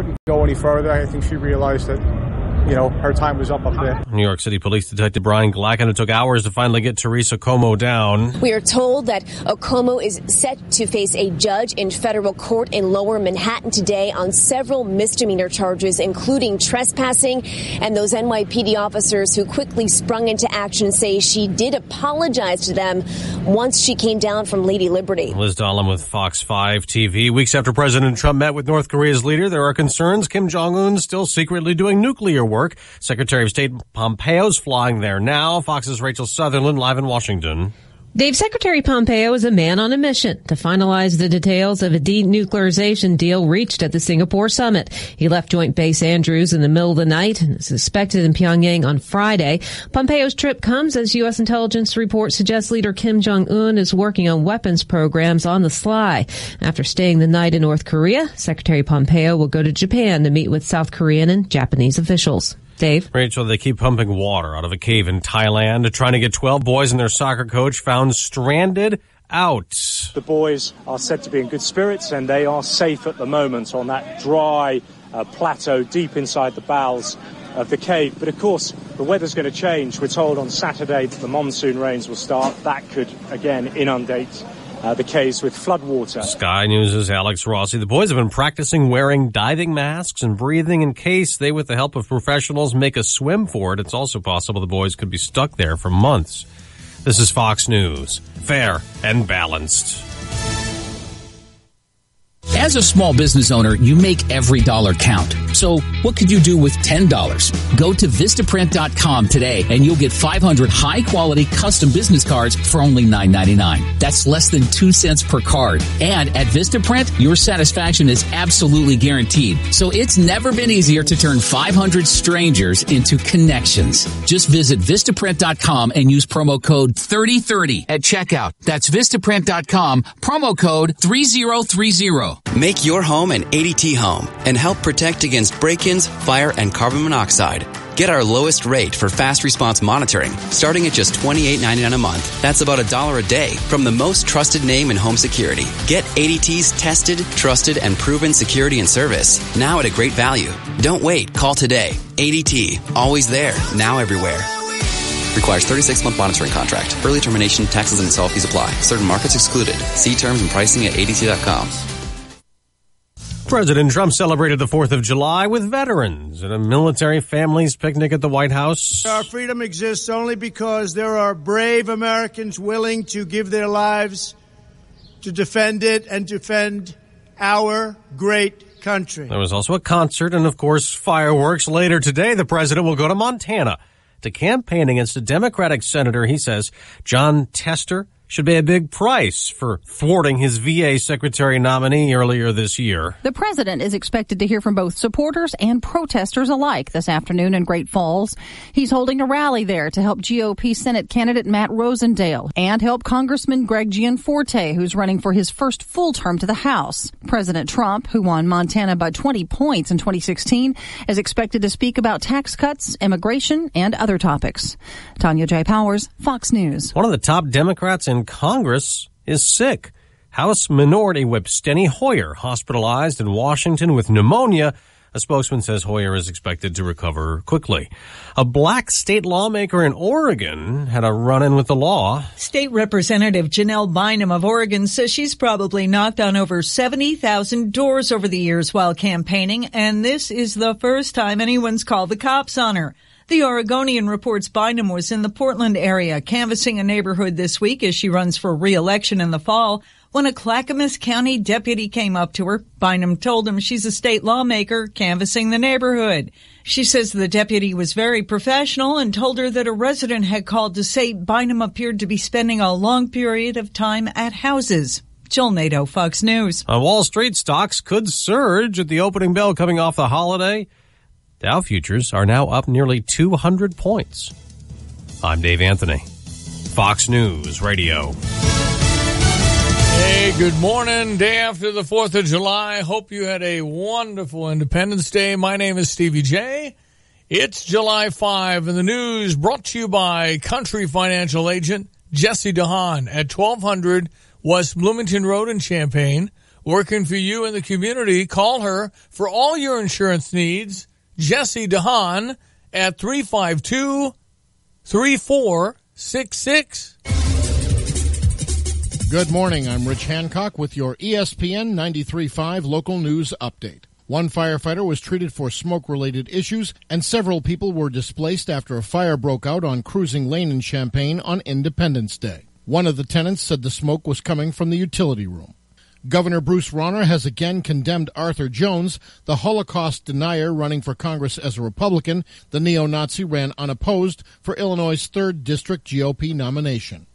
couldn't go any further. I think she realized that, her time was up there. New York City Police Detective Brian Glacken, it took hours to finally get Teresa Como down. We are told that Como is set to face a judge in federal court in Lower Manhattan today on several misdemeanor charges, including trespassing. And those NYPD officers who quickly sprung into action say she did apologize to them once she came down from Lady Liberty. Liz Dahlem with Fox 5 TV. Weeks after President Trump met with North Korea's leader, there are concerns Kim Jong-un still secretly doing nuclear work. Secretary of State Pompeo's flying there now. Fox's Rachel Sutherland live in Washington. Dave, Secretary Pompeo is a man on a mission to finalize the details of a denuclearization deal reached at the Singapore summit. He left Joint Base Andrews in the middle of the night and is suspected in Pyongyang on Friday. Pompeo's trip comes as U.S. intelligence reports suggest leader Kim Jong-un is working on weapons programs on the sly. After staying the night in North Korea, Secretary Pompeo will go to Japan to meet with South Korean and Japanese officials. Dave? Rachel, they keep pumping water out of a cave in Thailand, trying to get 12 boys and their soccer coach found stranded out. The boys are said to be in good spirits and they are safe at the moment on that dry plateau deep inside the bowels of the cave. But of course, the weather's going to change. We're told on Saturday that the monsoon rains will start. That could again inundate the caves with floodwater. Sky News' Alex Rossi. The boys have been practicing wearing diving masks and breathing in case they, with the help of professionals, make a swim for it. It's also possible the boys could be stuck there for months. This is Fox News. Fair and balanced. As a small business owner, you make every dollar count. So what could you do with $10? Go to Vistaprint.com today and you'll get 500 high-quality custom business cards for only $9.99. That's less than 2 cents per card. And at Vistaprint, your satisfaction is absolutely guaranteed. So it's never been easier to turn 500 strangers into connections. Just visit Vistaprint.com and use promo code 3030 at checkout. That's Vistaprint.com, promo code 3030. Make your home an ADT home and help protect against break-ins, fire, and carbon monoxide. Get our lowest rate for fast response monitoring, starting at just $28.99 a month. That's about $1 a day from the most trusted name in home security. Get ADT's tested, trusted, and proven security and service, now at a great value. Don't wait. Call today. ADT. Always there. Now everywhere. Requires 36-month monitoring contract. Early termination, taxes, and install fees apply. Certain markets excluded. See terms and pricing at ADT.com. President Trump celebrated the 4th of July with veterans at a military families picnic at the White House. Our freedom exists only because there are brave Americans willing to give their lives to defend it and defend our great country. There was also a concert and, of course, fireworks. Later today, the president will go to Montana to campaign against a Democratic senator, he says, John Tester, should pay a big price for thwarting his VA secretary nominee earlier this year. The president is expected to hear from both supporters and protesters alike this afternoon in Great Falls. He's holding a rally there to help GOP Senate candidate Matt Rosendale and help Congressman Greg Gianforte, who's running for his first full term to the House. President Trump, who won Montana by 20 points in 2016, is expected to speak about tax cuts, immigration, and other topics. Tanya J. Powers, Fox News. One of the top Democrats in Congress is sick. House Minority Whip Steny Hoyer hospitalized in Washington with pneumonia. A spokesman says Hoyer is expected to recover quickly. A black state lawmaker in Oregon had a run-in with the law. State Representative Janelle Bynum of Oregon says she's probably knocked on over 70,000 doors over the years while campaigning, and this is the first time anyone's called the cops on her. The Oregonian reports Bynum was in the Portland area canvassing a neighborhood this week as she runs for re-election in the fall when a Clackamas County deputy came up to her. Bynum told him she's a state lawmaker canvassing the neighborhood. She says the deputy was very professional and told her that a resident had called to say Bynum appeared to be spending a long period of time at houses. Jill Nato, Fox News. On Wall Street, stocks could surge at the opening bell coming off the holiday. Dow futures are now up nearly 200 points. I'm Dave Anthony, Fox News Radio. Hey, good morning. Day after the 4th of July. Hope you had a wonderful Independence Day. My name is Stevie J. It's July 5, and the news brought to you by Country Financial Agent Jesse DeHaan at 1200 West Bloomington Road in Champaign, working for you in the community. Call her for all your insurance needs. Jessie DeHaan at 352-3466. Good morning. I'm Rich Hancock with your ESPN 93.5 local news update. One firefighter was treated for smoke-related issues, and several people were displaced after a fire broke out on Cruising Lane in Champaign on Independence Day. One of the tenants said the smoke was coming from the utility room. Governor Bruce Rauner has again condemned Arthur Jones, the Holocaust denier running for Congress as a Republican. The neo-Nazi ran unopposed for Illinois' 3rd District GOP nomination.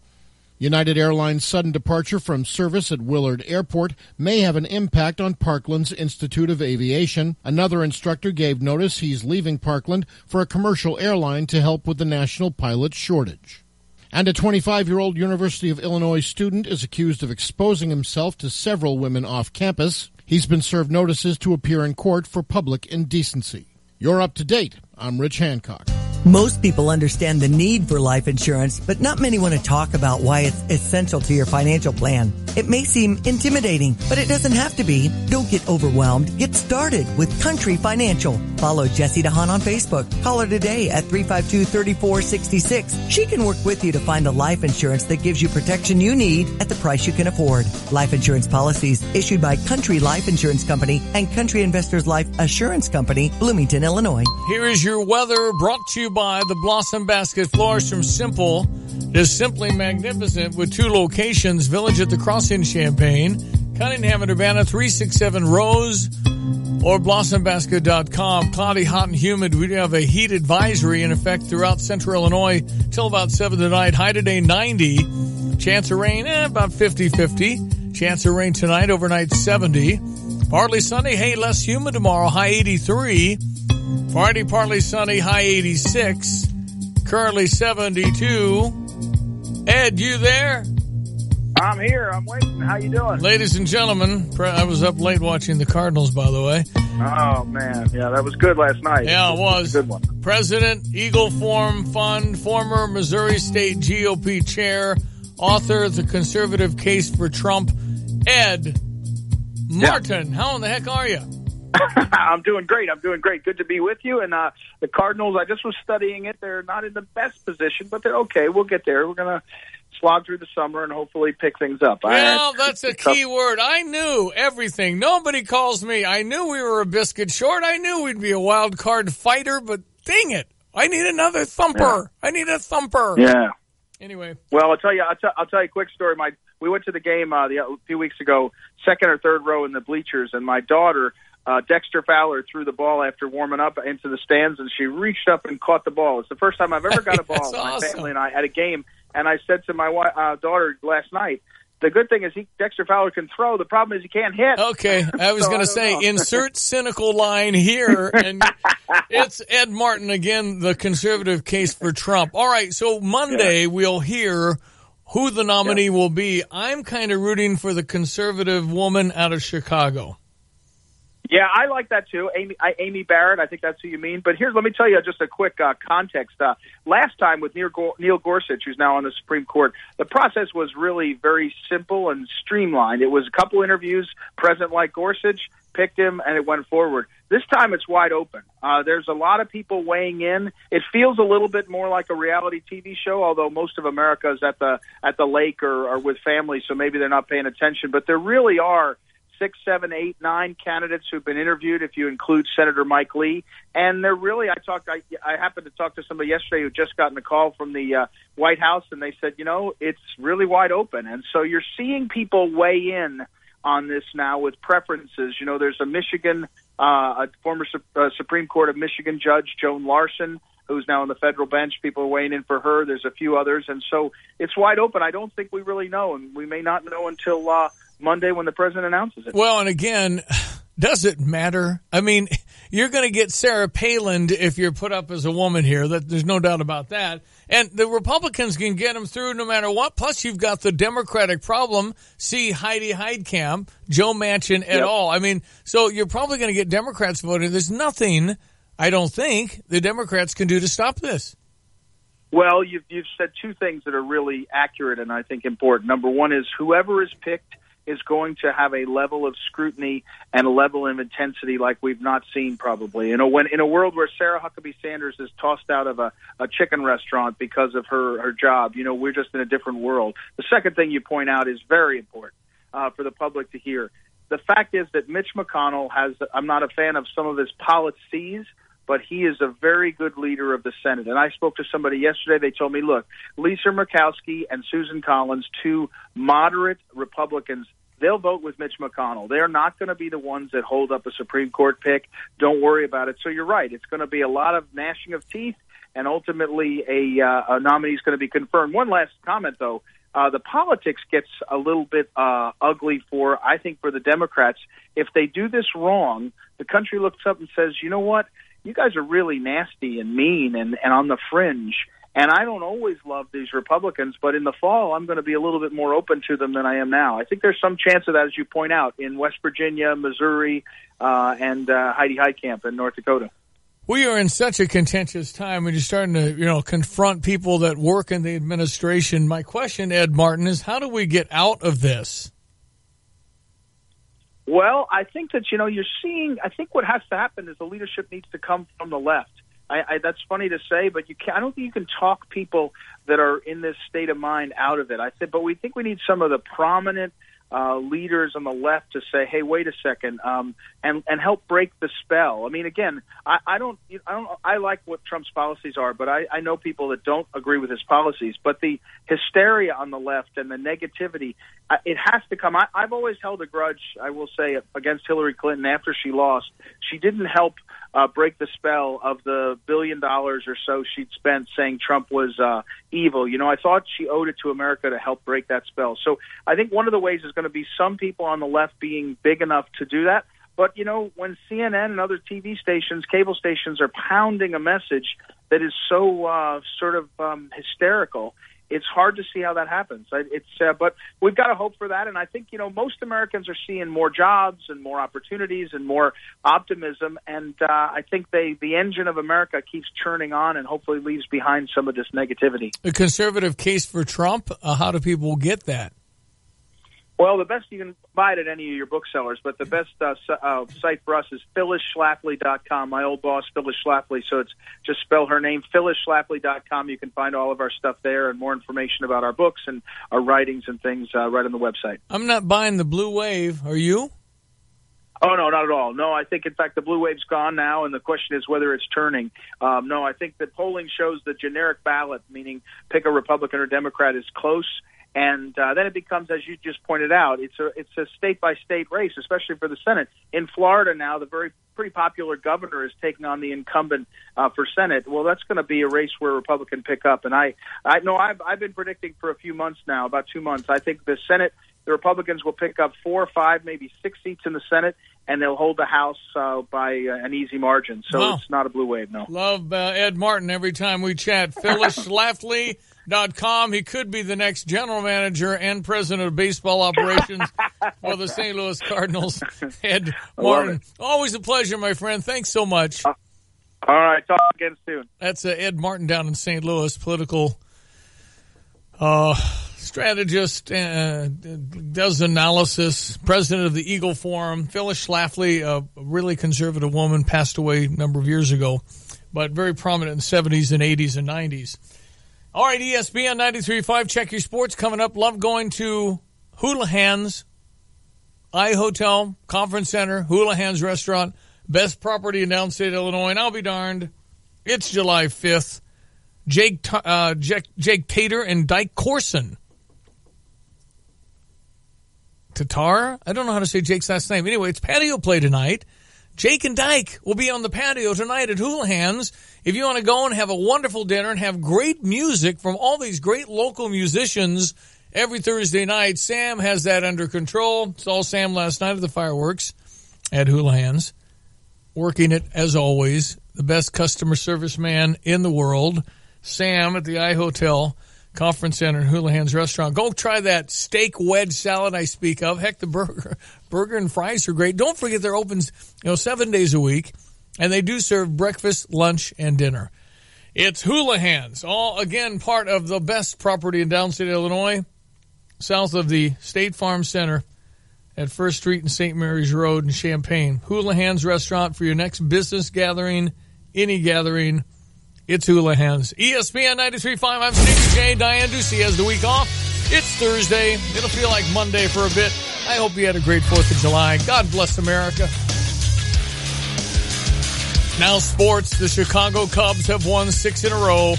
United Airlines' sudden departure from service at Willard Airport may have an impact on Parkland's Institute of Aviation. Another instructor gave notice he's leaving Parkland for a commercial airline to help with the national pilot shortage. And a 25-year-old University of Illinois student is accused of exposing himself to several women off campus. He's been served notices to appear in court for public indecency. You're up to date. I'm Rich Hancock. Most people understand the need for life insurance, but not many want to talk about why it's essential to your financial plan. It may seem intimidating, but it doesn't have to be. Don't get overwhelmed. Get started with Country Financial. Follow Jessie DeHaan on Facebook. Call her today at 352-3466. She can work with you to find the life insurance that gives you protection you need at the price you can afford. Life insurance policies issued by Country Life Insurance Company and Country Investors Life Assurance Company, Bloomington, Illinois. Here is your weather brought to you by the Blossom Basket Florist from Simple. Is simply magnificent with 2 locations, Village at the Cross in Champaign, Cunningham and Urbana 367 Rose, or blossombasket.com. Cloudy, hot, and humid. We do have a heat advisory in effect throughout central Illinois till about 7 tonight. High today 90. Chance of rain, about 50-50. Chance of rain tonight, overnight 70. Partly sunny, less humid tomorrow, high 83. Friday, partly sunny, high 86. Currently 72. Ed, you there? I'm here. I'm waiting. How you doing? Ladies and gentlemen, I was up late watching the Cardinals, by the way. Oh, man. Yeah, that was good last night. Yeah, it was. Good one. President, Eagle Forum Fund, former Missouri State GOP chair, author of The Conservative Case for Trump, Ed Martin. Yeah. How in the heck are you? I'm doing great. Good to be with you. And the Cardinals, I just was studying it. They're not in the best position, but they're okay. We'll get there. We're going to slog through the summer and hopefully pick things up. Well, that's a key word. I knew everything. Nobody calls me. I knew we were a biscuit short. I knew we'd be a wild card fighter, but dang it. I need another thumper. Yeah. I need a thumper. Yeah. Anyway. Well, I'll tell you a quick story. We went to the game a few weeks ago, second or third row in the bleachers, and my daughter, Dexter Fowler, threw the ball after warming up into the stands, and she reached up and caught the ball. It's the first time I've ever got a ball. My family and I at a game, and I said to my daughter last night, the good thing is Dexter Fowler can throw. The problem is he can't hit. Okay, I was going to say, insert cynical line here, and it's Ed Martin again, the Conservative Case for Trump. All right, so Monday we'll hear who the nominee will be. I'm kind of rooting for the conservative woman out of Chicago. Yeah, I like that too. Amy Barrett, I think that's who you mean. But let me tell you just a quick context. Last time with Neil Gorsuch, who's now on the Supreme Court, the process was really very simple and streamlined. It was a couple interviews, President like Gorsuch, picked him, and it went forward. This time it's wide open. There's a lot of people weighing in. It feels a little bit more like a reality TV show, although most of America is at the lake or with family, so maybe they're not paying attention. But there really are 6, 7, 8, 9 candidates who've been interviewed, if you include Senator Mike Lee. And they're really, I happened to talk to somebody yesterday who just gotten a call from the White House, and they said, it's really wide open. And so you're seeing people weigh in on this now with preferences. There's a Michigan, a former Supreme Court of Michigan judge, Joan Larson, who's now on the federal bench. People are weighing in for her. There's a few others. And so it's wide open. I don't think we really know, and we may not know until Monday when the president announces it. Well, and again, does it matter? I mean, you're going to get Sarah Palin if you're put up as a woman here. There's no doubt about that. And the Republicans can get them through no matter what. Plus, you've got the Democratic problem. See Heidi Heitkamp, Joe Manchin et al. I mean, so you're probably going to get Democrats voting. There's nothing, I don't think, the Democrats can do to stop this. Well, you've said two things that are really accurate and I think important. Number one is whoever is picked is going to have a level of scrutiny and a level of intensity like we've not seen probably. You know, when in a world where Sarah Huckabee Sanders is tossed out of a chicken restaurant because of her job, you know, we're just in a different world. The second thing you point out is very important for the public to hear. The fact is that Mitch McConnell I'm not a fan of some of his policies, but he is a very good leader of the Senate. And I spoke to somebody yesterday. They told me, look, Lisa Murkowski and Susan Collins, two moderate Republicans, they'll vote with Mitch McConnell. They're not going to be the ones that hold up a Supreme Court pick. Don't worry about it. So you're right. It's going to be a lot of gnashing of teeth, and ultimately a nominee is going to be confirmed. One last comment, though. The politics gets a little bit ugly I think, for the Democrats. If they do this wrong, the country looks up and says, you know what? You guys are really nasty and mean and on the fringe. And I don't always love these Republicans, but in the fall, I'm going to be a little bit more open to them than I am now. I think there's some chance of that, as you point out, in West Virginia, Missouri, and Heidi Heitkamp in North Dakota. We are in such a contentious time when you're starting to, confront people that work in the administration. My question, Ed Martin, is how do we get out of this? Well, I think that, you're seeing, I think what has to happen is the leadership needs to come from the left. That's funny to say, but I don't think you can talk people that are in this state of mind out of it. But we think we need some of the prominent leaders on the left to say, hey, wait a second, and help break the spell. I mean, again, I like what Trump's policies are, but I know people that don't agree with his policies. But the hysteria on the left and the negativity, it has to come. I've always held a grudge, I will say, against Hillary Clinton after she lost. She didn't help break the spell of the $1 billion or so she'd spent saying Trump was evil. I thought she owed it to America to help break that spell. So I think one of the ways is going to be some people on the left being big enough to do that. But, when CNN and other TV stations, cable stations are pounding a message that is so hysterical, it's hard to see how that happens. But we've got to hope for that. And I think, most Americans are seeing more jobs and more opportunities and more optimism. And I think the engine of America keeps churning on and hopefully leaves behind some of this negativity. A conservative case for Trump, how do people get that? Well, the best, you can buy it at any of your booksellers, but the best site for us is PhyllisSchlafly.com. My old boss, Phyllis Schlafly, so it's just spell her name, PhyllisSchlafly.com. You can find all of our stuff there and more information about our books and our writings and things right on the website. I'm not buying the Blue Wave. Are you? Oh, no, not at all. No, I think, in fact, the blue wave's gone now, and the question is whether it's turning. No, I think that polling shows the generic ballot, meaning pick a Republican or Democrat, is close. And then it becomes, as you just pointed out, it's a state-by-state race, especially for the Senate. In Florida now, the pretty popular governor is taking on the incumbent for Senate. Well, that's going to be a race where a Republican pick up. And I've been predicting for a few months now, about 2 months. I think the Senate, the Republicans will pick up 4 or 5, maybe 6 seats in the Senate, and they'll hold the House by an easy margin. So It's not a blue wave, no. Love Ed Martin every time we chat. Phyllis Schlafly. .com. He could be the next general manager and president of baseball operations for the St. Louis Cardinals. Ed Martin, always a pleasure, my friend. Thanks so much. All right, talk again soon. That's Ed Martin down in St. Louis, political strategist, does analysis, president of the Eagle Forum. Phyllis Schlafly, a really conservative woman, passed away a number of years ago, but very prominent in the 70s and 80s and 90s. All right, ESPN 93.5, check your sports. Coming up, love going to Houlihan's, iHotel, Conference Center, Houlihan's Restaurant, best property in downstate Illinois. And I'll be darned, it's July 5th. Jake Tater and Dyke Corson. Tatar? I don't know how to say Jake's last name. Anyway, it's patio play tonight. Jake and Dyke will be on the patio tonight at Houlihan's. If you want to go and have a wonderful dinner and have great music from all these great local musicians every Thursday night, Sam has that under control. Saw Sam last night at the fireworks at Houlihan's, working it, as always, the best customer service man in the world. Sam at the iHotel Conference Center and Houlihan's Restaurant. Go try that steak wedge salad I speak of. Heck, the burger and fries are great. Don't forget they're open 7 days a week, and they do serve breakfast, lunch, and dinner. It's Houlihan's, all, again, part of the best property in downstate Illinois, south of the State Farm Center at First Street and St. Mary's Road in Champaign. Houlihan's Restaurant for your next business gathering, any gathering. It's Houlihan's. ESPN 93.5. I'm Stevie J. Diane Ducey has the week off. It's Thursday. It'll feel like Monday for a bit. I hope you had a great 4th of July. God bless America. Now sports. The Chicago Cubs have won 6 in a row.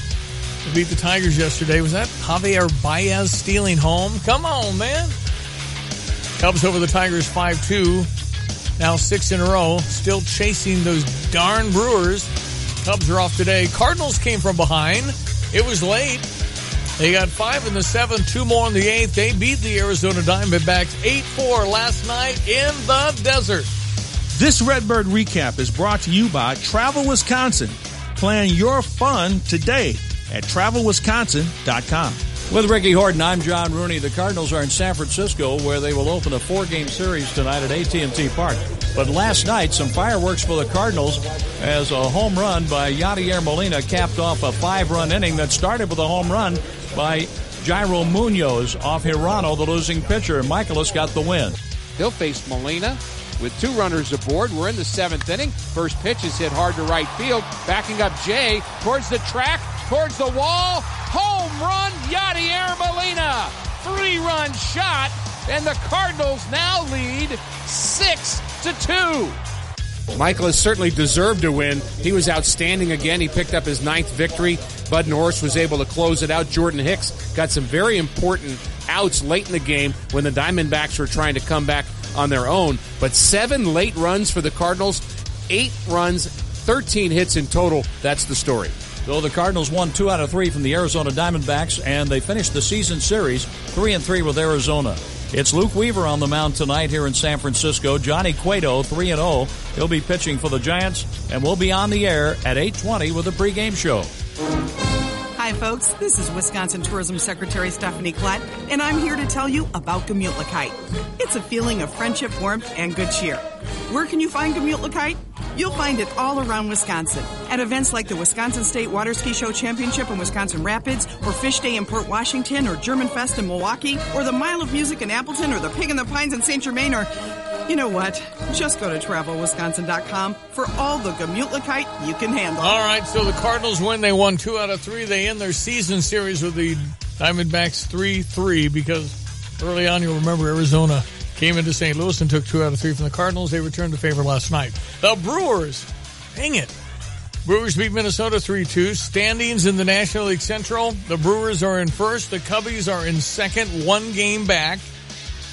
They beat the Tigers yesterday. Was that Javier Baez stealing home? Come on, man. Cubs over the Tigers 5-2. Now 6 in a row. Still chasing those darn Brewers. Cubs are off today. Cardinals came from behind. It was late. They got 5 in the 7th, 2 more in the 8th. They beat the Arizona Diamondbacks 8-4 last night in the desert. This Redbird Recap is brought to you by Travel Wisconsin. Plan your fun today at TravelWisconsin.com. With Ricky Horton, I'm John Rooney. The Cardinals are in San Francisco, where they will open a 4-game series tonight at AT&T Park. But last night, some fireworks for the Cardinals as a home run by Yadier Molina capped off a 5-run inning that started with a home run by Jairo Munoz off Hirano, the losing pitcher. Michaelis got the win. He'll face Molina with 2 runners aboard. We're in the 7th inning. First pitch is hit hard to right field. Backing up Jay towards the track, towards the wall. Home run, Yadier Molina. 3-run shot, and the Cardinals now lead 6-2. Michaelis certainly deserved to win. He was outstanding again. He picked up his 9th victory. Bud Norris was able to close it out. Jordan Hicks got some very important outs late in the game when the Diamondbacks were trying to come back on their own. But 7 late runs for the Cardinals, 8 runs, 13 hits in total. That's the story. So the Cardinals won 2 out of 3 from the Arizona Diamondbacks, and they finished the season series 3-3 with Arizona. It's Luke Weaver on the mound tonight here in San Francisco. Johnny Cueto, 3-0. He'll be pitching for the Giants, and we'll be on the air at 8:20 with a pregame show. Hi, folks. This is Wisconsin Tourism Secretary Stephanie Klett, and I'm here to tell you about Gemütlichkeit. It's a feeling of friendship, warmth, and good cheer. Where can you find Gemütlichkeit? You'll find it all around Wisconsin at events like the Wisconsin State Water Ski Show Championship in Wisconsin Rapids, or Fish Day in Port Washington, or German Fest in Milwaukee, or the Mile of Music in Appleton, or the Pig in the Pines in St. Germain, or you know what? Just go to TravelWisconsin.com for all the Gemütlichkeit you can handle. All right, so the Cardinals win. They won 2 out of 3. They end their season series with the Diamondbacks 3-3 because early on, you'll remember, Arizona came into St. Louis and took 2 out of 3 from the Cardinals. They returned the favor last night. The Brewers, dang it. Brewers beat Minnesota 3-2. Standings in the National League Central. The Brewers are in first. The Cubbies are in second, 1 game back.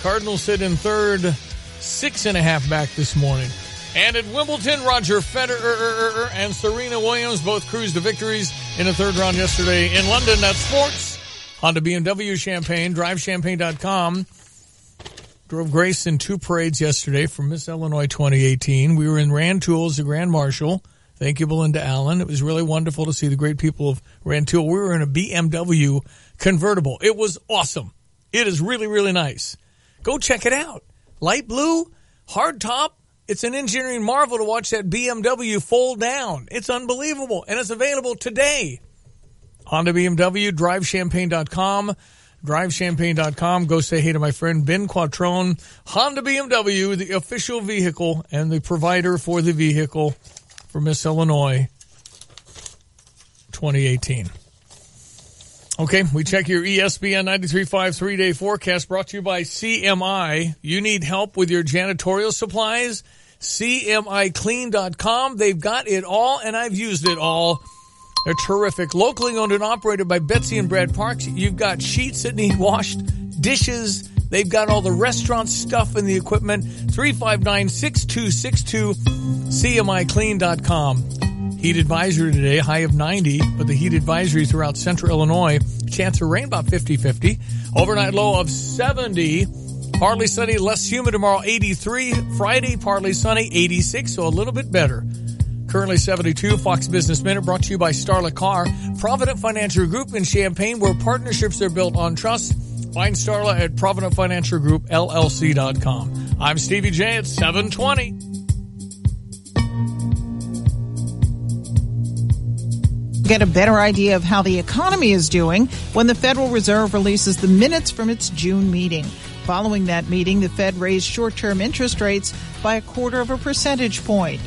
Cardinals sit in third, 6.5 back this morning. And at Wimbledon, Roger Federer and Serena Williams both cruised to victories in the 3rd round yesterday in London. That's sports. Honda BMW Champaign, drivechampaign.com. Drove Grace in 2 parades yesterday for Miss Illinois 2018. We were in Rantoul's, the Grand Marshal. Thank you, Belinda Allen. It was really wonderful to see the great people of Rantoul. We were in a BMW convertible. It was awesome. It is really, really nice. Go check it out. Light blue, hard top. It's an engineering marvel to watch that BMW fold down. It's unbelievable, and it's available today. Honda BMW, drivechampaign.com. drivechampaign.com. Go say hey to my friend Ben Quattrone. Honda BMW, the official vehicle and the provider for the vehicle for Miss Illinois 2018. Okay, we check your ESPN 93.5 3-day forecast brought to you by CMI. You need help with your janitorial supplies? CMIClean.com. They've got it all, and I've used it all. They're terrific. Locally owned and operated by Betsy and Brad Parks. You've got sheets that need washed, dishes. They've got all the restaurant stuff and the equipment. 359-6262, CMIClean.com. Heat advisory today, high of 90, but the heat advisory throughout central Illinois. Chance of rain about 50-50. Overnight low of 70. Partly sunny, less humid tomorrow, 83. Friday, partly sunny, 86, so a little bit better. Currently 72. Fox Business Minute brought to you by Starla Car. Provident Financial Group in Champaign, where partnerships are built on trust. Find Starla at ProvidentFinancialGroupLLC.com. I'm Stevie J at 720. Get a better idea of how the economy is doing when the Federal Reserve releases the minutes from its June meeting. Following that meeting, the Fed raised short-term interest rates by 0.25 percentage point.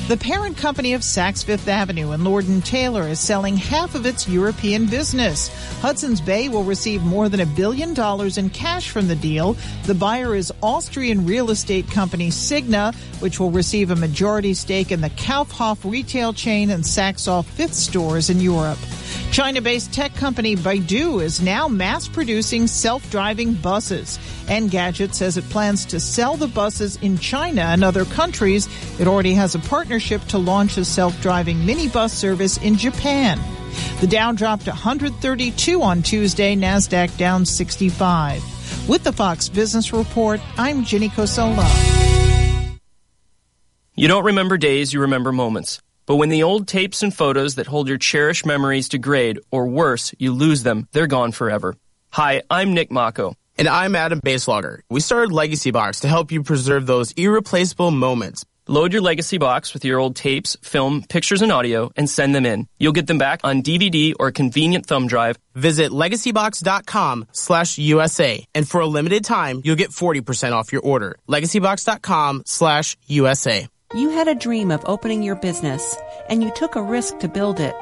The parent company of Saks Fifth Avenue and Lord & Taylor is selling half of its European business. Hudson's Bay will receive more than $1 billion in cash from the deal. The buyer is Austrian real estate company Signa, which will receive a majority stake in the Kaufhof retail chain and Saks Off Fifth stores in Europe. China-based tech company Baidu is now mass-producing self-driving buses. Engadget says it plans to sell the buses in China and other countries. It already has a partnership to launch a self-driving minibus service in Japan. The Dow dropped 132 on Tuesday, NASDAQ down 65. With the Fox Business Report, I'm Ginny Cosola. You don't remember days, you remember moments. But when the old tapes and photos that hold your cherished memories degrade, or worse, you lose them, they're gone forever. Hi, I'm Nick Mako. And I'm Adam Baselogger. We started Legacy Box to help you preserve those irreplaceable moments. Load your Legacy Box with your old tapes, film, pictures, and audio, and send them in. You'll get them back on DVD or a convenient thumb drive. Visit legacybox.com/USA. And for a limited time, you'll get 40% off your order. legacybox.com/USA. You had a dream of opening your business, and you took a risk to build it.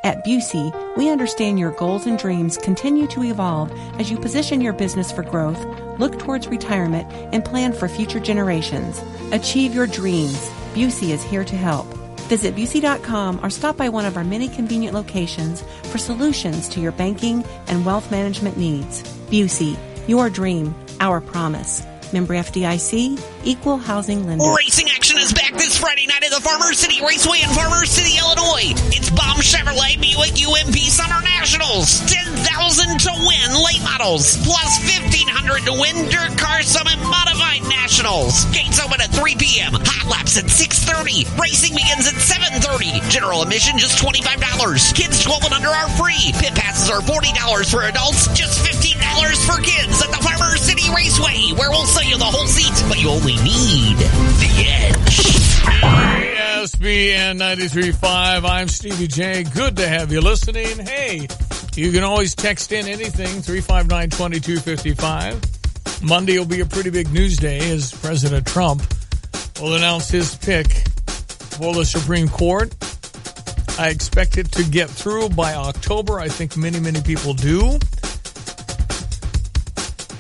At Busey, we understand your goals and dreams continue to evolve as you position your business for growth, look towards retirement, and plan for future generations. Achieve your dreams. Busey is here to help. Visit Busey.com or stop by one of our many convenient locations for solutions to your banking and wealth management needs. Busey, your dream, our promise. Member FDIC, Equal Housing Lender. Racing action is back this Friday night at the Farmer City Raceway in Farmer City, Illinois. It's Bomb Chevrolet Buick UMP Summer Nationals. $10,000 to win late models, plus $1,500 to win Dirt Car Summit Modified Nationals. Gates open at 3 p.m. Hot laps at 6:30. Racing begins at 7:30. General admission just $25. Kids 12 and under are free. Pit passes are $40 for adults, just $15 for kids at the Farmer City Raceway, where we'll sell you the whole seat, but you only need the edge. ESPN 93.5, I'm Stevie J. Good to have you listening. Hey, you can always text in anything, 359-2255. Monday will be a pretty big news day as President Trump will announce his pick for the Supreme Court. I expect it to get through by October. I think many, many people do.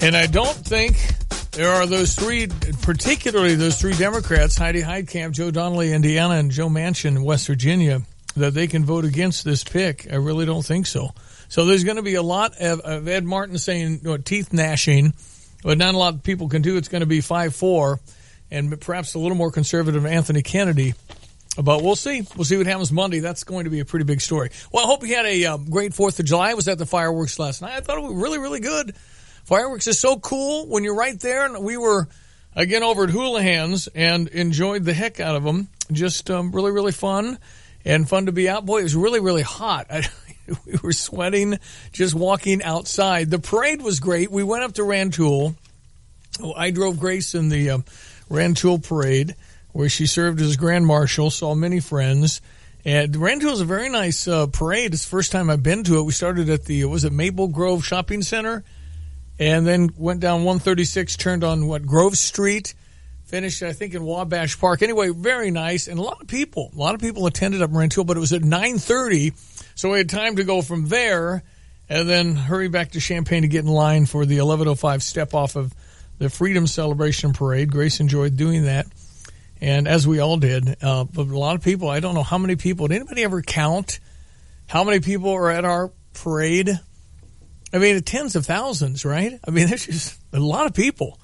And I don't think there are those three, particularly those three Democrats, Heidi Heitkamp, Joe Donnelly, Indiana, and Joe Manchin, West Virginia, that they can vote against this pick. I really don't think so. So there's going to be a lot of Ed Martin saying teeth gnashing, but not a lot of people can do. It's going to be 5-4, and perhaps a little more conservative Anthony Kennedy. But we'll see. We'll see what happens Monday. That's going to be a pretty big story. Well, I hope you had a great 4th of July. I was at the fireworks last night. I thought it was really, really good. Fireworks is so cool when you're right there, and we were, again, over at Houlihan's and enjoyed the heck out of them. Just really, really fun and fun to be out. Boy, it was really, really hot. We were sweating just walking outside. The parade was great. We went up to Rantoul. I drove Grace in the Rantoul parade, where she served as Grand Marshal, saw many friends. And Rantoul is a very nice parade. It's the first time I've been to it. We started at the, Maple Grove Shopping Center? And then went down 136, turned on Grove Street, finished, I think, in Wabash Park. Anyway, very nice. And a lot of people attended up in Rantoul, but it was at 9:30. So we had time to go from there and then hurry back to Champaign to get in line for the 11:05 step off of the Freedom Celebration Parade. Grace enjoyed doing that. And as we all did. But a lot of people, I don't know how many people. Did anybody ever count how many people are at our parade? I mean, tens of thousands, right? I mean, there's just a lot of people.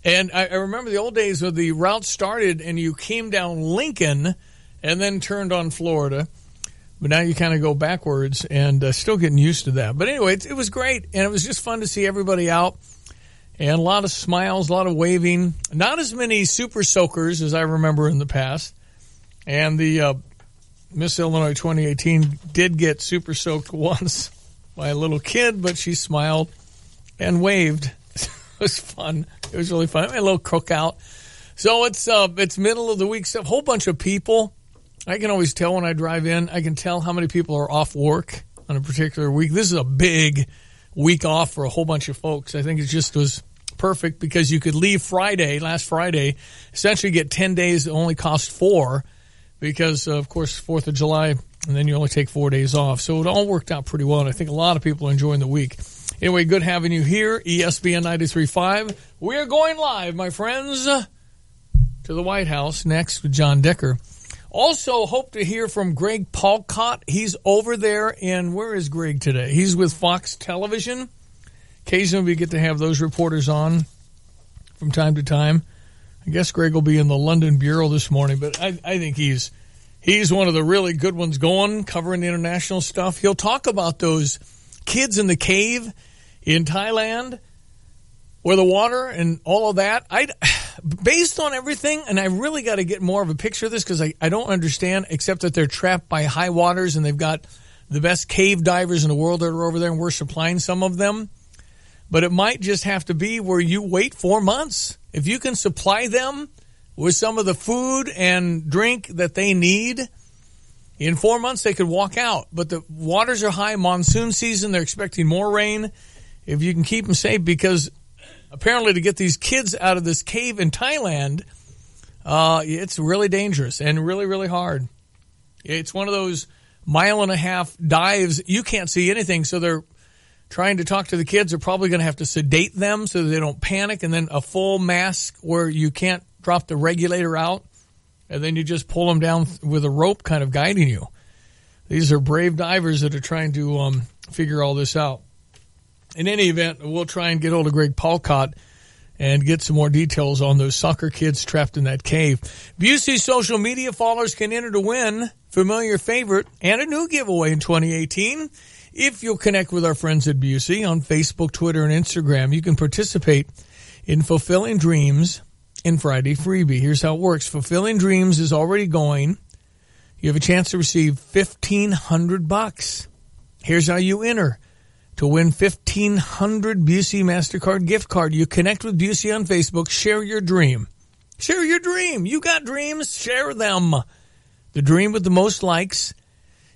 And I remember the old days where the route started and you came down Lincoln and then turned on Florida. But now you kind of go backwards and still getting used to that. But anyway, it was great. And it was just fun to see everybody out. And a lot of smiles, a lot of waving. Not as many super soakers as I remember in the past. And the Miss Illinois 2018 did get super soaked once by a little kid, but she smiled and waved. It was fun. It was really fun. A little cookout. So it's middle of the week stuff. Whole bunch of people. I can always tell when I drive in. I can tell how many people are off work on a particular week. This is a big week off for a whole bunch of folks. I think it just was perfect because you could leave last Friday, essentially get 10 days that only cost 4 because, of course, 4th of July, and then you only take 4 days off. So it all worked out pretty well, and I think a lot of people are enjoying the week. Anyway, good having you here, ESPN 93.5. We're going live, my friends, to the White House next with John Decker. Also, hope to hear from Greg Paulcott. He's over there in, where is Greg today? He's with Fox Television. Occasionally we get to have those reporters on from time to time. I guess Greg will be in the London Bureau this morning, but I think he's one of the really good ones going, covering the international stuff. He'll talk about those kids in the cave in Thailand where the water and all of that. Based on everything, and I really got to get more of a picture of this because I don't understand, except that they're trapped by high waters and they've got the best cave divers in the world that are over there, and we're supplying some of them. But it might just have to be where you wait 4 months. If you can supply them with some of the food and drink that they need, in 4 months they could walk out. But the waters are high, monsoon season, they're expecting more rain. If you can keep them safe, because apparently to get these kids out of this cave in Thailand, it's really dangerous and really, really hard. It's one of those 1.5 mile dives. You can't see anything, so they're trying to talk to the kids. They're probably going to have to sedate them so that they don't panic, and then a full mask where you can't drop the regulator out, and then you just pull them down with a rope kind of guiding you. These are brave divers that are trying to figure all this out. In any event, we'll try and get hold of Greg Paulcott and get some more details on those soccer kids trapped in that cave. Busey social media followers can enter to win familiar favorite and a new giveaway in 2018. If you'll connect with our friends at Busey on Facebook, Twitter, and Instagram, you can participate in Fulfilling Dreams in Friday Freebie. Here's how it works. Fulfilling Dreams is already going. You have a chance to receive $1,500. Here's how you enter. To win 1,500 Busey MasterCard gift card, you connect with Busey on Facebook. Share your dream. Share your dream. You got dreams. Share them. The dream with the most likes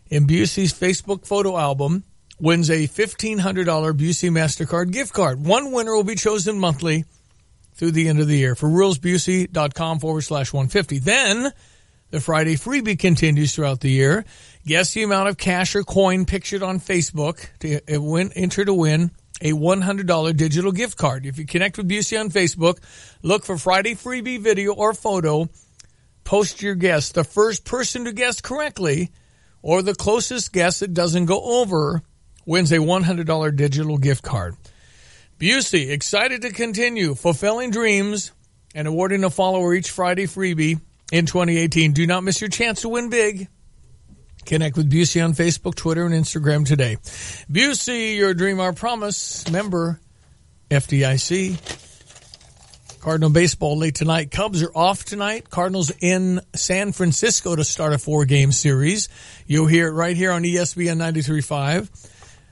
in Busey's Facebook photo album wins a $1,500 Busey MasterCard gift card. One winner will be chosen monthly through the end of the year. For rules, Busey.com/150. Then the Friday freebie continues throughout the year. Guess the amount of cash or coin pictured on Facebook to enter to win a $100 digital gift card. If you connect with Busey on Facebook, look for Friday freebie video or photo. Post your guess. The first person to guess correctly, or the closest guess that doesn't go over, wins a $100 digital gift card. Busey, excited to continue fulfilling dreams and awarding a follower each Friday freebie in 2018. Do not miss your chance to win big. Connect with Busey on Facebook, Twitter, and Instagram today. Busey, your dream, our promise. Member, FDIC. Cardinal baseball late tonight. Cubs are off tonight. Cardinals in San Francisco to start a 4-game series. You'll hear it right here on ESPN 93.5.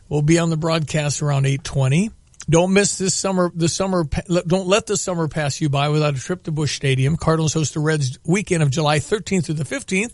We'll be on the broadcast around 8:20. Don't miss this summer. Don't let the summer pass you by without a trip to Busch Stadium. Cardinals host the Reds weekend of July 13th through the 15th.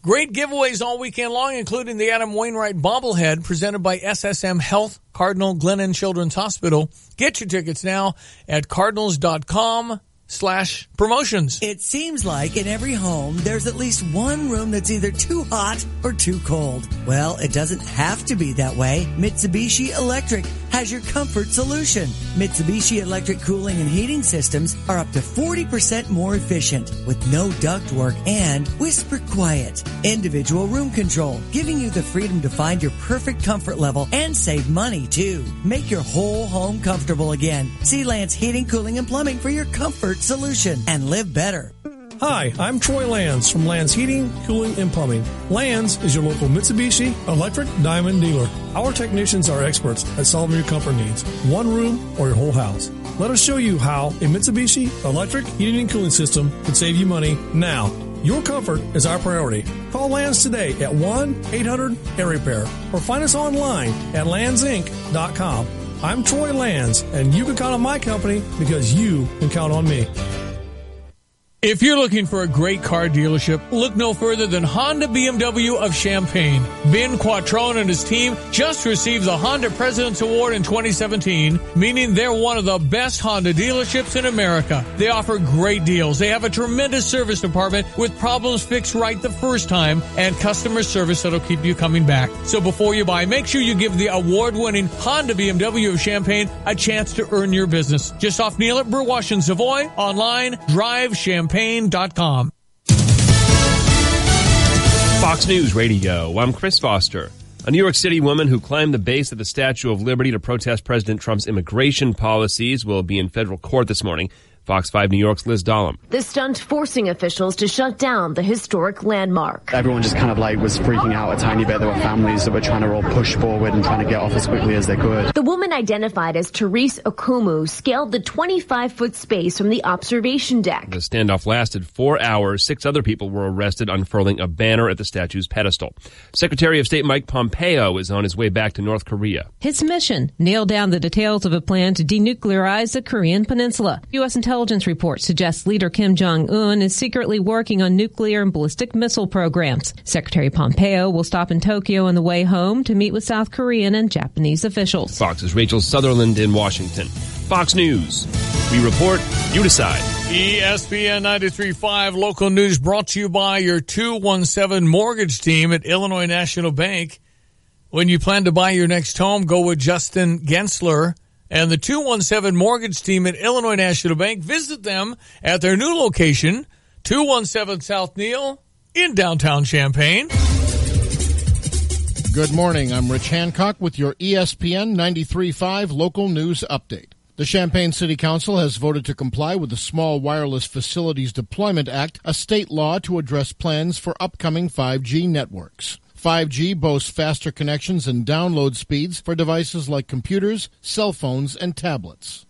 Great giveaways all weekend long, including the Adam Wainwright bobblehead presented by SSM Health, Cardinal Glennon Children's Hospital. Get your tickets now at cardinals.com/promotions. It seems like in every home, there's at least one room that's either too hot or too cold. Well, it doesn't have to be that way. Mitsubishi Electric has your comfort solution. Mitsubishi Electric cooling and heating systems are up to 40% more efficient with no ductwork and whisper quiet. Individual room control, giving you the freedom to find your perfect comfort level and save money too. Make your whole home comfortable again. See Lance Heating, Cooling, and Plumbing for your comfort solution and live better. Hi, I'm Troy Lands from Lands Heating, Cooling, and Plumbing. Lands is your local Mitsubishi Electric Diamond dealer. Our technicians are experts at solving your comfort needs, one room or your whole house. Let us show you how a Mitsubishi Electric Heating and Cooling System can save you money now. Your comfort is our priority. Call Lands today at 1-800-AIR-REPAIR or find us online at landsinc.com. I'm Troy Lands, and you can count on my company because you can count on me. If you're looking for a great car dealership, look no further than Honda BMW of Champaign. Ben Quattrone and his team just received the Honda President's Award in 2017, meaning they're one of the best Honda dealerships in America. They offer great deals. They have a tremendous service department with problems fixed right the first time and customer service that'll keep you coming back. So before you buy, make sure you give the award-winning Honda BMW of Champaign a chance to earn your business. Just off Neal at Burwash and Savoy, online, drivechampaign.com. Fox News Radio, I'm Chris Foster. A New York City woman who climbed the base of the Statue of Liberty to protest President Trump's immigration policies will be in federal court this morning. Fox 5 New York's Liz Dahlem. The stunt forcing officials to shut down the historic landmark. Everyone just kind of was freaking out a tiny bit. There were families that were trying to all push forward and trying to get off as quickly as they could. The woman, identified as Therese Okumu, scaled the 25-foot space from the observation deck. The standoff lasted 4 hours. 6 other people were arrested unfurling a banner at the statue's pedestal. Secretary of State Mike Pompeo is on his way back to North Korea. His mission, nail down the details of a plan to denuclearize the Korean peninsula. U.S. intelligence reports suggest leader Kim Jong-un is secretly working on nuclear and ballistic missile programs. Secretary Pompeo will stop in Tokyo on the way home to meet with South Korean and Japanese officials. Fox's Rachel Sutherland in Washington. Fox News. We report, you decide. ESPN 93.5 local news brought to you by your 217 mortgage team at Illinois National Bank. When you plan to buy your next home, go with Justin Gensler and the 217 mortgage team at Illinois National Bank. Visit them at their new location, 217 South Neal in downtown Champaign. Good morning. I'm Rich Hancock with your ESPN 93.5 local news update. The Champaign City Council has voted to comply with the Small Wireless Facilities Deployment Act, a state law to address plans for upcoming 5G networks. 5G boasts faster connections and download speeds for devices like computers, cell phones, and tablets.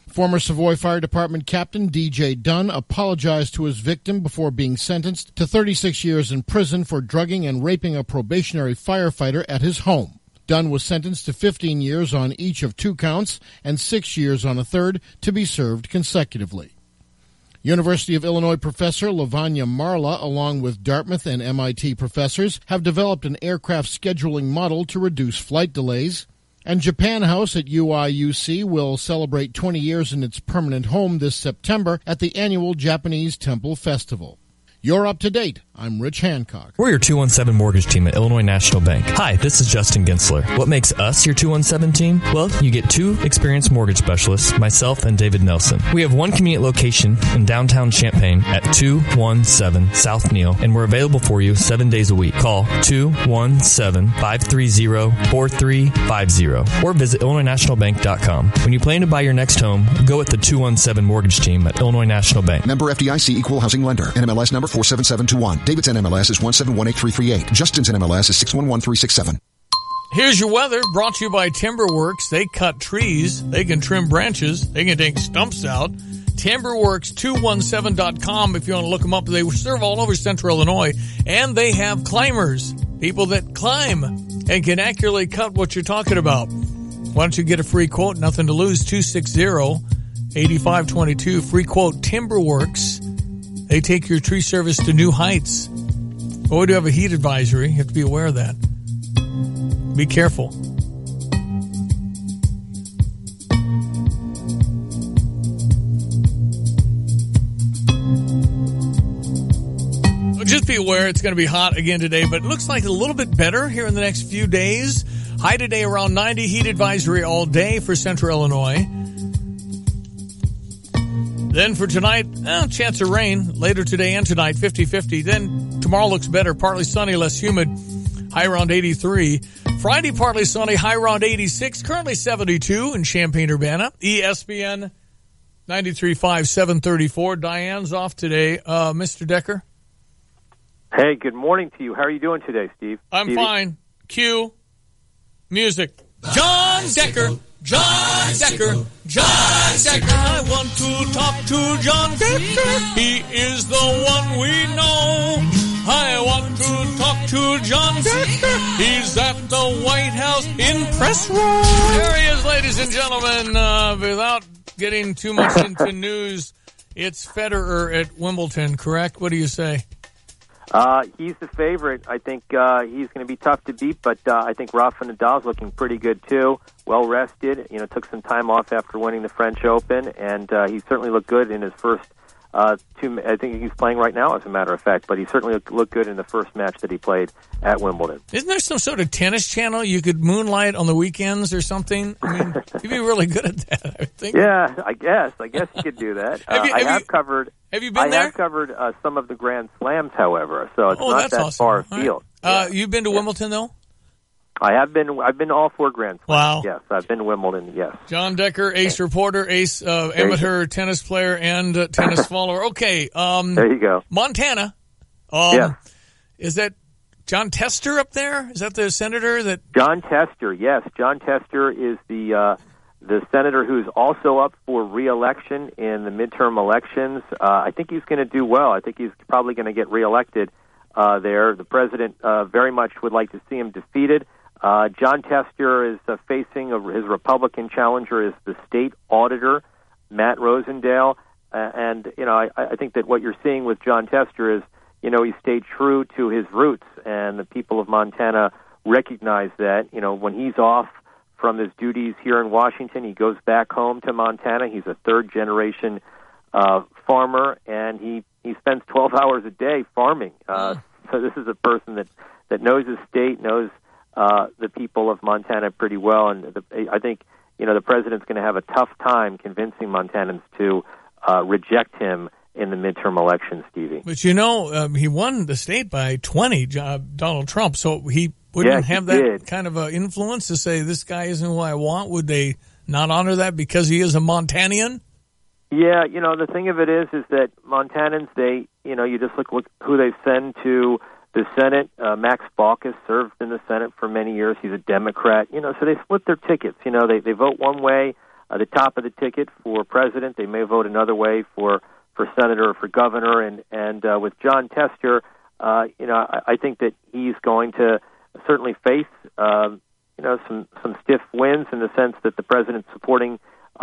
Former Savoy Fire Department Captain D.J. Dunn apologized to his victim before being sentenced to 36 years in prison for drugging and raping a probationary firefighter at his home. Dunn was sentenced to 15 years on each of 2 counts and 6 years on a third to be served consecutively. University of Illinois professor Lavanya Marla, along with Dartmouth and MIT professors, have developed an aircraft scheduling model to reduce flight delays. And Japan House at UIUC will celebrate 20 years in its permanent home this September at the annual Japanese Temple Festival. You're up to date. I'm Rich Hancock. We're your 217 mortgage team at Illinois National Bank. Hi, this is Justin Gensler. What makes us your 217 team? Well, you get 2 experienced mortgage specialists, myself and David Nelson. We have 1 convenient location in downtown Champaign at 217 South Neal, and we're available for you 7 days a week. Call 217-530-4350 or visit IllinoisNationalBank.com. When you plan to buy your next home, go with the 217 mortgage team at Illinois National Bank. Member FDIC, Equal Housing Lender. NMLS number 47721. David's NMLS is 1718338. Justin's NMLS is 611367. Here's your weather, brought to you by Timberworks. They cut trees, they can trim branches, they can take stumps out. Timberworks217.com if you want to look them up. They serve all over central Illinois, and they have climbers, people that climb and can accurately cut what you're talking about. Why don't you get a free quote? Nothing to lose. 260-8522. Free quote, Timberworks. They take your tree service to new heights. But we do have a heat advisory. You have to be aware of that. Be careful. Just be aware it's going to be hot again today, but it looks like a little bit better here in the next few days. High today around 90, heat advisory all day for central Illinois. Then for tonight, chance of rain later today and tonight, 50-50. Then tomorrow looks better, partly sunny, less humid, high around 83. Friday, partly sunny, high around 86, currently 72 in Champaign-Urbana. ESPN 93.5, 734. Diane's off today. Mr. Decker? Hey, good morning to you. How are you doing today, Steve? I'm Stevie? fine. Cue music. John Decker. John Decker. John Decker. I want to talk to John Decker. He is the one we know. I want to talk to John Decker. He's at the White House in press room. There he is, ladies and gentlemen. Without getting too much into news, It's Federer at Wimbledon, correct? What do you say? He's the favorite. I think he's going to be tough to beat, but I think Rafa Nadal's looking pretty good too. Well rested, took some time off after winning the French Open, and he certainly looked good in his first two. I think he's playing right now, as a matter of fact, but he certainly looked good in the first match that he played at Wimbledon. Isn't there some sort of tennis channel you could moonlight on the weekends or something? I mean, you'd be really good at that, I think. Yeah, I guess you could do that. Have you been there? I have covered some of the Grand Slams, however, so it's not that awesome. far afield. Right. You've been to Wimbledon, though? I have been. I've been to all 4 Grand Wow. Slams. Yes, I've been to Wimbledon. Yes. John Decker, ace reporter, ace amateur tennis player, and tennis follower. Okay. There you go. Montana. Yeah. Is that John Tester up there? Is that the senator that? John Tester. Yes, John Tester is the senator who's also up for re-election in the midterm elections. I think he's going to do well. I think he's probably going to get re-elected there. The president very much would like to see him defeated. John Tester is facing his Republican challenger is the state auditor, Matt Rosendale. And I think that what you're seeing with John Tester is, he stayed true to his roots, and the people of Montana recognize that. When he's off from his duties here in Washington, he goes back home to Montana. He's a third-generation farmer, and he spends 12 hours a day farming. So this is a person that knows his state, knows the people of Montana pretty well, and I think the president's going to have a tough time convincing Montanans to reject him in the midterm election, Stevie. But he won the state by 20, Donald Trump, so he wouldn't have that kind of influence to say this guy isn't who I want. Would they not honor that because he is a Montanian? Yeah, the thing of it is that Montanans, you just look who they send to the Senate. Max Baucus served in the Senate for many years. He's a Democrat. So they split their tickets. They vote one way, the top of the ticket for president. They may vote another way for senator or for governor. And with John Tester, I think that he's going to certainly face, some stiff wins in the sense that the president's supporting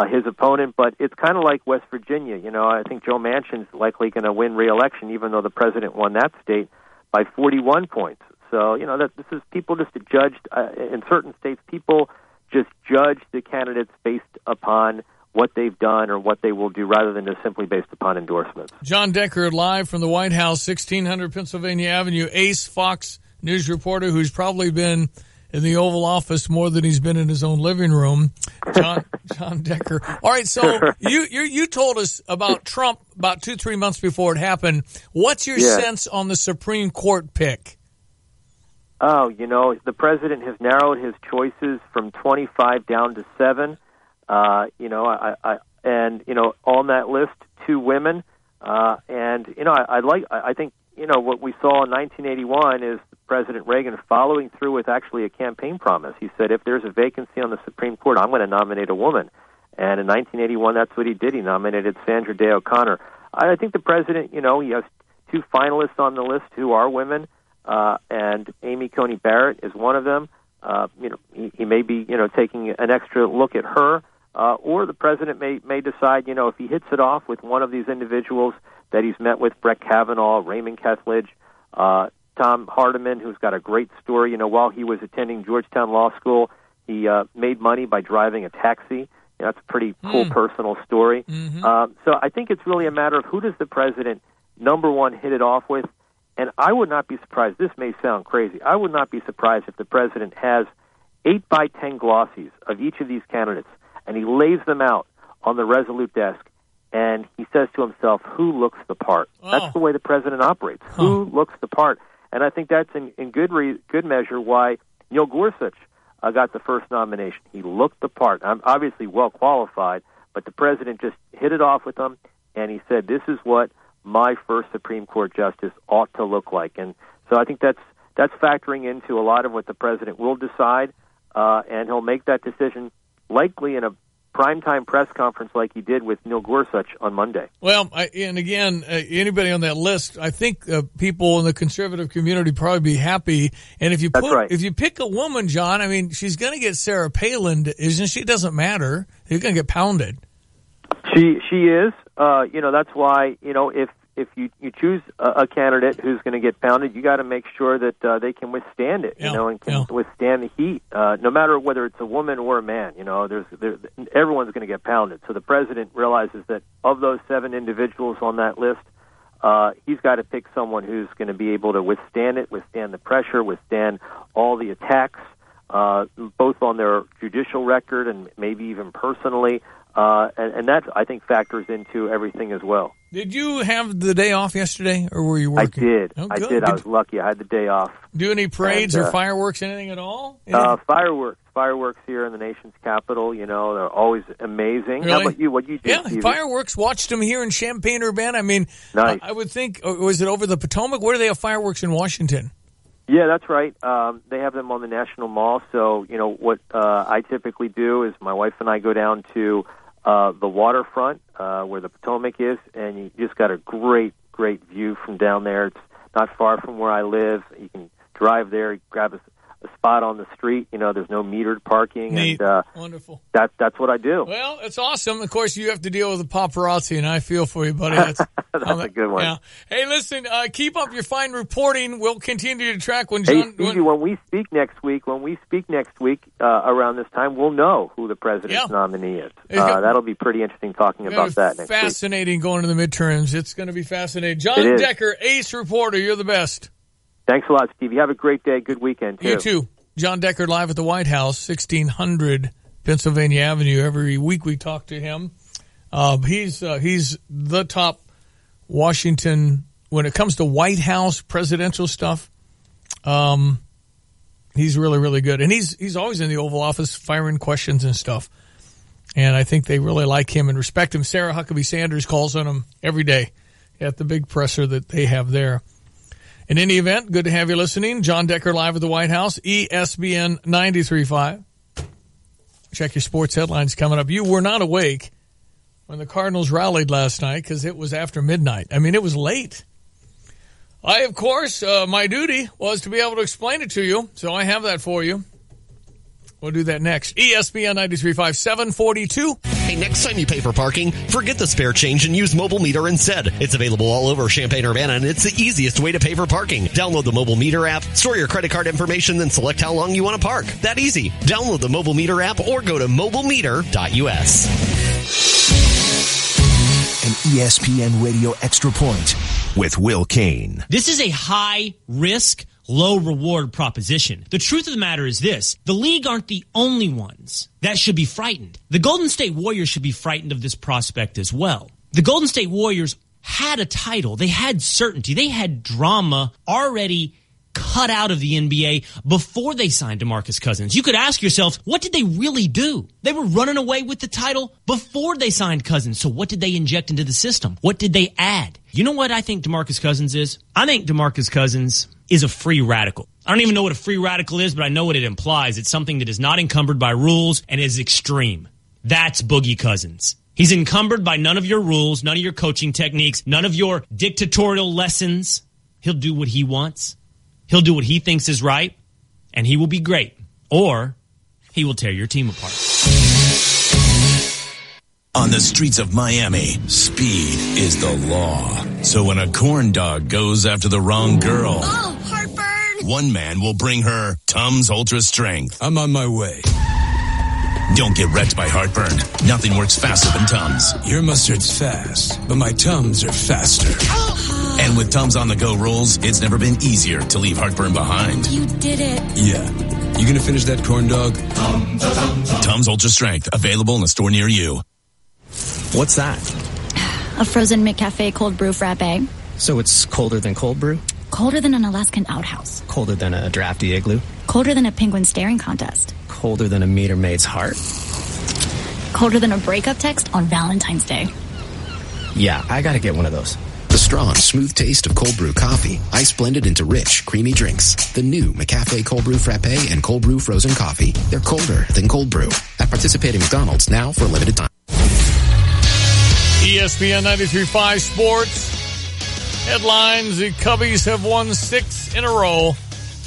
his opponent, but it's kind of like West Virginia. I think Joe Manchin's likely going to win re-election, even though the president won that state by 41 points. So, that this is people just judged in certain states. People just judge the candidates based upon what they've done or what they will do, rather than just simply based upon endorsements. John Decker, live from the White House, 1600 Pennsylvania Avenue, ace Fox News reporter who's probably been in the Oval Office more than he's been in his own living room. John Decker. All right, so you told us about Trump about 2-3 months before it happened. What's your sense on the Supreme Court pick? Oh, the president has narrowed his choices from 25 down to 7. On that list, 2 women. I think what we saw in 1981 is President Reagan following through with actually a campaign promise. He said, if there's a vacancy on the Supreme Court, I'm going to nominate a woman. And in 1981, that's what he did. He nominated Sandra Day O'Connor. I think the president, he has 2 finalists on the list who are women, and Amy Coney Barrett is one of them. He may be, taking an extra look at her, or the president may decide, if he hits it off with one of these individuals that he's met with, Brett Kavanaugh, Raymond Kethledge, Tom Hardiman, who's got a great story. While he was attending Georgetown Law School, he made money by driving a taxi. That's a pretty cool personal story. Mm-hmm. So I think it's really a matter of who does the president, number one, hit it off with. And I would not be surprised. This may sound crazy. I would not be surprised if the president has 8x10 glossies of each of these candidates, and he lays them out on the Resolute desk, and he says to himself, who looks the part? Oh. That's the way the president operates. Huh. Who looks the part? And I think that's in good measure why Neil Gorsuch got the first nomination. He looked the part. I'm obviously well qualified, but the president just hit it off with him, and he said, this is what my first Supreme Court justice ought to look like. And so I think that's factoring into a lot of what the president will decide, and he'll make that decision likely in a primetime press conference like he did with Neil Gorsuch on Monday. Well, anybody on that list, I think people in the conservative community probably be happy. And if you pick a woman, John, I mean, she's going to get Sarah Palin, isn't she? It doesn't matter. You're going to get pounded. She is. That's why, if you choose a candidate who's going to get pounded, you got to make sure that they can withstand it, and can withstand the heat, no matter whether it's a woman or a man. Everyone's going to get pounded. So the president realizes that of those 7 individuals on that list, he's got to pick someone who's going to be able to withstand it, withstand the pressure, withstand all the attacks, both on their judicial record and maybe even personally. And that, I think, factors into everything as well. Did you have the day off yesterday, or were you working? I did. Oh, I did. I was lucky. I had the day off. Do any parades or fireworks, anything at all? Fireworks here in the nation's capital. They're always amazing. Really? How about you? What you do? Yeah, Stevie? Fireworks. Watched them here in Champaign-Urbana. I mean, nice. I would think, was it over the Potomac? Where do they have fireworks in Washington? Yeah, that's right. They have them on the National Mall. So, what I typically do is my wife and I go down to the waterfront where the Potomac is, and you just got a great view from down there. It's not far from where I live. You can drive there, grab a spot on the street. There's no metered parking. Neat. And wonderful. That's what I do. Well, it's awesome. Of course, you have to deal with the paparazzi, and I feel for you, buddy. That's a good one. Yeah. Hey, listen, keep up your fine reporting. We'll continue to track when John. Hey, Stevie, when we speak next week, around this time, we'll know who the president's nominee is. That'll be pretty interesting talking about that next week. Fascinating going to the midterms. It's going to be fascinating. John Decker, ace reporter. You're the best. Thanks a lot, Stevie. Have a great day. Good weekend, too. You too. John Decker live at the White House, 1600 Pennsylvania Avenue. Every week we talk to him. He's the top Washington when it comes to White House presidential stuff. He's really, really good. And he's always in the Oval Office firing questions and stuff. And I think they really like him and respect him. Sarah Huckabee Sanders calls on him every day at the big presser that they have there. In any event, good to have you listening. John Decker live at the White House, ESPN 93.5. Check your sports headlines coming up. You were not awake when the Cardinals rallied last night because it was after midnight. I mean, it was late. Of course, my duty was to be able to explain it to you, so I have that for you. We'll do that next. ESPN 93.5, 742. Hey, next time you pay for parking, forget the spare change and use Mobile Meter instead. It's available all over Champaign-Urbana, and it's the easiest way to pay for parking. Download the Mobile Meter app, store your credit card information, then select how long you want to park. That easy. Download the Mobile Meter app or go to mobilemeter.us. An ESPN Radio Extra Point with Will Kane. This is a high-risk, low-reward proposition. The truth of the matter is this. The league aren't the only ones that should be frightened. The Golden State Warriors should be frightened of this prospect as well. The Golden State Warriors had a title. They had certainty. They had drama already cut out of the NBA before they signed DeMarcus Cousins. You could ask yourself, what did they really do? They were running away with the title before they signed Cousins. So what did they inject into the system? What did they add? You know what I think DeMarcus Cousins is? I think DeMarcus Cousins is a free radical. I don't even know what a free radical is, but I know what it implies. It's something that is not encumbered by rules and is extreme. That's Boogie Cousins. He's encumbered by none of your rules, none of your coaching techniques, none of your dictatorial lessons. He'll do what he wants. He'll do what he thinks is right, and he will be great. Or he will tear your team apart. On the streets of Miami, speed is the law. So when a corn dog goes after the wrong girl, oh, heartburn! One man will bring her Tums Ultra Strength. I'm on my way. Don't get wrecked by heartburn. Nothing works faster than Tums. Your mustard's fast, but my Tums are faster. And with Tums on the go rules, it's never been easier to leave heartburn behind. You did it. Yeah. You gonna finish that corn dog? Tums Ultra Strength, available in a store near you. What's that? A frozen McCafe cold brew frappe. So it's colder than cold brew? Colder than an Alaskan outhouse. Colder than a drafty igloo? Colder than a penguin staring contest. Colder than a meter maid's heart? Colder than a breakup text on Valentine's Day. Yeah, I gotta get one of those. The strong, smooth taste of cold brew coffee, ice blended into rich, creamy drinks. The new McCafe Cold Brew Frappe and Cold Brew Frozen Coffee. They're colder than cold brew. At participating McDonald's now for a limited time. ESPN 93.5 Sports. Headlines, the Cubbies have won 6 in a row.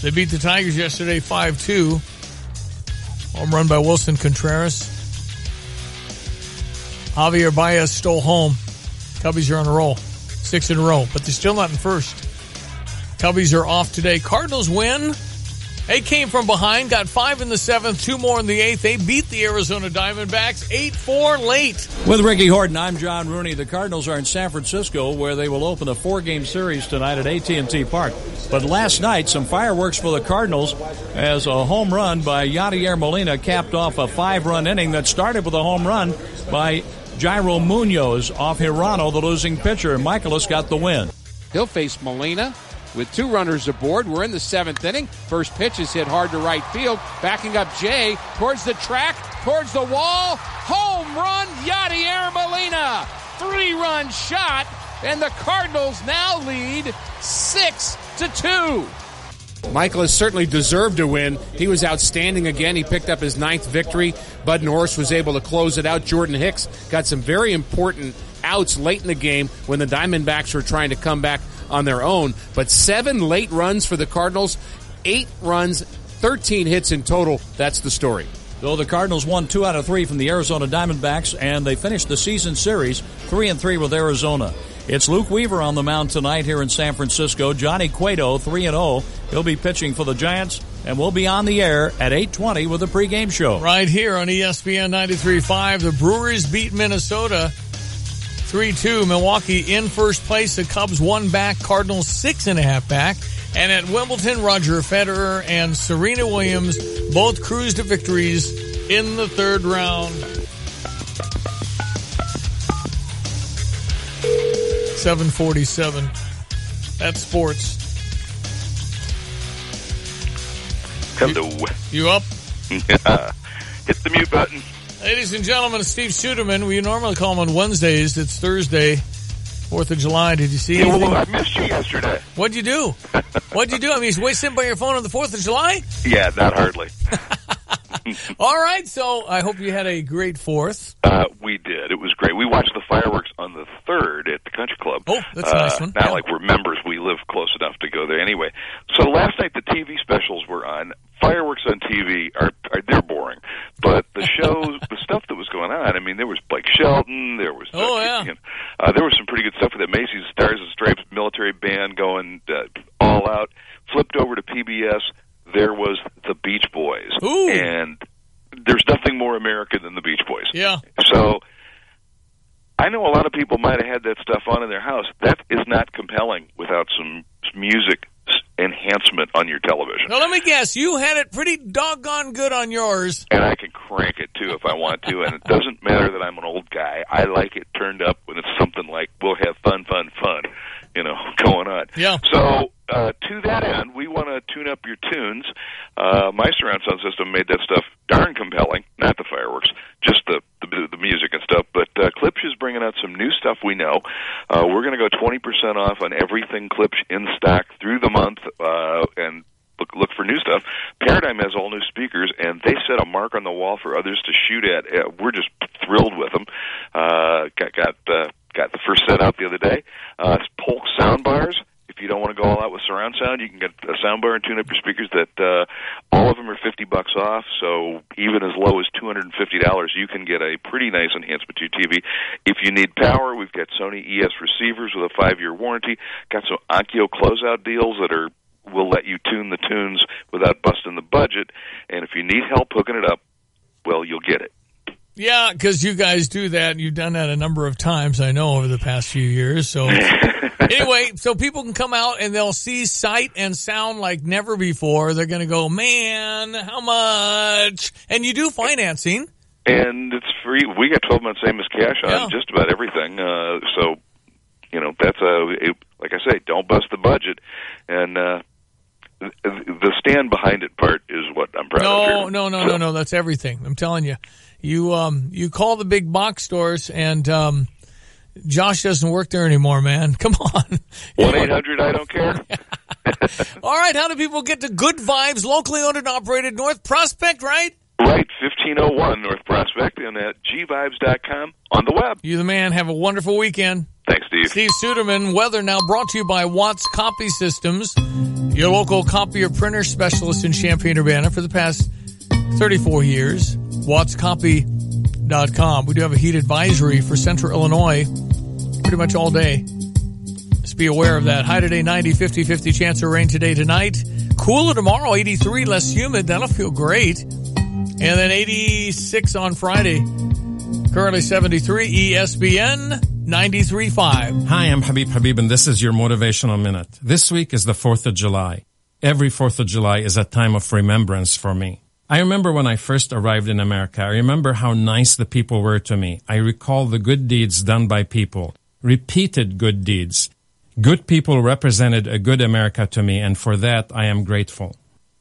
They beat the Tigers yesterday 5-2. Home run by Wilson Contreras. Javier Baez stole home. Cubbies are on a roll. 6 in a row, but they're still not in first. Cubbies are off today. Cardinals win. They came from behind, got 5 in the 7th, 2 more in the 8th. They beat the Arizona Diamondbacks 8-4 late. With Ricky Horton, I'm John Rooney. The Cardinals are in San Francisco, where they will open a 4-game series tonight at AT&T Park. But last night, some fireworks for the Cardinals as a home run by Yadier Molina capped off a 5-run inning that started with a home run by Jairo Munoz off Hirano, the losing pitcher. Michaelis got the win. He'll face Molina with 2 runners aboard. We're in the 7th inning. First pitch is hit hard to right field. Backing up Jay towards the track, towards the wall. Home run, Yadier Molina. 3-run shot, and the Cardinals now lead 6-2. Michaelis certainly deserved to win. He was outstanding again. He picked up his 9th victory. Bud Norris was able to close it out. Jordan Hicks got some very important outs late in the game when the Diamondbacks were trying to come back on their own. But 7 late runs for the Cardinals, 8 runs, 13 hits in total. That's the story. So the Cardinals won 2 out of 3 from the Arizona Diamondbacks, and they finished the season series 3-3 with Arizona. It's Luke Weaver on the mound tonight here in San Francisco. Johnny Cueto, 3-0. He'll be pitching for the Giants, and we'll be on the air at 8:20 with a pregame show. Right here on ESPN 93.5, the Brewers beat Minnesota 3-2. Milwaukee in first place. The Cubs 1 back. Cardinals 6.5 back. And at Wimbledon, Roger Federer and Serena Williams both cruised to victories in the 3rd round. 7:47. That's sports. Hello. You up? Hit the mute button. Ladies and gentlemen, Steve Suderman. We normally call him on Wednesdays. It's Thursday, 4th of July. Did you see anything? Well, I missed you yesterday. What'd you do? What'd you do? I mean, you sitting by your phone on the 4th of July? Yeah, not hardly. All right, so I hope you had a great 4th. We did. It was great. We watched the fireworks on the 3rd at the Country Club. Oh, that's a nice one. Not like we're members. We live close enough to go there anyway. So last night the TV specials were on. Fireworks on TV they're boring. But the shows, the stuff that was going on, I mean, there was Blake Shelton, there was there was some pretty good stuff with that Macy's Stars and Stripes military band going all out. Flipped over to PBS, there was the Beach Boys. Ooh. And there's nothing more American than the Beach Boys. Yeah. So I know a lot of people might have had that stuff on in their house. That is not compelling without some music enhancement on your television. Now, let me guess. You had it pretty doggone good on yours. And I can crank it, too, if I want to. And it doesn't matter that I'm an old guy. I like it turned up when it's something like, we'll have fun, going on. Yeah. So, to that end, we want to tune up your tunes. My surround sound system made that stuff darn compelling. Not the fireworks, just the music and stuff. But Klipsch is bringing out some new stuff we know. We're going to go 20% off on everything Klipsch in stock through the month, and look for new stuff. Paradigm has all new speakers, and they set a mark on the wall for others to shoot at. We're just thrilled with them. Got the first set out the other day. Polk sound bars. If you don't want to go all out with surround sound, you can get a sound bar and tune up your speakers. That all of them are $50 off. So even as low as $250, you can get a pretty nice enhancement to your TV. If you need power, we've got Sony ES receivers with a 5-year warranty. Got some Onkyo closeout deals that will let you tune the tunes without busting the budget. And if you need help hooking it up, well, you'll get it. Yeah, because you guys do that. You've done that a number of times, I know, over the past few years. So anyway, so people can come out and they'll see sight and sound like never before. They're going to go, man, how much? And you do financing. And it's free. We got 12 months same as cash on just about everything. So, that's like I say, don't bust the budget. And the stand behind it part is what I'm proud of. No. That's everything. I'm telling you. You call the big box stores, and Josh doesn't work there anymore, man. Come on. 1-800, I don't care. All right, how do people get to Good Vibes, locally owned and operated North Prospect, right? Right, 1501 North Prospect, and at gvibes.com on the web. You the man. Have a wonderful weekend. Thanks, Steve. Steve Suderman. Weather now brought to you by Watts Copy Systems, your local copier printer specialist in Champaign-Urbana for the past 34 years. Watts Copy LanceHeating.com. We do have a heat advisory for Central Illinois pretty much all day. Just be aware of that. High today, 90, 50 chance of rain today, tonight. Cooler tomorrow, 83, less humid. That'll feel great. And then 86 on Friday. Currently 73, ESPN 93.5. Hi, I'm Habib, and this is your Motivational Minute. This week is the 4th of July. Every 4th of July is a time of remembrance for me. I remember when I first arrived in America. I remember how nice the people were to me. I recall the good deeds done by people. Repeated good deeds. Good people represented a good America to me, and for that I am grateful.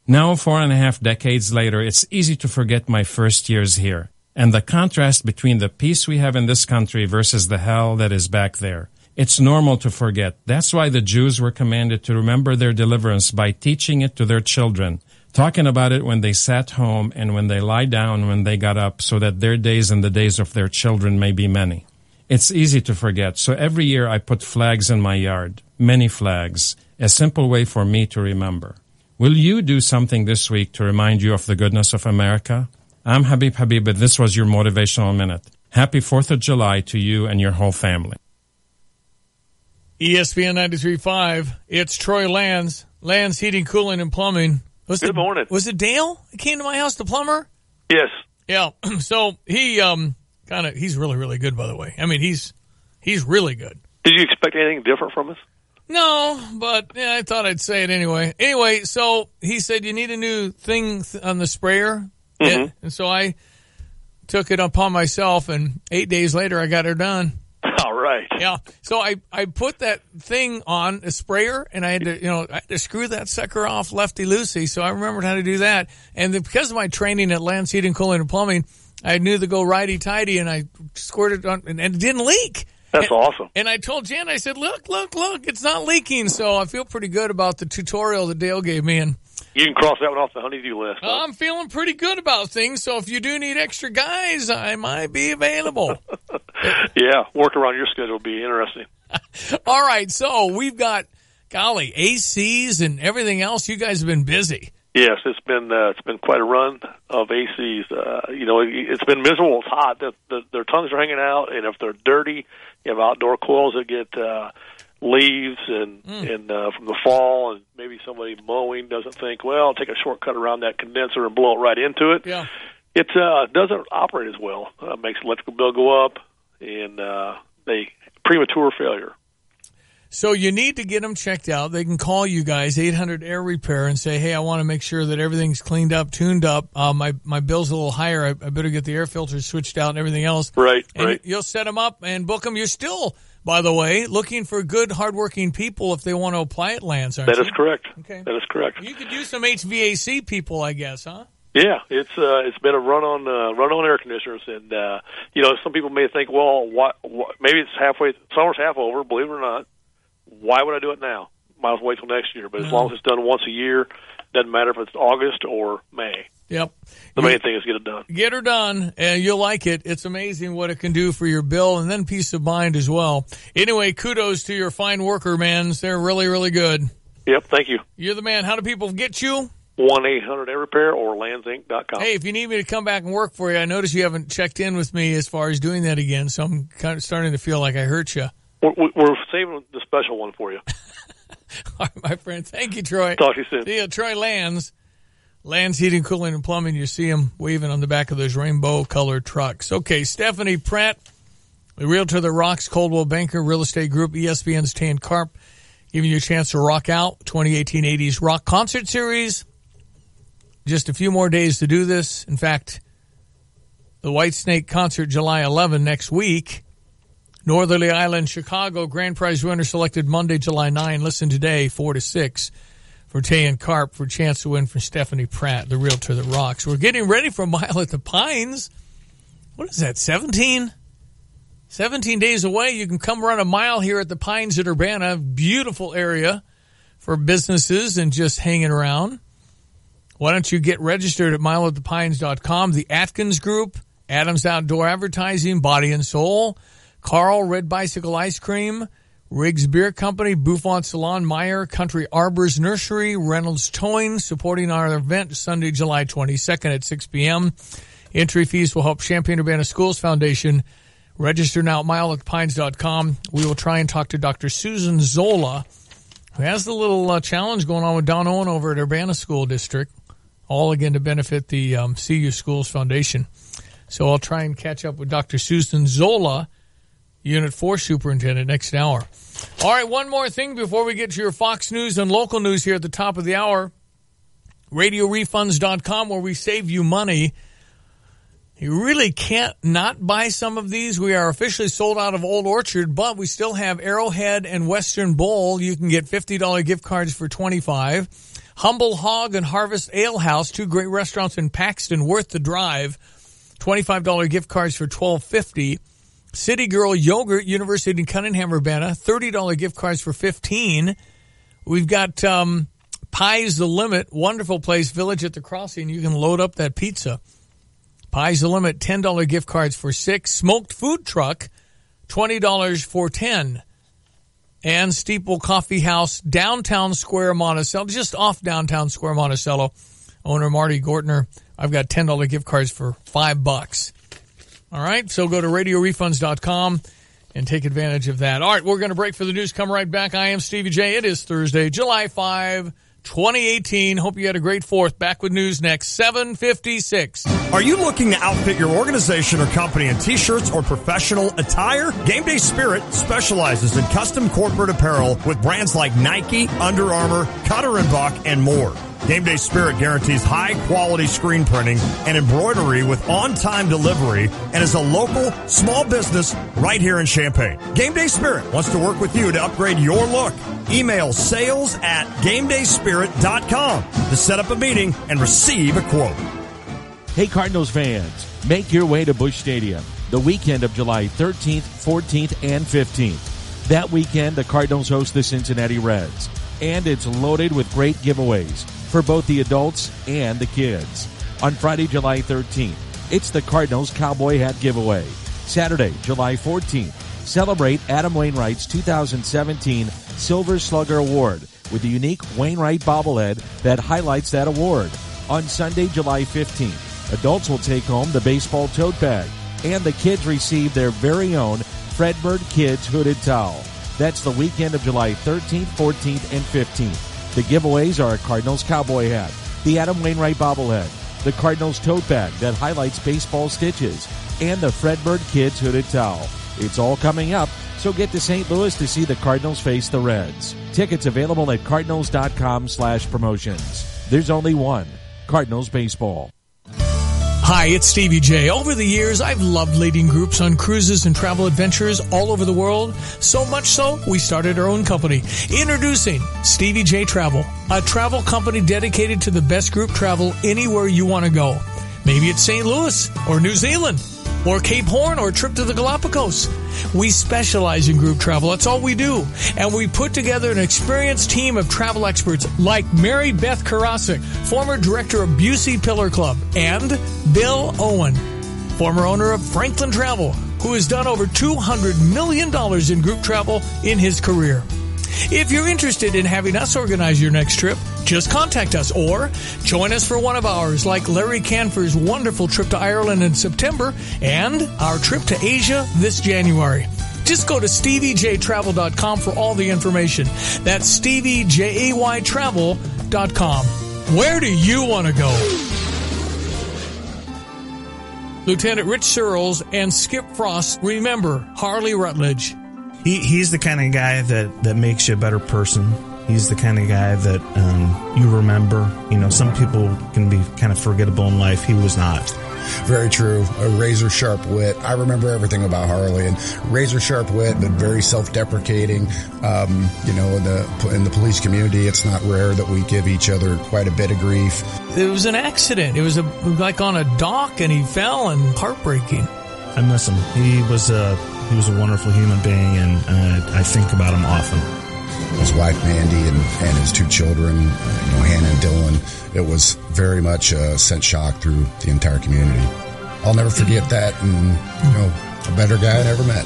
Now, 4.5 decades later, it's easy to forget my first years here, and the contrast between the peace we have in this country versus the hell that is back there. It's normal to forget. That's why the Jews were commanded to remember their deliverance by teaching it to their children, talking about it when they sat home and when they lie down, when they got up, so that their days and the days of their children may be many. It's easy to forget, so every year I put flags in my yard, many flags, a simple way for me to remember. Will you do something this week to remind you of the goodness of America? I'm Habib, and this was your Motivational Minute. Happy 4th of July to you and your whole family. ESPN 93.5, it's Troy Lands, Lands Heating, Cooling, and Plumbing. Good morning. Was it Dale that came to my house, the plumber? Yes. Yeah, so he he's really, really good, by the way. I mean, he's really good. Did you expect anything different from us? No, but yeah, I thought I'd say it anyway. Anyway, so he said you need a new thing on the sprayer. Mm-hmm. And so I took it upon myself, and 8 days later I got her done. All right. Yeah. So I put that thing on a sprayer, and I had to screw that sucker off lefty-loosey. So I remembered how to do that. And because of my training at Lands Heating, Cooling, and Plumbing, I knew to go righty-tighty, and I squirted on, and it didn't leak. That's awesome. And I told Jan, I said, look, it's not leaking. So I feel pretty good about the tutorial that Dale gave me. And you can cross that one off the honeydew list. Huh? I'm feeling pretty good about things. So if you do need extra guys, I might be available. Yeah, work around your schedule will be interesting. All right, so we've got, golly, ACs and everything else. You guys have been busy. Yes, it's been quite a run of ACs. It's been miserable. It's hot. Their tongues are hanging out, and if they're dirty, you have outdoor coils that get leaves and from the fall, and maybe somebody mowing doesn't think, well, I'll take a shortcut around that condenser and blow it right into it. Yeah, it doesn't operate as well. Makes electrical bill go up, and they premature failure. So you need to get them checked out. They can call you guys, 800 Air Repair, and say, hey, I want to make sure that everything's cleaned up, tuned up. My bill's a little higher. I better get the air filters switched out and everything else. Right. You'll set them up and book them. You're still, by the way, looking for good, hardworking people if they want to apply at Lands, aren't you? That is correct. Okay. That is correct. You could use some HVAC people, I guess, huh? Yeah, it's been a run on air conditioners, and some people may think, well, maybe it's halfway, summer's half over. Believe it or not. Why would I do it now? Might as well wait till next year. But as long as it's done once a year, doesn't matter if it's August or May. Yep. The main thing is get it done. Get her done, and you'll like it. It's amazing what it can do for your bill and then peace of mind as well. Anyway, kudos to your fine worker, man. They're really, really good. Yep, thank you. You're the man. How do people get you? 1-800-AIR-REPAIR or landsinc.com. Hey, if you need me to come back and work for you, I notice you haven't checked in with me as far as doing that again, so I'm kind of starting to feel like I hurt you. We're saving the special one for you. All right, my friend. Thank you, Troy. Talk to you soon. See you, Troy Lands. Lands Heating, Cooling, and Plumbing. You see him waving on the back of those rainbow-colored trucks. Okay, Stephanie Pratt, the realtor that rocks, Coldwell Banker Real Estate Group, ESPN's Tan Carp, giving you a chance to rock out 2018 80s Rock Concert Series. Just a few more days to do this. In fact, the Whitesnake Concert, July 11, next week. Northerly Island, Chicago, grand prize winner selected Monday, July 9. Listen today, 4 to 6, for Tay and Carp for a chance to win for Stephanie Pratt, the realtor that rocks. We're getting ready for a mile at the Pines. What is that, 17? 17 days away. You can come run a mile here at the Pines at Urbana. Beautiful area for businesses and just hanging around. Why don't you get registered at mileatthepines.com. The Atkins Group, Adams Outdoor Advertising, Body and Soul, Carl Red Bicycle Ice Cream, Riggs Beer Company, Buffon Salon, Meyer, Country Arbors Nursery, Reynolds Towing, supporting our event Sunday, July 22nd at 6 p.m. Entry fees will help Champaign-Urbana Schools Foundation. Register now at mileatthepines.com. We will try and talk to Dr. Susan Zola, who has the little challenge going on with Don Owen over at Urbana School District, all again to benefit the CU Schools Foundation. So I'll try and catch up with Dr. Susan Zola, Unit 4 Superintendent, next hour. All right, one more thing before we get to your Fox News and local news here at the top of the hour. RadioRefunds.com, where we save you money. You really can't not buy some of these. We are officially sold out of Old Orchard, but we still have Arrowhead and Western Bowl. You can get $50 gift cards for $25. Humble Hog and Harvest Ale House, 2 great restaurants in Paxton, worth the drive. $25 gift cards for $12.50. City Girl Yogurt, University in Cunningham, Urbana, $30 gift cards for $15. We've got Pie's the Limit, wonderful place, Village at the Crossing. You can load up that pizza. Pie's the Limit, $10 gift cards for $6. Smoked Food Truck, $20 for $10. And Steeple Coffee House, Downtown Square, Monticello, just off Downtown Square, Monticello. Owner Marty Gortner. I've got $10 gift cards for $5. All right, so go to RadioRefunds.com and take advantage of that. All right, we're going to break for the news. Come right back. I am Stevie J. It is Thursday, July 5, 2018. Hope you had a great 4th. Back with news next, 7:56. Are you looking to outfit your organization or company in t-shirts or professional attire? Game Day Spirit specializes in custom corporate apparel with brands like Nike, Under Armour, Cutter & Buck, and more. Game Day Spirit guarantees high-quality screen printing and embroidery with on-time delivery and is a local small business right here in Champaign. Game Day Spirit wants to work with you to upgrade your look. Email sales@gamedayspirit.com to set up a meeting and receive a quote. Hey Cardinals fans, make your way to Busch Stadium the weekend of July 13th, 14th, and 15th. That weekend, the Cardinals host the Cincinnati Reds, and it's loaded with great giveaways for both the adults and the kids. On Friday, July 13th, it's the Cardinals Cowboy Hat Giveaway. Saturday, July 14th, celebrate Adam Wainwright's 2017 Silver Slugger Award with a unique Wainwright bobblehead that highlights that award. On Sunday, July 15th, adults will take home the baseball tote bag, and the kids receive their very own Fredbird Kids Hooded Towel. That's the weekend of July 13th, 14th, and 15th. The giveaways are a Cardinals Cowboy Hat, the Adam Wainwright bobblehead, the Cardinals tote bag that highlights baseball stitches, and the Fredbird Kids Hooded Towel. It's all coming up, so get to St. Louis to see the Cardinals face the Reds. Tickets available at cardinals.com/promotions. There's only one, Cardinals Baseball. Hi, it's Stevie J. Over the years, I've loved leading groups on cruises and travel adventures all over the world. So much so, we started our own company. Introducing Stevie J Travel, a travel company dedicated to the best group travel anywhere you want to go. Maybe it's St. Louis or New Zealand or Cape Horn or a trip to the Galapagos. We specialize in group travel. That's all we do. And we put together an experienced team of travel experts like Mary Beth Karasik, former director of Busey Pillar Club, and Bill Owen, former owner of Franklin Travel, who has done over $200 million in group travel in his career. If you're interested in having us organize your next trip, just contact us or join us for one of ours, like Larry Canfor's wonderful trip to Ireland in September and our trip to Asia this January. Just go to StevieJTravel.com for all the information. That's StevieJayTravel.com. Where do you want to go? Lieutenant Rich Searles and Skip Frost remember Harley Rutledge. He's the kind of guy that makes you a better person. He's the kind of guy that you remember. You know, some people can be kind of forgettable in life. He was not. Very true. A razor-sharp wit. I remember everything about Harley. And razor-sharp wit, but very self-deprecating. You know, in the police community, it's not rare that we give each other quite a bit of grief. It was an accident. It was like on a dock, and he fell, and heartbreaking. I miss him. He was a wonderful human being, and I think about him often. His wife Mandy and his 2 children, Hannah and Dylan. It was very much sent shock through the entire community. I'll never forget that, and a better guy I never met.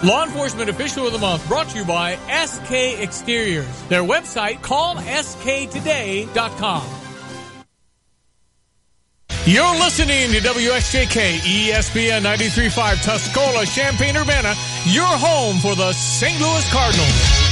Law Enforcement Official of the Month brought to you by SK Exteriors. Their website, callsktoday.com. You're listening to WSJK ESPN 93.5 Tuscola, Champaign-Urbana, your home for the St. Louis Cardinals.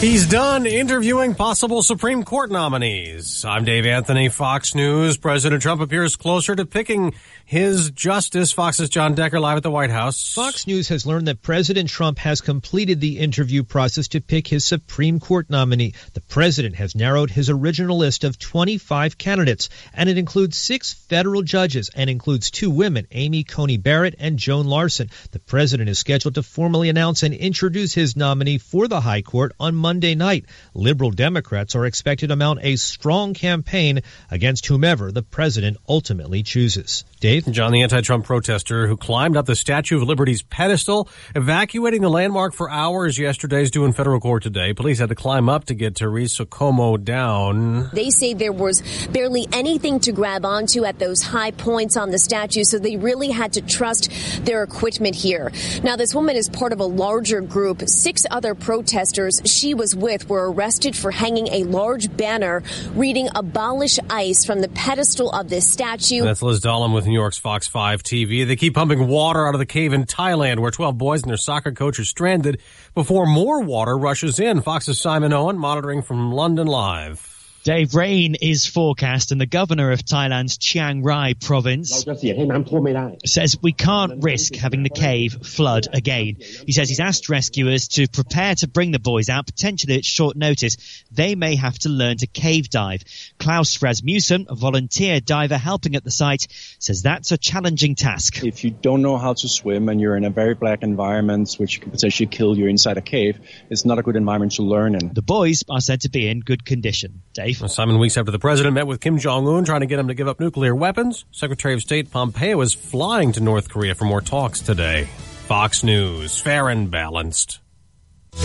He's done interviewing possible Supreme Court nominees. I'm Dave Anthony, Fox News. President Trump appears closer to picking his justice. Fox's John Decker live at the White House. Fox News has learned that President Trump has completed the interview process to pick his Supreme Court nominee. The president has narrowed his original list of 25 candidates, and it includes 6 federal judges and includes 2 women, Amy Coney Barrett and Joan Larson. The president is scheduled to formally announce and introduce his nominee for the High Court on Monday night. Liberal Democrats are expected to mount a strong campaign against whomever the president ultimately chooses. Dave? John, the anti-Trump protester who climbed up the Statue of Liberty's pedestal, evacuating the landmark for hours yesterday, is due in federal court today. Police had to climb up to get Teresa Como down. They say there was barely anything to grab onto at those high points on the statue, so they really had to trust their equipment here. Now, this woman is part of a larger group. 6 other protesters she was with were arrested for hanging a large banner reading "Abolish ICE" from the pedestal of this statue. That's Liz Dahlem with New York's Fox 5 TV. They keep pumping water out of the cave in Thailand where 12 boys and their soccer coach are stranded before more water rushes in. Fox's Simon Owen monitoring from London live. Dave, rain is forecast, and the governor of Thailand's Chiang Rai province says we can't risk having the cave flood again. He says he's asked rescuers to prepare to bring the boys out, potentially at short notice. They may have to learn to cave dive. Klaus Rasmussen, a volunteer diver helping at the site, says that's a challenging task. If you don't know how to swim and you're in a very black environment, which can potentially kill you inside a cave, it's not a good environment to learn in. The boys are said to be in good condition. Dave? Simon, weeks after the president met with Kim Jong-un trying to get him to give up nuclear weapons, Secretary of State Pompeo is flying to North Korea for more talks today. Fox News, fair and balanced.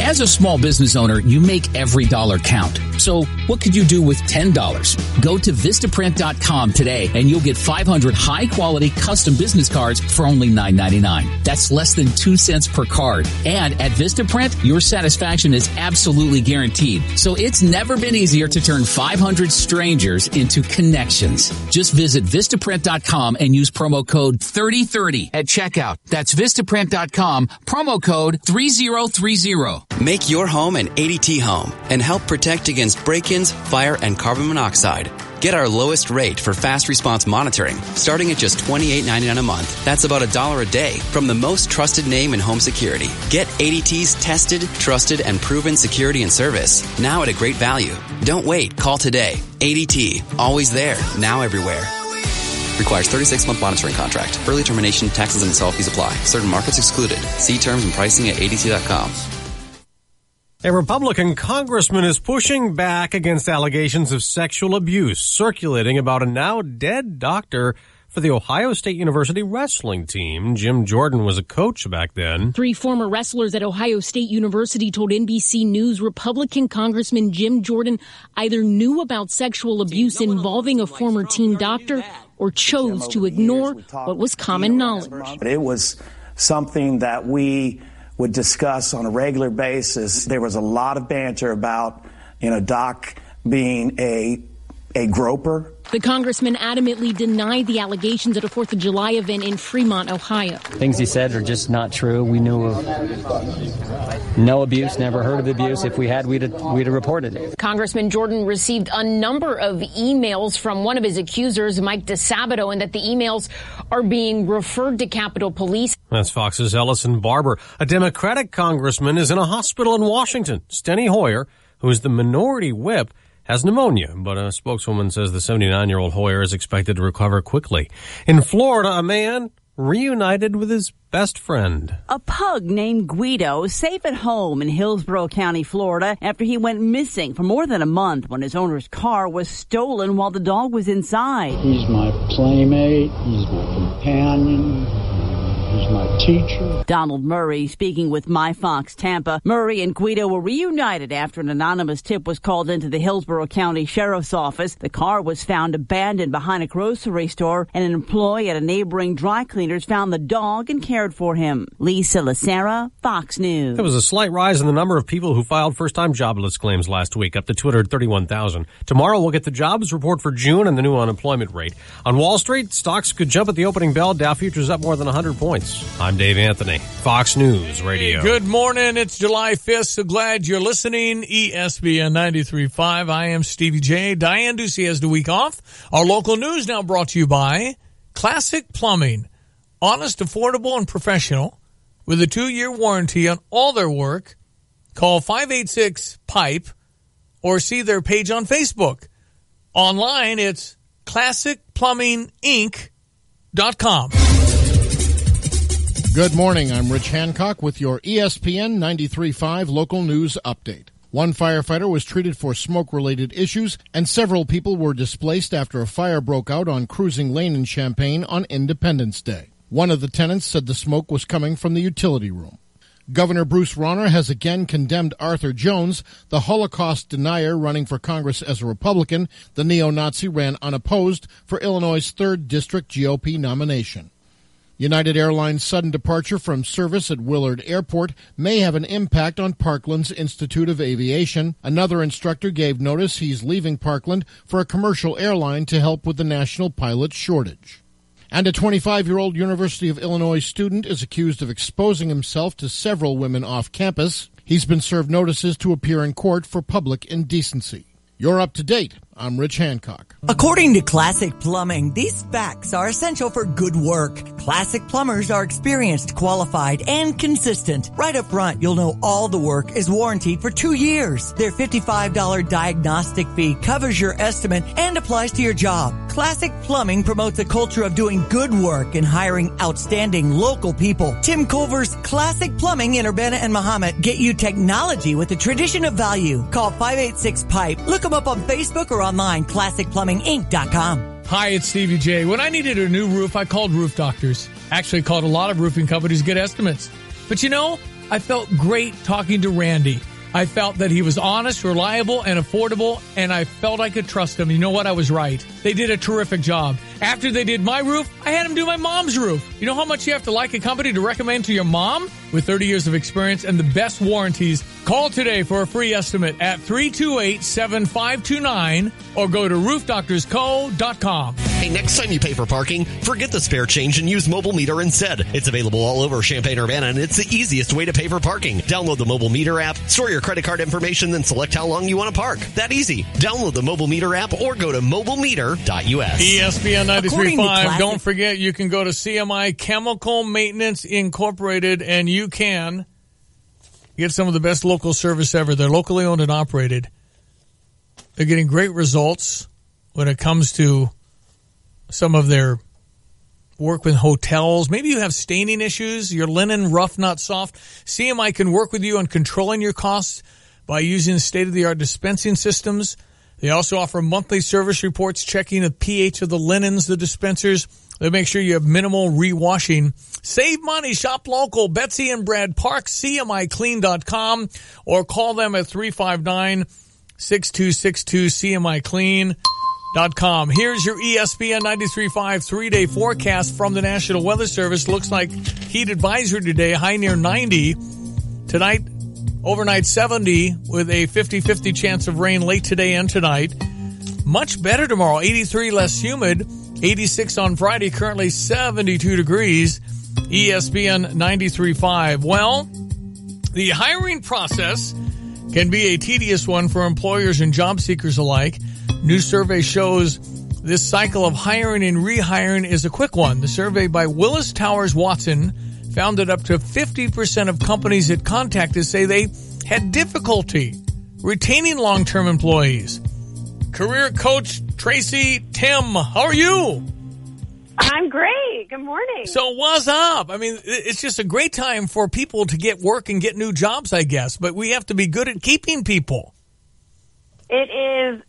As a small business owner, you make every dollar count. So what could you do with $10? Go to Vistaprint.com today and you'll get 500 high-quality custom business cards for only $9.99. That's less than 2 cents per card. And at Vistaprint, your satisfaction is absolutely guaranteed. So it's never been easier to turn 500 strangers into connections. Just visit Vistaprint.com and use promo code 3030 at checkout. That's Vistaprint.com, promo code 3030. Make your home an ADT home and help protect against break-ins, fire, and carbon monoxide. Get our lowest rate for fast response monitoring, starting at just $28.99 a month. That's about $1 a day from the most trusted name in home security. Get ADT's tested, trusted, and proven security and service, now at a great value. Don't wait. Call today. ADT. Always there. Now everywhere. Requires 36-month monitoring contract. Early termination, taxes, and install fees apply. Certain markets excluded. See terms and pricing at ADT.com. A Republican congressman is pushing back against allegations of sexual abuse circulating about a now dead doctor for the Ohio State University wrestling team. Jim Jordan was a coach back then. 3 former wrestlers at Ohio State University told NBC News Republican Congressman Jim Jordan either knew about sexual abuse involving a former team doctor or chose to ignore what was common knowledge. But it was something that we would discuss on a regular basis. There was a lot of banter about, Doc being a groper. The congressman adamantly denied the allegations at a 4th of July event in Fremont, Ohio. Things he said are just not true. We knew of no abuse, never heard of abuse. If we had, we'd have reported it. Congressman Jordan received a number of emails from one of his accusers, Mike DeSabato, and that the emails are being referred to Capitol Police. That's Fox's Ellison Barber. A Democratic congressman is in a hospital in Washington. Steny Hoyer, who is the minority whip, has pneumonia, but a spokeswoman says the 79-year-old Hoyer is expected to recover quickly. In Florida, a man reunited with his best friend. A pug named Guido is safe at home in Hillsborough County, Florida, after he went missing for more than a month when his owner's car was stolen while the dog was inside. He's my playmate. He's my companion. He's my teacher. Donald Murray speaking with MyFox Tampa. Murray and Guido were reunited after an anonymous tip was called into the Hillsborough County Sheriff's Office. The car was found abandoned behind a grocery store, and an employee at a neighboring dry cleaners found the dog and cared for him. Lisa Lacera, Fox News. There was a slight rise in the number of people who filed first-time jobless claims last week, up to 231,000. Tomorrow we'll get the jobs report for June and the new unemployment rate. On Wall Street, stocks could jump at the opening bell. Dow futures up more than 100 points. I'm Dave Anthony, Fox News Radio. Hey, good morning. It's July 5th. So glad you're listening. ESPN 93.5. I am Stevie J. Diane Ducey has the week off. Our local news now brought to you by Classic Plumbing. Honest, affordable, and professional with a 2-year warranty on all their work. Call 586-PIPE or see their page on Facebook. Online, it's classicplumbinginc.com. Good morning. I'm Rich Hancock with your ESPN 93.5 local news update. One firefighter was treated for smoke-related issues, and several people were displaced after a fire broke out on Cruising Lane in Champaign on Independence Day. One of the tenants said the smoke was coming from the utility room. Governor Bruce Rauner has again condemned Arthur Jones, the Holocaust denier running for Congress as a Republican. The neo-Nazi ran unopposed for Illinois' 3rd District GOP nomination. United Airlines' sudden departure from service at Willard Airport may have an impact on Parkland's Institute of Aviation. Another instructor gave notice he's leaving Parkland for a commercial airline to help with the national pilot shortage. And a 25-year-old University of Illinois student is accused of exposing himself to several women off campus. He's been served notices to appear in court for public indecency. You're up to date. I'm Rich Hancock. According to Classic Plumbing, these facts are essential for good work. Classic plumbers are experienced, qualified, and consistent. Right up front, you'll know all the work is warranted for 2 years. Their $55 diagnostic fee covers your estimate and applies to your job. Classic Plumbing promotes a culture of doing good work and hiring outstanding local people. Tim Culver's Classic Plumbing in Urbana and Mahomet get you technology with a tradition of value. Call 586-PIPE. Look them up on Facebook or online, classicplumbinginc.com. Hi, it's Stevie J. When I needed a new roof, I called Roof Doctors. Actually called a lot of roofing companies to get estimates. But you know, I felt great talking to Randy. I felt that he was honest, reliable, and affordable, and I felt I could trust him. You know what? I was right. They did a terrific job. After they did my roof, I had them do my mom's roof. You know how much you have to like a company to recommend to your mom? With 30 years of experience and the best warranties, call today for a free estimate at 328-7529 or go to roofdoctorsco.com. Hey, next time you pay for parking, forget the spare change and use Mobile Meter instead. It's available all over Champaign-Urbana, and it's the easiest way to pay for parking. Download the Mobile Meter app, store your credit card information, then select how long you want to park. That easy. Download the Mobile Meter app or go to mobilemeter.us. ESPN 93.5. Don't forget, you can go to CMI Chemical Maintenance Incorporated, and you can get some of the best local service ever. They're locally owned and operated. They're getting great results when it comes to some of their work with hotels. Maybe you have staining issues, your linen rough, not soft. CMI can work with you on controlling your costs by using state-of-the-art dispensing systems. They also offer monthly service reports checking the pH of the linens, the dispensers. They make sure you have minimal rewashing. Save money. Shop local. Betsy and Brad Park, CMIClean.com, or call them at 359-6262 CMIClean.com. Here's your ESPN 93.5 3-day forecast from the National Weather Service. Looks like heat advisory today, high near 90. Tonight, overnight 70 with a 50-50 chance of rain late today and tonight. Much better tomorrow, 83 less humid, 86 on Friday, currently 72 degrees. ESPN 93.5. Well, the hiring process can be a tedious one for employers and job seekers alike. New survey shows this cycle of hiring and rehiring is a quick one. The survey by Willis Towers Watson found that up to 50% of companies it contacted say they had difficulty retaining long-term employees. Career coach Tracy Tim, how are you? I'm great. Good morning. So what's up? I mean, it's just a great time for people to get work and get new jobs, I guess, but we have to be good at keeping people. It is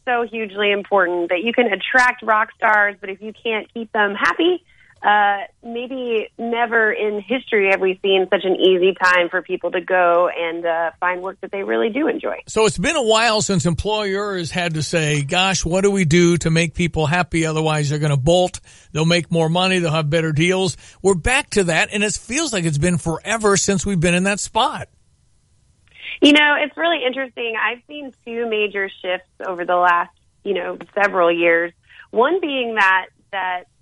so hugely important that you can attract rock stars, but if you can't keep them happy, maybe never in history have we seen such an easy time for people to go and find work that they really do enjoy. So it's been a while since employers had to say, gosh, what do we do to make people happy? Otherwise, they're going to bolt. They'll make more money. They'll have better deals. We're back to that, and it feels like it's been forever since we've been in that spot. You know, it's really interesting. I've seen two major shifts over the last, several years. One being that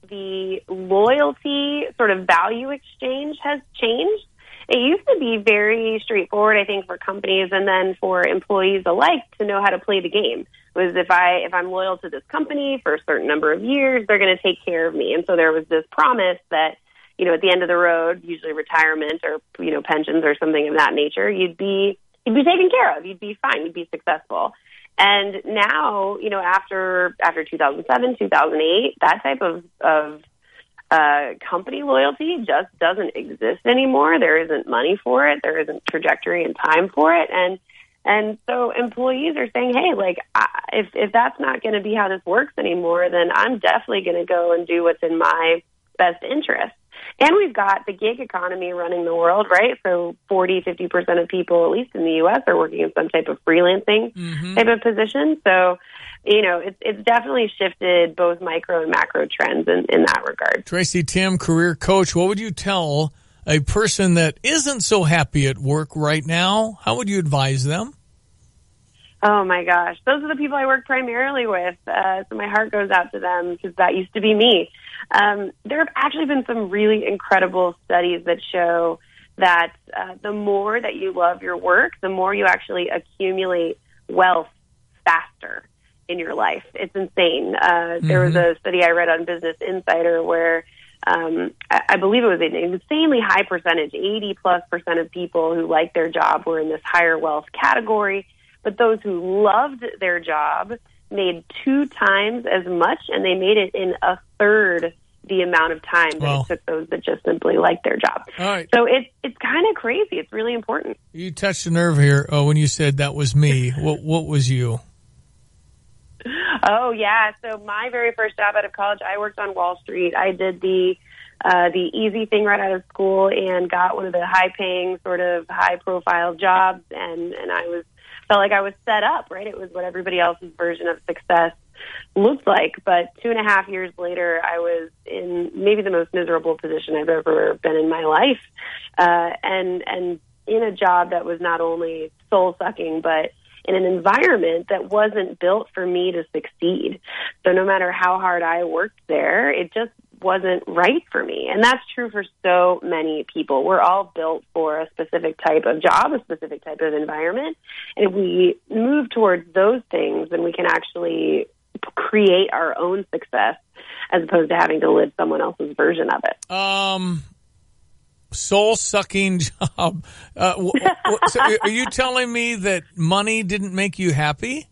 the loyalty sort of value exchange has changed. It used to be very straightforward, I think, for companies and then for employees alike to know how to play the game. It was if I'm loyal to this company for a certain number of years, they're going to take care of me. And so there was this promise that, at the end of the road, usually retirement or, pensions or something of that nature, you'd be taken care of. You'd be fine. You'd be successful. And now, after 2007, 2008, that type of company loyalty just doesn't exist anymore. There isn't money for it. There isn't trajectory and time for it. And so employees are saying, hey, if that's not going to be how this works anymore, then I'm definitely going to go and do what's in my best interest. And we've got the gig economy running the world, right? So 40-50% of people, at least in the U.S., are working in some type of freelancing type of position. So, it's definitely shifted both micro and macro trends in that regard. Tracy Tim, career coach, what would you tell a person that isn't so happy at work right now? How would you advise them? Oh, my gosh. Those are the people I work primarily with. So my heart goes out to them because that used to be me. There have actually been some really incredible studies that show that the more that you love your work, the more you actually accumulate wealth faster in your life. It's insane. There was a study I read on Business Insider where I believe it was an insanely high percentage, 80+% of people who liked their job were in this higher wealth category. But those who loved their job made 2 times as much, and they made it in a third the amount of time that it took those that just simply liked their job. All right. So it's kind of crazy. It's really important. You touched a nerve here when you said that was me. What was you? Oh, yeah. So my very first job out of college, I worked on Wall Street. I did the easy thing right out of school and got one of the high-paying, sort of high-profile jobs, and I felt like I was set up, right? It was what everybody else's version of success looked like. But 2.5 years later, I was in maybe the most miserable position I've ever been in my life, and in a job that was not only soul-sucking, but in an environment that wasn't built for me to succeed. So no matter how hard I worked there, it just wasn't right for me. And that's true for so many people. We're all built for a specific type of job, a specific type of environment. And if we move towards those things, then we can actually create our own success as opposed to having to live someone else's version of it. Soul-sucking job. So are you telling me that money didn't make you happy?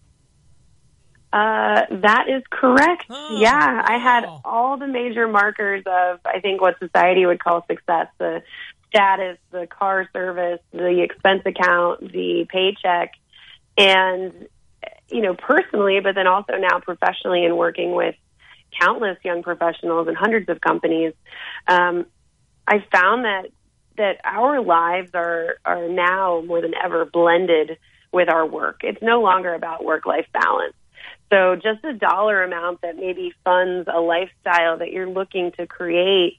That is correct. Yeah, I had all the major markers of, I think, what society would call success: the status, the car service, the expense account, the paycheck. And, personally, but then also now professionally and working with countless young professionals and hundreds of companies, I found that our lives are now more than ever blended with our work. It's no longer about work-life balance. So just a dollar amount that maybe funds a lifestyle that you're looking to create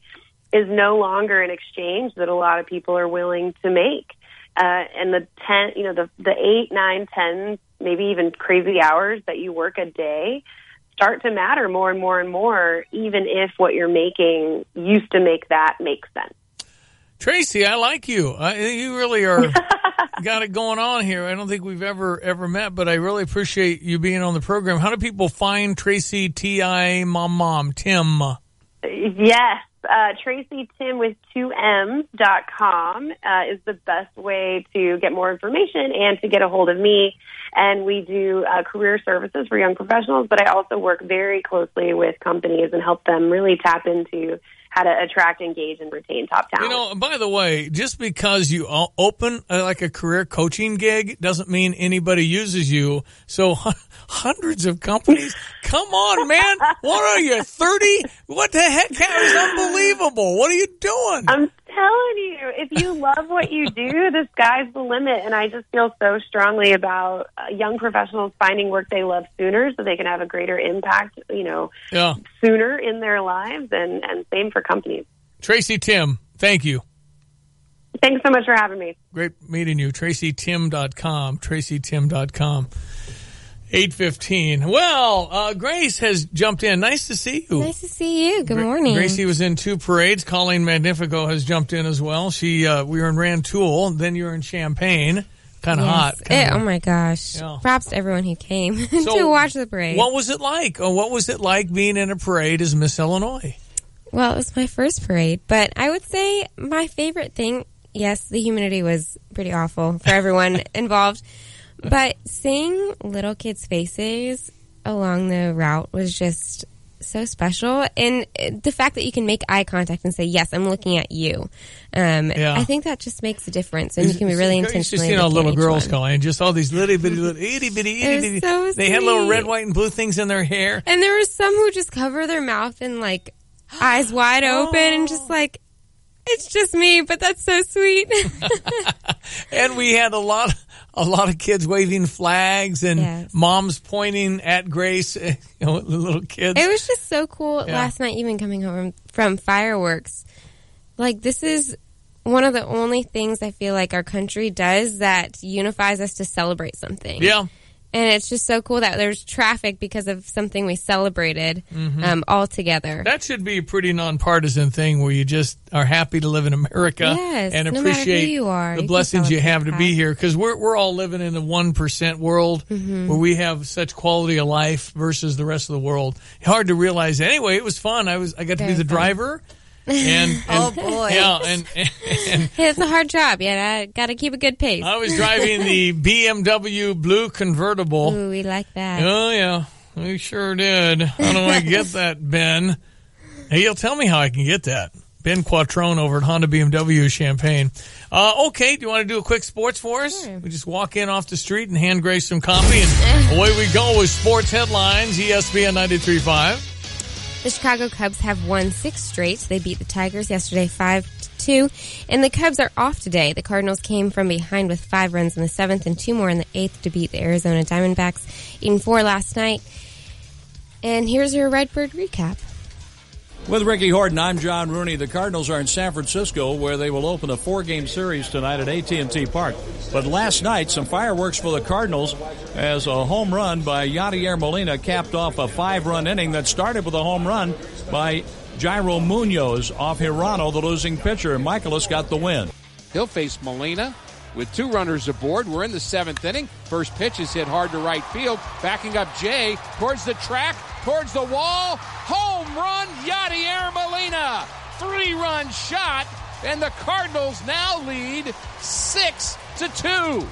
is no longer an exchange that a lot of people are willing to make. And the 8, 9, 10, maybe even crazy hours that you work a day start to matter more and more and more, even if what you're making used to make that make sense. Tracy, I like you. You really are got it going on here. I don't think we've ever met, but I really appreciate you being on the program. How do people find Tracy Tim? Yes, Tracy Tim with 2Ms.com is the best way to get more information and to get a hold of me. And we do career services for young professionals, but I also work very closely with companies and help them really tap into how to attract, engage, and retain top talent. You know, by the way, just because you open like a career coaching gig doesn't mean anybody uses you. So hundreds of companies, come on, man. What are you, 30? What the heck? That is unbelievable. What are you doing? I'm telling you, if you love what you do, the sky's the limit. And I just feel so strongly about young professionals finding work they love sooner so they can have a greater impact, sooner in their lives, and same for companies. Tracy Tim, thank you. Thanks so much for having me. Great meeting you. TracyTim.com. TracyTim.com. 8:15. Well, Grace has jumped in. Nice to see you. Nice to see you. Good morning. Gracie was in 2 parades. Colleen Magnifico has jumped in as well. We were in Rantoul. Then you were in Champaign. Kind of hot. Oh my gosh. Yeah. Props to everyone who came to watch the parade. What was it like? What was it like being in a parade as Miss Illinois? Well, it was my first parade, but I would say my favorite thing, yes, the humidity was pretty awful for everyone involved. But seeing little kids' faces along the route was just so special. And the fact that you can make eye contact and say, yes, I'm looking at you. I think that just makes a difference. And you can be really intentionally looking at little girls going, just all these little itty bitty. So they had little red, white, and blue things in their hair. And there were some who just cover their mouth and like eyes wide open and just like, it's just me, but that's so sweet. And we had a lot of kids waving flags and moms pointing at Grace, the little kids. It was just so cool last night, even coming home from fireworks. Like, this is one of the only things I feel like our country does that unifies us to celebrate something. Yeah. And it's just so cool that there's traffic because of something we celebrated all together. That should be a pretty nonpartisan thing where you just are happy to live in America and appreciate the blessings you have to be here. Because we're all living in a 1% world where we have such quality of life versus the rest of the world. Hard to realize. Anyway, it was fun. I got to be the driver. And oh boy, yeah, and it's a hard job. Yeah, got to keep a good pace. I was driving the BMW blue convertible. Ooh, we like that. Oh yeah, we sure did. How do I get that, Ben? Hey, you'll tell me how I can get that. Ben Quattrone over at Honda BMW Champaign. Okay, do you want to do a quick sports for us? Sure. We just walk in off the street and hand Grace some coffee, and away we go with sports headlines. ESPN 93.5. The Chicago Cubs have won 6 straight. They beat the Tigers yesterday 5-2, and the Cubs are off today. The Cardinals came from behind with 5 runs in the 7th and 2 more in the 8th to beat the Arizona Diamondbacks, eating 4 last night. And here's your Redbird recap. With Ricky Horton, I'm John Rooney. The Cardinals are in San Francisco, where they will open a 4-game series tonight at AT&T Park. But last night, some fireworks for the Cardinals as a home run by Yadier Molina capped off a 5-run inning that started with a home run by Jairo Munoz off Hirano, the losing pitcher. Michaelis got the win. He'll face Molina with 2 runners aboard. We're in the 7th inning. First pitch is hit hard to right field. Backing up Jay towards the track, towards the wall. Home run, Yadier Molina. 3-run shot, and the Cardinals now lead 6-2.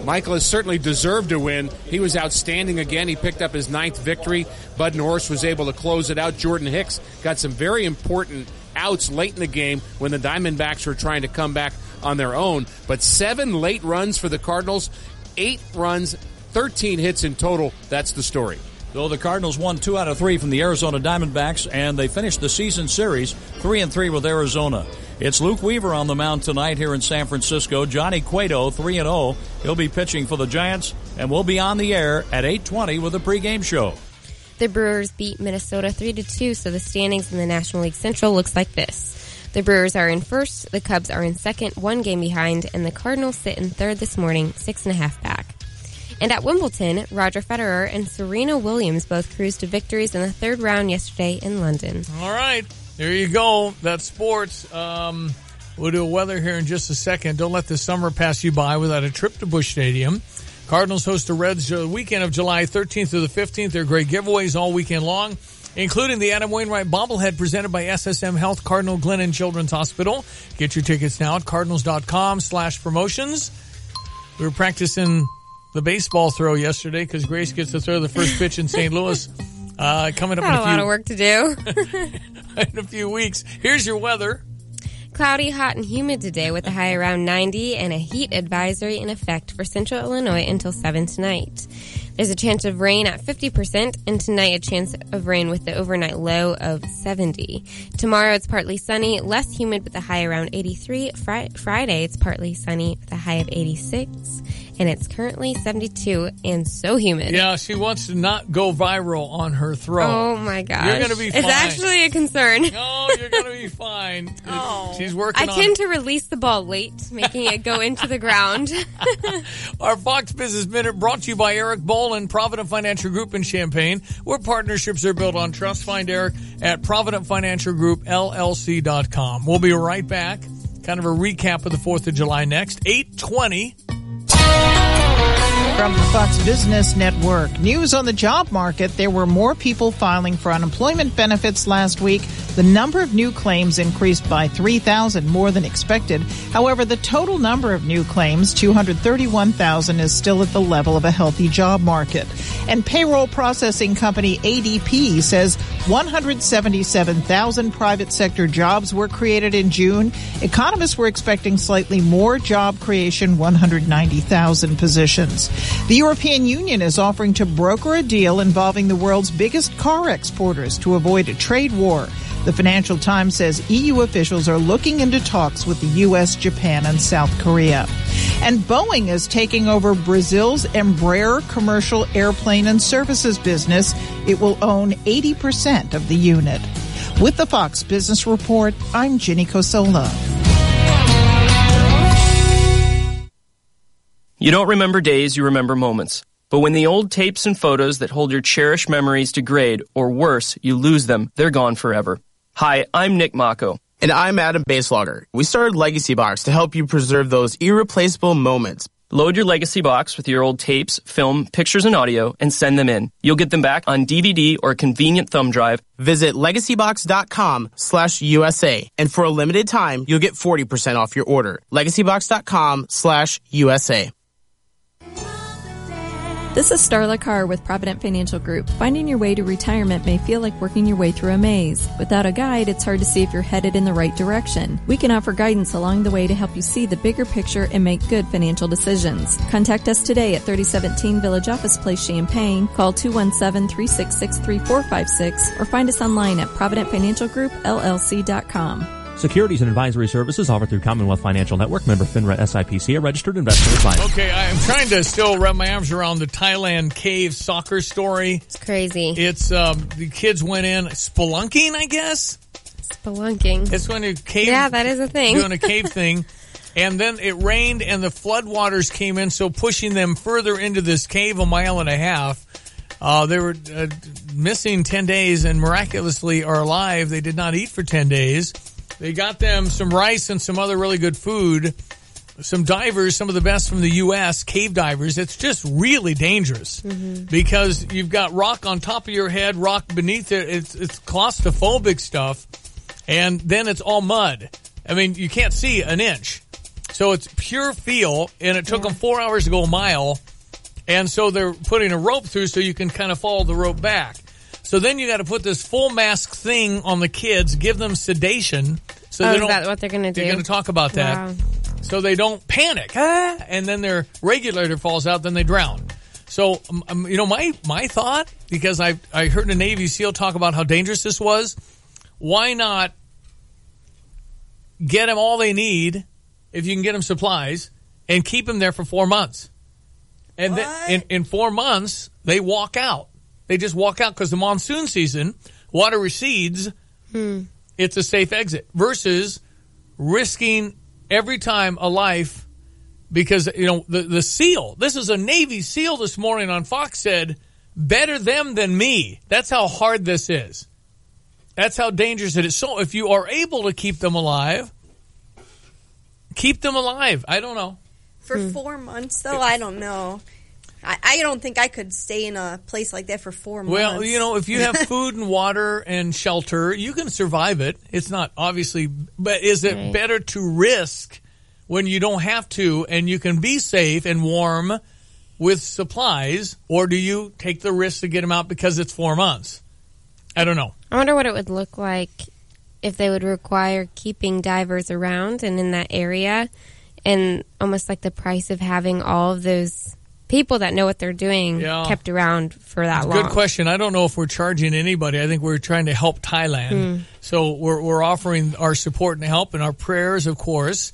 Michaelis certainly deserved to win. He was outstanding again. He picked up his 9th victory. Bud Norris was able to close it out. Jordan Hicks got some very important outs late in the game when the Diamondbacks were trying to come back on their own. But 7 late runs for the Cardinals, 8 runs, 13 hits in total. That's the story. So the Cardinals won 2 out of 3 from the Arizona Diamondbacks, and they finished the season series 3-3 with Arizona. It's Luke Weaver on the mound tonight here in San Francisco. Johnny Cueto, 3-0. He'll be pitching for the Giants, and we'll be on the air at 8:20 with a pregame show. The Brewers beat Minnesota 3-2, so the standings in the National League Central looks like this. The Brewers are in first, the Cubs are in second, 1 game behind, and the Cardinals sit in third this morning, 6.5 back. And at Wimbledon, Roger Federer and Serena Williams both cruised to victories in the 3rd round yesterday in London. All right, there you go. That's sports. We'll do weather here in just a second. Don't let the summer pass you by without a trip to Busch Stadium. Cardinals host the Reds the weekend of July 13th through the 15th. There are great giveaways all weekend long, including the Adam Wainwright bobblehead presented by SSM Health Cardinal Glennon Children's Hospital. Get your tickets now at cardinals.com/promotions. We were practicing the baseball throw yesterday because Grace gets to throw the first pitch in St. Louis. Coming up in a few. A lot of work to do. in a few weeks. Here's your weather. Cloudy, hot, and humid today with a high around 90 and a heat advisory in effect for central Illinois until 7 tonight. There's a chance of rain at 50%, and tonight a chance of rain with the overnight low of 70. Tomorrow it's partly sunny, less humid with a high around 83. Friday it's partly sunny with a high of 86. And it's currently 72 and so humid. Yeah, she wants to not go viral on her throw. Oh, my gosh. You're going to be fine. It's actually a concern. No, you're going to be fine. She's working I on tend to release the ball late, making it go into the ground. Our Fox Business Minute brought to you by Eric Boland, Provident Financial Group in Champaign, where partnerships are built on trust. Find Eric at ProvidentFinancialGroupLLC.com. We'll be right back. Kind of a recap of the 4th of July next. 8:20. From the Fox Business Network. News on the job market. There were more people filing for unemployment benefits last week. The number of new claims increased by 3,000, more than expected. However, the total number of new claims, 231,000, is still at the level of a healthy job market. And payroll processing company ADP says 177,000 private sector jobs were created in June. Economists were expecting slightly more job creation, 190,000 positions. The European Union is offering to broker a deal involving the world's biggest car exporters to avoid a trade war. The Financial Times says EU officials are looking into talks with the U.S., Japan, and South Korea. And Boeing is taking over Brazil's Embraer commercial airplane and services business. It will own 80% of the unit. With the Fox Business Report, I'm Ginny Cosola. You don't remember days, you remember moments. But when the old tapes and photos that hold your cherished memories degrade, or worse, you lose them, they're gone forever. Hi, I'm Nick Mako. And I'm Adam Baselogger. We started Legacy Box to help you preserve those irreplaceable moments. Load your Legacy Box with your old tapes, film, pictures, and audio, and send them in. You'll get them back on DVD or a convenient thumb drive. Visit legacybox.com/USA. And for a limited time, you'll get 40% off your order. legacybox.com/USA. This is Starla Carr with Provident Financial Group. Finding your way to retirement may feel like working your way through a maze. Without a guide, it's hard to see if you're headed in the right direction. We can offer guidance along the way to help you see the bigger picture and make good financial decisions. Contact us today at 3017 Village Office Place, Champaign. Call 217-366-3456 or find us online at ProvidentFinancialGroupLLC.com. Securities and advisory services offered through Commonwealth Financial Network, member FINRA SIPC, a registered investment advisor. Okay, I am trying to still wrap my arms around the Thailand cave soccer story. It's crazy. It's, the kids went in spelunking, I guess? Spelunking. It's when a cave. Yeah, that is a thing. Doing a cave thing. And then it rained and the floodwaters came in, so pushing them further into this cave a mile and a half. They were missing 10 days and miraculously are alive. They did not eat for 10 days. They got them some rice and some other really good food. Some divers, some of the best from the U.S., cave divers. It's just really dangerous because you've got rock on top of your head, rock beneath it. It's claustrophobic stuff. And then it's all mud. I mean, you can't see an inch. So it's pure feel, and it took them 4 hours to go a mile. And so they're putting a rope through so you can kind of follow the rope back. So then you got to put this full mask thing on the kids, give them sedation. So they is don't, that what they're going to do? They're going to talk about that. Wow. So they don't panic. And then their regulator falls out, then they drown. So, my thought, because I heard a Navy SEAL talk about how dangerous this was, why not get them all they need, if you can get them supplies, and keep them there for 4 months. And then in 4 months, they walk out. They just walk out because the monsoon season, water recedes, it's a safe exit. Versus risking every time a life because, the SEAL, this is a Navy SEAL this morning on Fox said, better them than me. That's how hard this is. That's how dangerous it is. So if you are able to keep them alive, keep them alive. I don't know. For 4 months, though, I don't know. I don't think I could stay in a place like that for 4 months. Well, if you have food and water and shelter, you can survive it. It's not obviously, but is it better to risk when you don't have to and you can be safe and warm with supplies, or do you take the risk to get them out because it's 4 months? I don't know. I wonder what it would look like if they would require keeping divers around and in that area, and almost like the price of having all of those people that know what they're doing kept around for that long. Good question. I don't know if we're charging anybody. I think we're trying to help Thailand. So we're offering our support and help and our prayers, of course.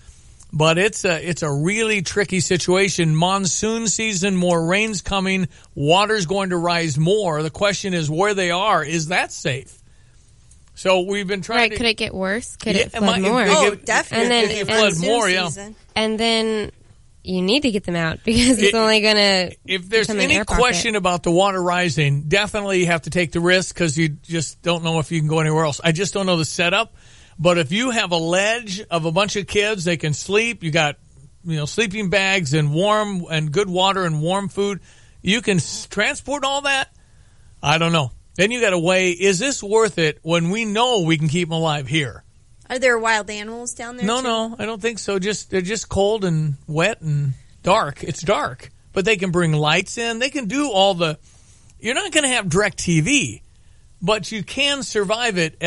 But it's a really tricky situation. Monsoon season, more rain's coming, water's going to rise more. The question is where they are. Is that safe? So we've been trying to... Could it get worse? Could it flood more? Definitely. And then it flood more, And then you need to get them out because it's only going to... If there's any question about the water rising, definitely you have to take the risk because you just don't know if you can go anywhere else. I just don't know the setup. But if you have a ledge of a bunch of kids, they can sleep. You got, sleeping bags and warm and good water and warm food. You can transport all that. I don't know. Then you got to weigh, is this worth it when we know we can keep them alive here? Are there wild animals down there? No, I don't think so. They're just cold and wet and dark. It's dark. But they can bring lights in. They can do all the... You're not going to have direct TV, but you can survive it,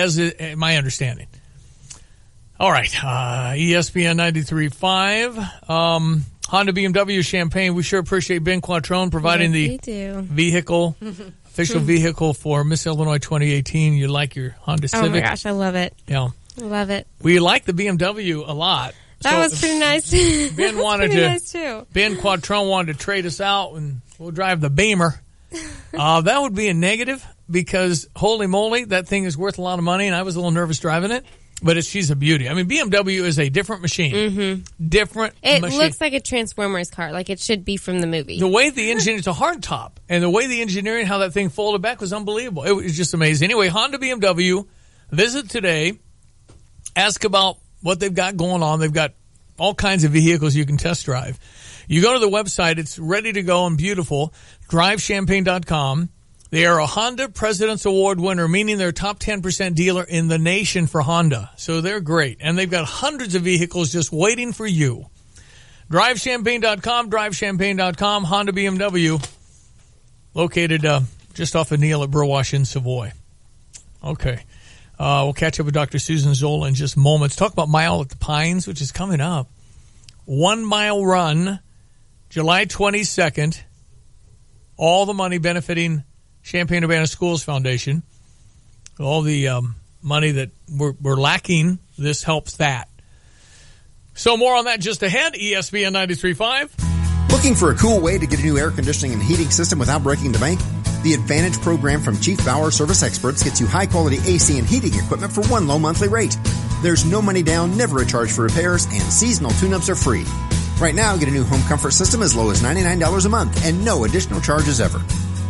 my understanding. All right, ESPN 93.5, Honda BMW Champaign. We sure appreciate Ben Quattrone providing the vehicle, official vehicle for Miss Illinois 2018. You like your Honda Civic? Oh my gosh, I love it. Yeah, I love it. We like the BMW a lot. That was pretty nice. Ben wanted nice too. Ben Quattrone wanted to trade us out, and we'll drive the Beamer. That would be a negative because holy moly, that thing is worth a lot of money, and I was a little nervous driving it. But she's a beauty. I mean, BMW is a different machine. Mm-hmm. Different machine. It looks like a Transformers car, like it should be from the movie. The way the engine, it's a hard top. And the way the engineering, how that thing folded back was unbelievable. It was just amazing. Anyway, Honda BMW, visit today. Ask about what they've got going on. They've got all kinds of vehicles you can test drive. You go to the website. It's ready to go and beautiful. DriveChampaign.com. They are a Honda President's Award winner, meaning they're a top 10% dealer in the nation for Honda. So they're great. And they've got hundreds of vehicles just waiting for you. DriveChampaign.com, DriveChampaign.com, Honda BMW, located just off of Neal at Burwash in Savoy. Okay. We'll catch up with Dr. Susan Zola in just moments. Talk about Mile at the Pines, which is coming up. 1 mile run, July 22nd. All the money benefiting Champaign-Urbana Schools Foundation. All the money that we're lacking, this helps that. So more on that just ahead. ESPN 93.5. Looking for a cool way to get a new air conditioning and heating system without breaking the bank? The Advantage program from Chief Bauer Service Experts gets you high-quality AC and heating equipment for one low monthly rate. There's no money down, never a charge for repairs, and seasonal tune-ups are free. Right now, get a new home comfort system as low as $99 a month and no additional charges ever.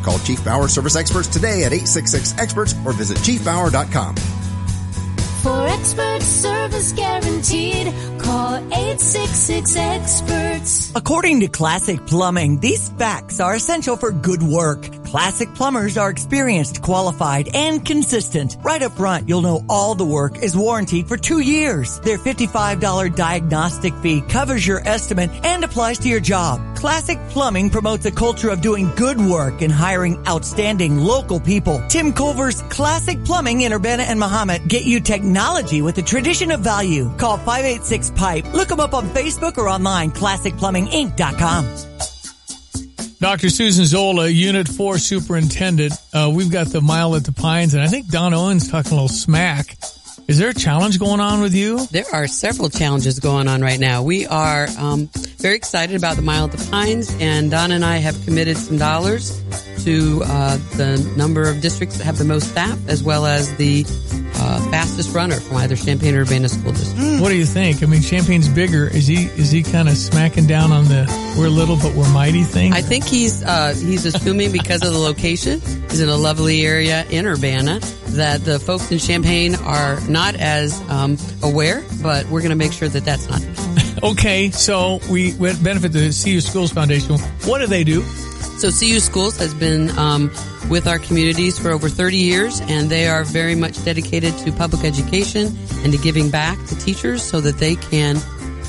Call Chief Bauer Service Experts today at 866-EXPERTS or visit chiefbauer.com. For expert service guaranteed, call 866-EXPERTS. According to Classic Plumbing, these facts are essential for good work. Classic plumbers are experienced, qualified, and consistent. Right up front, you'll know all the work is warranted for 2 years. Their $55 diagnostic fee covers your estimate and applies to your job. Classic Plumbing promotes a culture of doing good work and hiring outstanding local people. Tim Culver's Classic Plumbing in Urbana and Mahomet get you technology with a tradition of value. Call 586-PIPE. Look them up on Facebook or online, classicplumbinginc.com. Dr. Susan Zola, Unit 4 Superintendent. We've got the Mile at the Pines, and I think Don Owen's talking a little smack. Is there a challenge going on with you? There are several challenges going on right now. We are very excited about the Mile at the Pines, and Don and I have committed some dollars to the number of districts that have the most staff, as well as the fastest runner from either Champaign or Urbana School District. What do you think? I mean, Champaign's bigger. Is he kind of smacking down on the we're little but we're mighty thing? I think he's assuming because of the location, he's in a lovely area in Urbana, that the folks in Champaign are not as aware, but we're going to make sure that that's not the case. Okay, so we benefit the CU Schools Foundation. What do they do? So CU Schools has been with our communities for over 30 years, and they are very much dedicated to public education and to giving back to teachers so that they can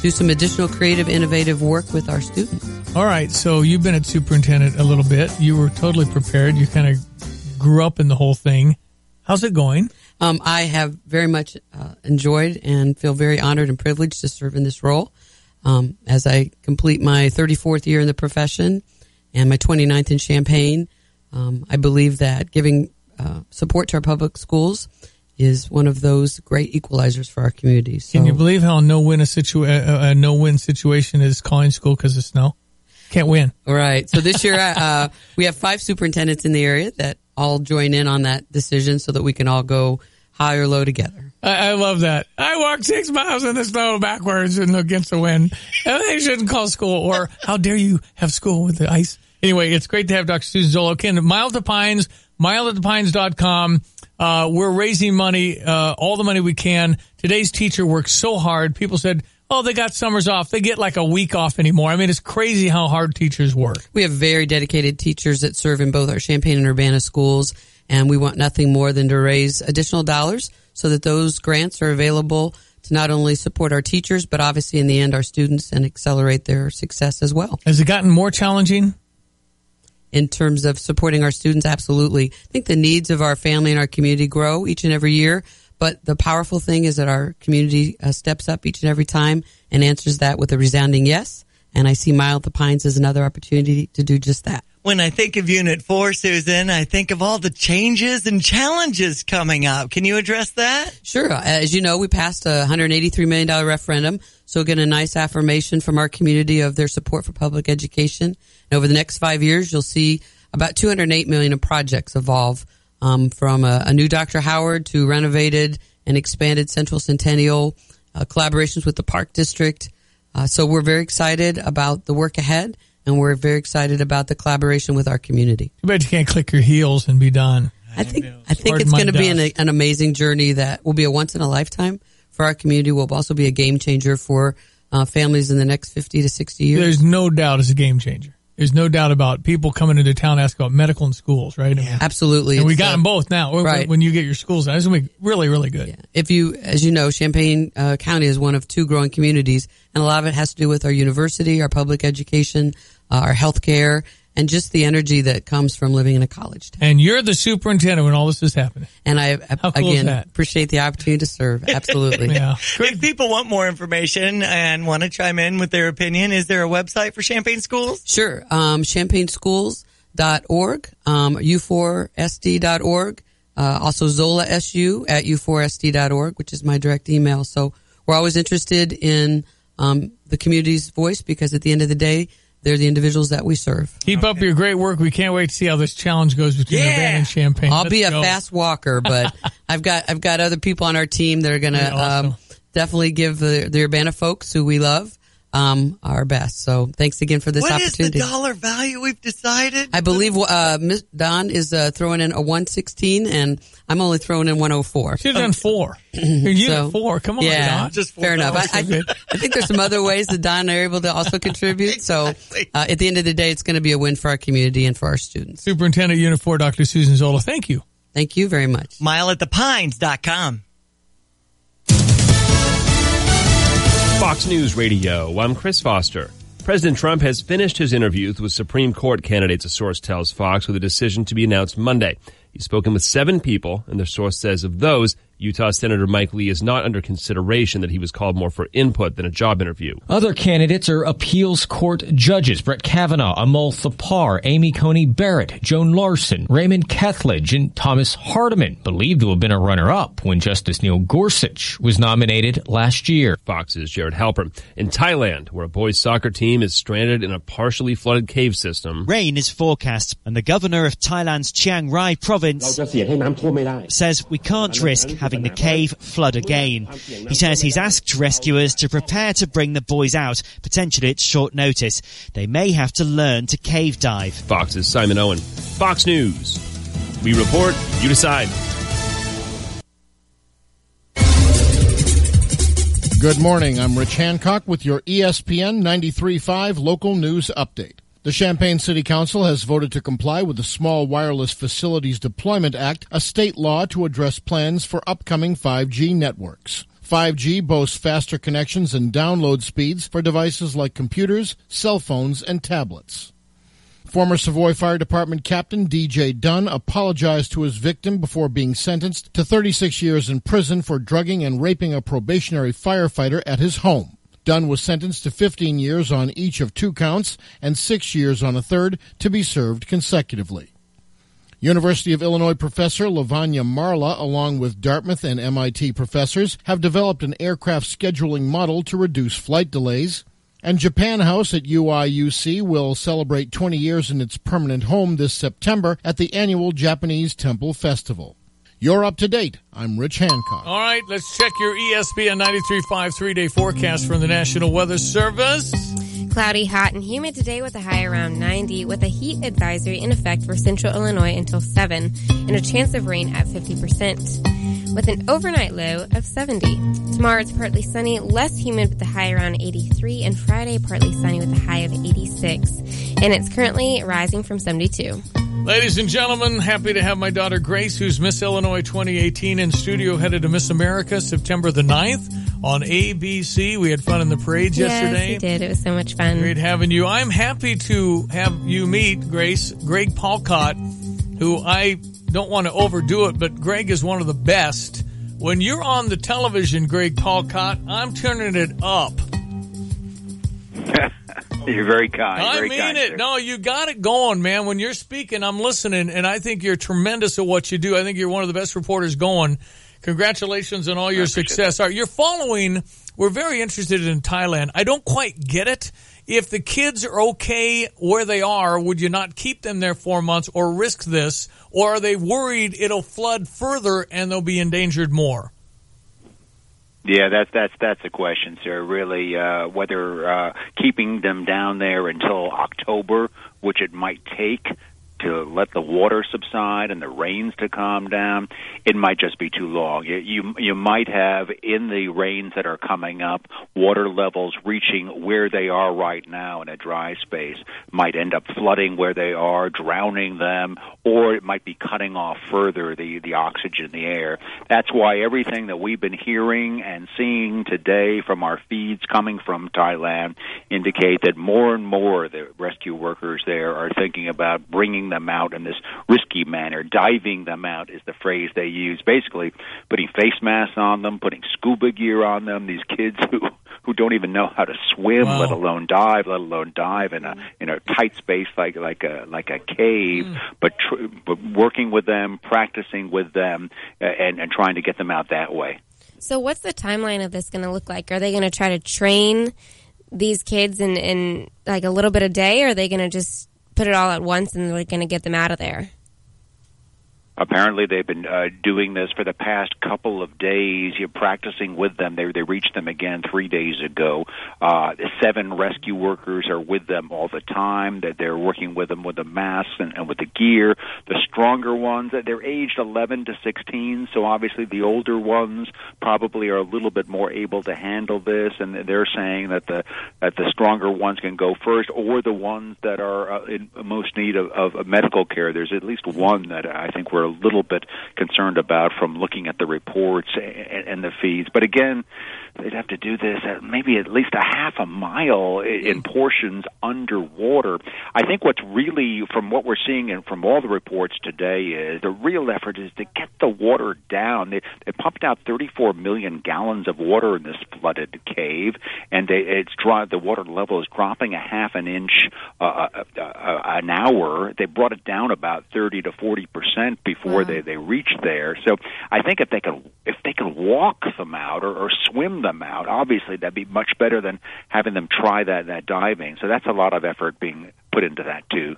do some additional creative, innovative work with our students. All right, so you've been at superintendent a little bit. You were totally prepared. You kind of grew up in the whole thing. How's it going? I have very much enjoyed and feel very honored and privileged to serve in this role. As I complete my 34th year in the profession and my 29th in Champaign, I believe that giving support to our public schools is one of those great equalizers for our community. So, can you believe how a no-win situation is calling school because of snow? Can't win. Right. So this year we have 5 superintendents in the area that all join in on that decision so that we can all go high or low together. I love that. I walked 6 miles in the snow backwards and against the wind. And they shouldn't call school. Or how dare you have school with the ice? Anyway, it's great to have Dr. Susan Zolo. Ken, Mile at the Pines, mileatthepines.com. We're raising money, all the money we can. Today's teacher works so hard. People said, oh, they got summers off. They get like a week off anymore. I mean, it's crazy how hard teachers work. We have very dedicated teachers that serve in both our Champaign and Urbana schools, and we want nothing more than to raise additional dollars so that those grants are available to not only support our teachers, but obviously in the end our students and accelerate their success as well. Has it gotten more challenging? In terms of supporting our students, absolutely. I think the needs of our family and our community grow each and every year, but the powerful thing is that our community steps up each and every time and answers that with a resounding yes, and I see Mile at the Pines as another opportunity to do just that. When I think of Unit 4, Susan, I think of all the changes and challenges coming up. Can you address that? Sure. As you know, we passed a $183 million referendum, so again, a nice affirmation from our community of their support for public education. And over the next 5 years, you'll see about $208 million in projects evolve from a new Dr. Howard to renovated and expanded Central Centennial, collaborations with the Park District. So we're very excited about the work ahead. And we're very excited about the collaboration with our community. Too bad you can't click your heels and be done. I think it's going to be an amazing journey that will be a once in a lifetime for our community. Will also be a game changer for families in the next 50 to 60 years. There's no doubt it's a game changer. There's no doubt about people coming into town asking about medical and schools, right? Yeah. Absolutely. And we got them both now. Right. When you get your schools done, it's going to be really, really good. Yeah. As you know, Champaign County is one of 2 growing communities, and a lot of it has to do with our university, our public education, our health care, and just the energy that comes from living in a college town. And you're the superintendent when all this is happening. And I again appreciate the opportunity to serve. Absolutely. Yeah. If people want more information and want to chime in with their opinion, is there a website for Champaign Schools? Sure. ChampaignSchools.org, U4SD.org, also ZolaSU at U4SD.org, which is my direct email. So we're always interested in the community's voice because at the end of the day, they're the individuals that we serve. Keep up your great work. We can't wait to see how this challenge goes between Urbana and Champaign. I'll be a fast walker, but I've got other people on our team that are going to definitely give the Urbana folks who we love our best. So thanks again for this opportunity. What is the dollar value we've decided? I believe Ms. Don is throwing in a 116, and I'm only throwing in 104. She's done 4. Unit 4. Come on, Don. Just fair enough. I think there's some other ways that Don are able to also contribute. Exactly. So at the end of the day, it's going to be a win for our community and for our students. Superintendent Unit 4, Dr. Susan Zola, thank you. Thank you very much. mileatthepines.com. Fox News Radio, I'm Chris Foster. President Trump has finished his interviews with Supreme Court candidates, a source tells Fox, with a decision to be announced Monday. He's spoken with 7 people, and the source says of those, Utah Senator Mike Lee is not under consideration, that he was called more for input than a job interview. Other candidates are appeals court judges Brett Kavanaugh, Amol Thapar, Amy Coney Barrett, Joan Larson, Raymond Kethledge, and Thomas Hardiman, believed to have been a runner-up when Justice Neil Gorsuch was nominated last year. Fox's Jared Halpern. In Thailand, where a boys' soccer team is stranded in a partially flooded cave system. Rain is forecast, and the governor of Thailand's Chiang Rai province says we can't risk having the cave flood again. He says he's asked rescuers to prepare to bring the boys out, potentially at short notice. They may have to learn to cave dive. Fox's Simon Owen. Fox News. We report, you decide. Good morning. I'm Rich Hancock with your ESPN 93.5 local news update. The Champaign City Council has voted to comply with the Small Wireless Facilities Deployment Act, a state law to address plans for upcoming 5G networks. 5G boasts faster connections and download speeds for devices like computers, cell phones, and tablets. Former Savoy Fire Department Captain D.J. Dunn apologized to his victim before being sentenced to 36 years in prison for drugging and raping a probationary firefighter at his home. Dunn was sentenced to 15 years on each of 2 counts and 6 years on a third to be served consecutively. University of Illinois professor Lavanya Marla, along with Dartmouth and MIT professors, have developed an aircraft scheduling model to reduce flight delays. And Japan House at UIUC will celebrate 20 years in its permanent home this September at the annual Japanese Temple Festival. You're up to date. I'm Rich Hancock. All right, let's check your ESPN 93.5 3-day forecast from the National Weather Service. Cloudy, hot, and humid today with a high around 90, with a heat advisory in effect for central Illinois until 7, and a chance of rain at 50%, with an overnight low of 70. Tomorrow it's partly sunny, less humid with a high around 83, and Friday partly sunny with a high of 86, and it's currently rising from 72. Ladies and gentlemen, happy to have my daughter Grace, who's Miss Illinois 2018, in studio, headed to Miss America September the 9th on ABC. We had fun in the parades yesterday. Yes, we did. It was so much fun. Great having you. I'm happy to have you meet, Grace, Greg Paulcott, who I don't want to overdo it, but Greg is one of the best. When you're on the television, Greg Paulcott, I'm turning it up. You're very kind. I very mean kind, it. sir. No, you got it going, man. When you're speaking, I'm listening, and I think you're tremendous at what you do. I think you're one of the best reporters going. Congratulations on all your success. All right, you're following. We're very interested in Thailand. I don't quite get it. If the kids are okay where they are, would you not keep them there 4 months or risk this? Or are they worried it'll flood further and they'll be endangered more? Yeah, that's the question, sir. Really, whether keeping them down there until October, which it might take to let the water subside and the rains to calm down, it might just be too long. You might have, in the rains that are coming up, water levels reaching where they are right now in a dry space, might end up flooding where they are, drowning them, or it might be cutting off further the oxygen in the air. That's why everything that we've been hearing and seeing today from our feeds coming from Thailand indicate that more and more the rescue workers there are thinking about bringing them out in this risky manner. Diving them out is the phrase they use. Basically, putting face masks on them, putting scuba gear on them. These kids who don't even know how to swim, wow, let alone dive in a tight space like a cave. But working with them, practicing with them, and trying to get them out that way. So, what's the timeline of this going to look like? Are they going to try to train these kids in like a little bit a day, or are they going to just put it all at once and they're going to get them out of there? Apparently, they've been doing this for the past couple of days. You're practicing with them. They reached them again 3 days ago. 7 rescue workers are with them all the time. That they're working with them with the masks and with the gear. The stronger ones, they're aged 11 to 16, so obviously the older ones probably are a little bit more able to handle this. And they're saying that the stronger ones can go first, or the ones that are in most need of medical care. There's at least one that I think we're a little bit concerned about from looking at the reports and the feeds. But again, they'd have to do this at maybe at least a half a mile in portions underwater. I think what's really, from what we're seeing and from all the reports today, is the real effort is to get the water down. They pumped out 34 million gallons of water in this flooded cave, and the water level is dropping a half an inch an hour. They brought it down about 30 to 40% before they reached there. So I think if they can walk them out or swim them out, obviously that'd be much better than having them try that diving. So that's a lot of effort being put into that too.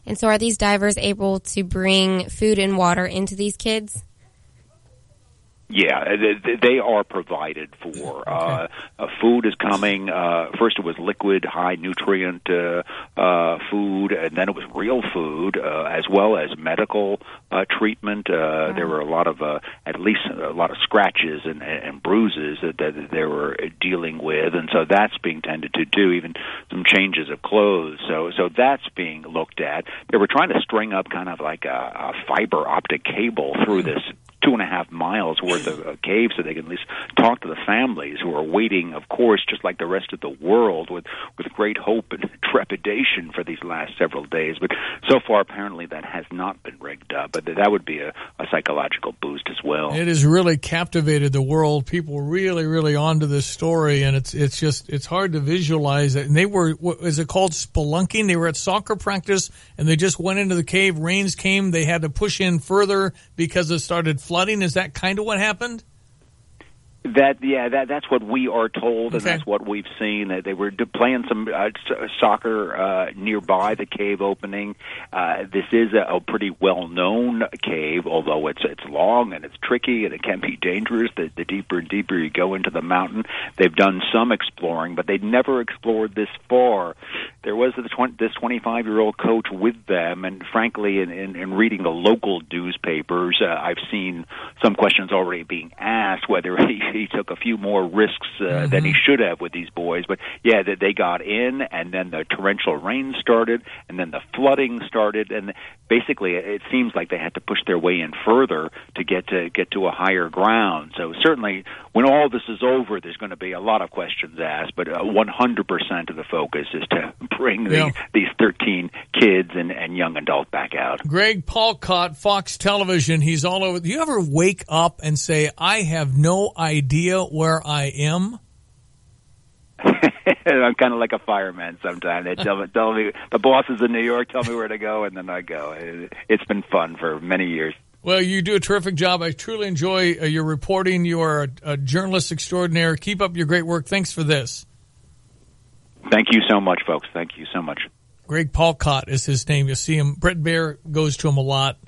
And so are these divers able to bring food and water into these kids? Yeah, they are provided for. Okay. Food is coming. First it was liquid, high nutrient food, and then it was real food, as well as medical treatment. There were a lot of, at least a lot of scratches and bruises that they were dealing with, and so that's being tended to do, even some changes of clothes. So that's being looked at. They were trying to string up kind of like a fiber optic cable through this 2.5 miles worth of cave so they can at least talk to the families who are waiting, of course, just like the rest of the world, with great hope and trepidation for these last several days. But so far, apparently, that has not been rigged up. But that would be a psychological boost as well. It has really captivated the world. People really, really onto this story, and it's hard to visualize it. And they were, what is it called, spelunking? They were at soccer practice, and they just went into the cave. Rains came. They had to push in further because it started flooding. Is that kind of what happened? That's what we are told, and that's what we've seen. That they were playing some soccer nearby the cave opening. This is a pretty well-known cave, although it's long and it's tricky and it can be dangerous. The deeper and deeper you go into the mountain, they've done some exploring, but they'd never explored this far. There was this 25-year-old coach with them, and frankly, in reading the local newspapers, I've seen some questions already being asked whether he took a few more risks than he should have with these boys. But yeah, they got in, and then the torrential rain started, and then the flooding started, and basically it seems like they had to push their way in further to get to a higher ground. So certainly, when all this is over, there's going to be a lot of questions asked, but 100% of the focus is to bring these 13 kids and young adults back out. Greg Paulcott, Fox Television, he's all over. Do you ever wake up and say, I have no idea where I am? I'm kind of like a fireman sometimes. They tell me, the boss is in New York, tell me where to go, and then I go. It's been fun for many years. Well, you do a terrific job. I truly enjoy your reporting. You are a journalist extraordinaire. Keep up your great work. Thanks for this. Thank you so much, folks. Thank you so much. Greg Paulcott is his name. You'll see him. Brett Baer goes to him a lot.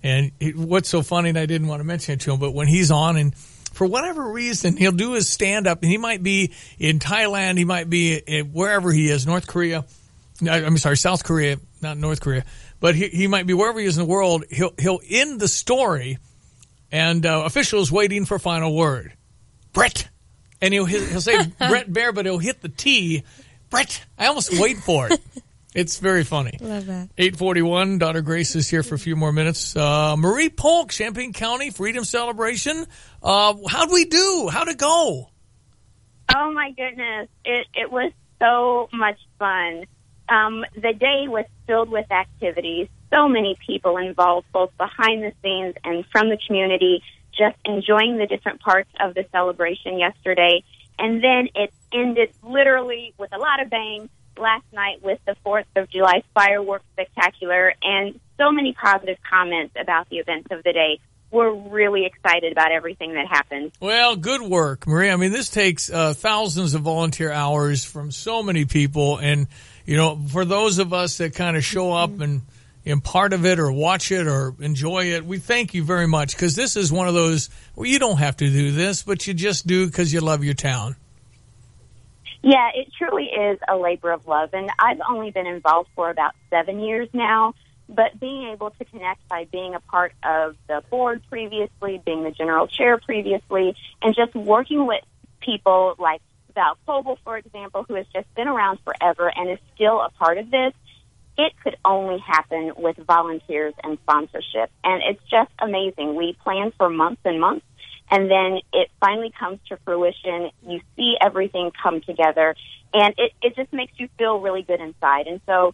And what's so funny, and I didn't want to mention it to him, but when he's on, and for whatever reason, he'll do his stand-up, and he might be in Thailand, he might be wherever he is, South Korea, not North Korea, but he might be wherever he is in the world. He'll end the story, and officials waiting for final word. Brett! And he'll say Brett Baer, but he'll hit the T. Brett! I almost wait for it. It's very funny. Love that. 8:41. Daughter Grace is here for a few more minutes. Marie Polk, Champaign County Freedom Celebration. How'd we do? How'd it go? Oh, my goodness. It was so much fun. The day was filled with activities. So many people involved, both behind the scenes and from the community, just enjoying the different parts of the celebration yesterday. And then it ended literally with a lot of bang last night with the 4th of July fireworks spectacular, and so many positive comments about the events of the day. We're really excited about everything that happened. Well, good work, Maria. I mean, this takes thousands of volunteer hours from so many people, and, you know, for those of us that kind of show up and part of it or watch it or enjoy it, we thank you very much, because this is one of those where you don't have to do this, but you just do because you love your town. Yeah, it truly is a labor of love, and I've only been involved for about 7 years now, but being able to connect by being a part of the board previously, being the general chair previously, and just working with people like Val Coble, for example, who has just been around forever and is still a part of this, it could only happen with volunteers and sponsorship, and it's just amazing. We plan for months and months, and then it finally comes to fruition. You see everything come together, and it just makes you feel really good inside. And so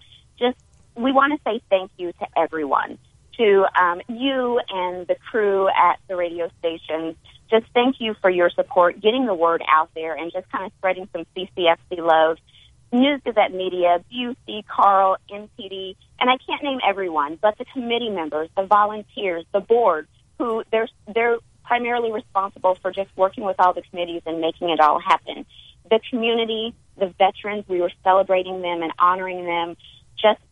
we want to say thank you to everyone, to you and the crew at the radio stations. Just thank you for your support, getting the word out there, and just kind of spreading some CCFC love. News Gazette Media, BUC, Carl, MPD, and I can't name everyone, but the committee members, the volunteers, the board, who they're primarily responsible for just working with all the committees and making it all happen. The community, the veterans, we were celebrating them and honoring them.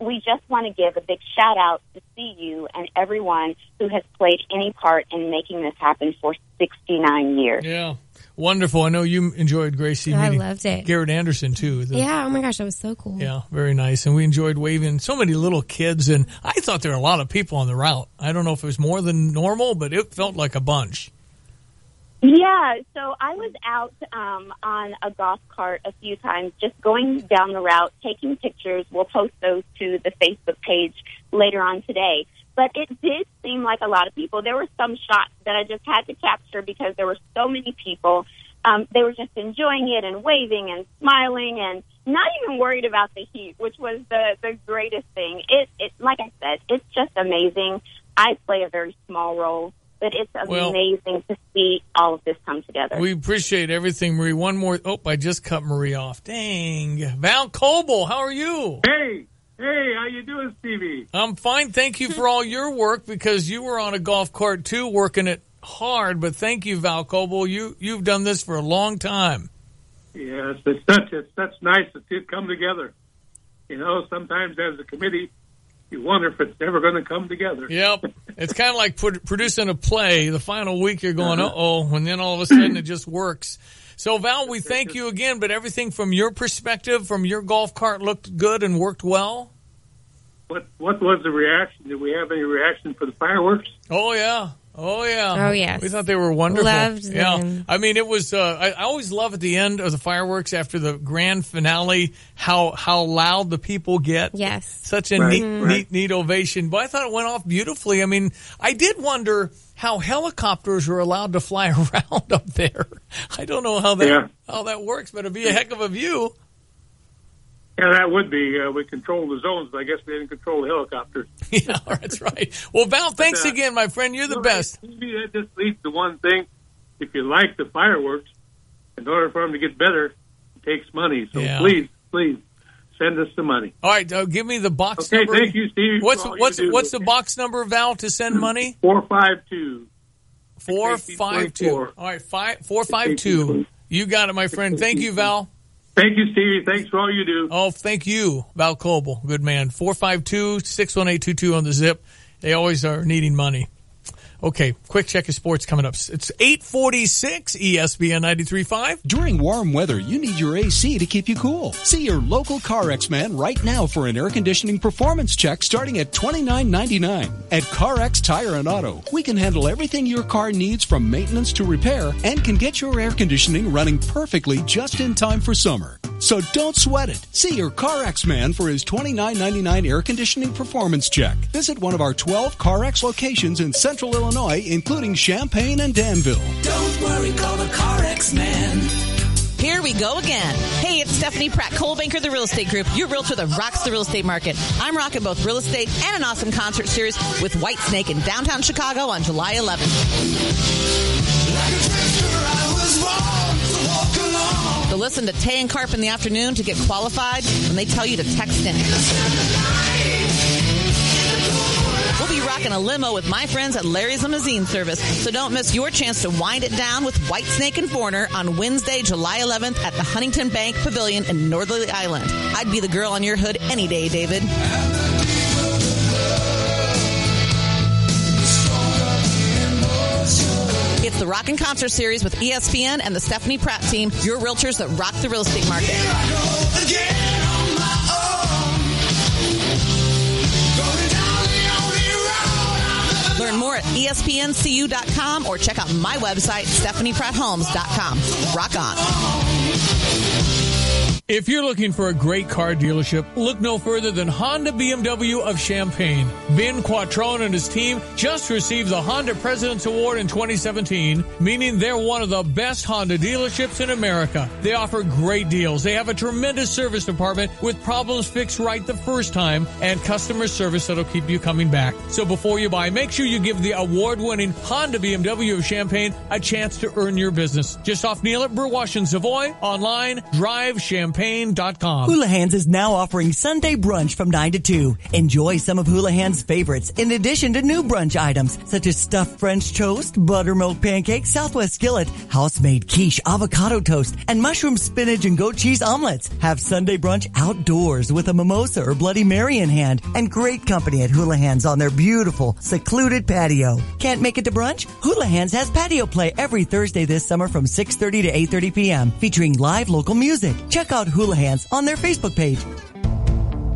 We just want to give a big shout out to CU and everyone who has played any part in making this happen for 69 years. Yeah. Wonderful. I know you enjoyed Gracie meeting. I loved it. Garrett Anderson, too. Yeah, oh my gosh, that was so cool. Yeah, very nice. And we enjoyed waving so many little kids, and I thought there were a lot of people on the route. I don't know if it was more than normal, but it felt like a bunch. Yeah, so I was out on a golf cart a few times, just going down the route, taking pictures. We'll post those to the Facebook page later on today. But it did seem like a lot of people. There were some shots that I just had to capture because there were so many people. They were just enjoying it and waving and smiling and not even worried about the heat, which was the greatest thing. It like I said, it's just amazing. I play a very small role, but it's amazing to see all of this come together. We appreciate everything, Marie. One more. Oh, I just cut Marie off. Dang. Val Coble, how are you? Hey, how you doing, Stevie? I'm fine. Thank you for all your work because you were on a golf cart, too, working it hard. But thank you, Val Coble. You've done this for a long time. Yes, it's such nice to see it come together. You know, sometimes as a committee, you wonder if it's ever going to come together. Yep. It's kind of like producing a play. The final week you're going, uh-oh, and then all of a sudden it just works. So, Val, we thank you again, but everything from your perspective, from your golf cart, looked good and worked well? What was the reaction? Did we have any reaction for the fireworks? Oh, yeah. Oh, yeah. Oh, yes. We thought they were wonderful. Loved them. Yeah. I mean, it was, I always love at the end of the fireworks after the grand finale how loud the people get. Yes. Such a neat ovation. But I thought it went off beautifully. I mean, I did wonder how helicopters are allowed to fly around up there. I don't know how that works, but it'd be a heck of a view. Yeah, that would be. We control the zones, but I guess we didn't control the helicopters. Yeah, that's right. Well, Val, thanks again, my friend. You're the best. That just leads to one thing. If you like the fireworks, in order for them to get better, it takes money. So please, send us the money. All right, give me the box number. Thank you, Steve. What's the box number, Val, to send money? 452. 452. All right, 452. You got it, my friend. Thank you, Val. Thank you, Stevie. Thanks for all you do. Oh, thank you, Val Coble. Good man. 452-61822 on the zip. They always are needing money. Okay, quick check of sports coming up. It's 8:46 ESPN 93.5. During warm weather, you need your AC to keep you cool. See your local CarX man right now for an air conditioning performance check starting at $29.99. At CarX Tire and Auto, we can handle everything your car needs from maintenance to repair and can get your air conditioning running perfectly just in time for summer. So don't sweat it. See your CarX man for his $29.99 air conditioning performance check. Visit one of our 12 CarX locations in Central Illinois, including Champaign and Danville. Don't worry, call the CarX man. Here we go again. Hey, it's Stephanie Pratt, Coldbanker, the real estate group, your realtor that rocks the real estate market. I'm rocking both real estate and an awesome concert series with Whitesnake in downtown Chicago on July 11th. So listen to Tay and Carp in the afternoon to get qualified when they tell you to text in. We'll be rocking a limo with my friends at Larry's Limousine Service, so don't miss your chance to wind it down with Whitesnake and Foreigner on Wednesday, July 11th at the Huntington Bank Pavilion in Northerly Island. I'd be the girl on your hood any day, David. It's the Rockin' Concert Series with ESPN and the Stephanie Pratt team, your realtors that rock the real estate market. Learn more at ESPNCU.com or check out my website, StephaniePrattHomes.com. Rock on. If you're looking for a great car dealership, look no further than Honda BMW of Champaign. Ben Quattrone and his team just received the Honda President's Award in 2017, meaning they're one of the best Honda dealerships in America. They offer great deals. They have a tremendous service department with problems fixed right the first time and customer service that'll keep you coming back. So before you buy, make sure you give the award-winning Honda BMW of Champaign a chance to earn your business. Just off Neal at Burwash and Savoy, online, drivechampaign.com. Houlihan's is now offering Sunday brunch from 9 to 2. Enjoy some of Houlihan's favorites in addition to new brunch items such as stuffed French toast, buttermilk pancakes, Southwest skillet, house-made quiche, avocado toast, and mushroom spinach and goat cheese omelets. Have Sunday brunch outdoors with a mimosa or Bloody Mary in hand and great company at Houlihan's on their beautiful, secluded patio. Can't make it to brunch? Houlihan's has patio play every Thursday this summer from 6:30 to 8:30 p.m. featuring live local music. Check out Houlihan's on their Facebook page.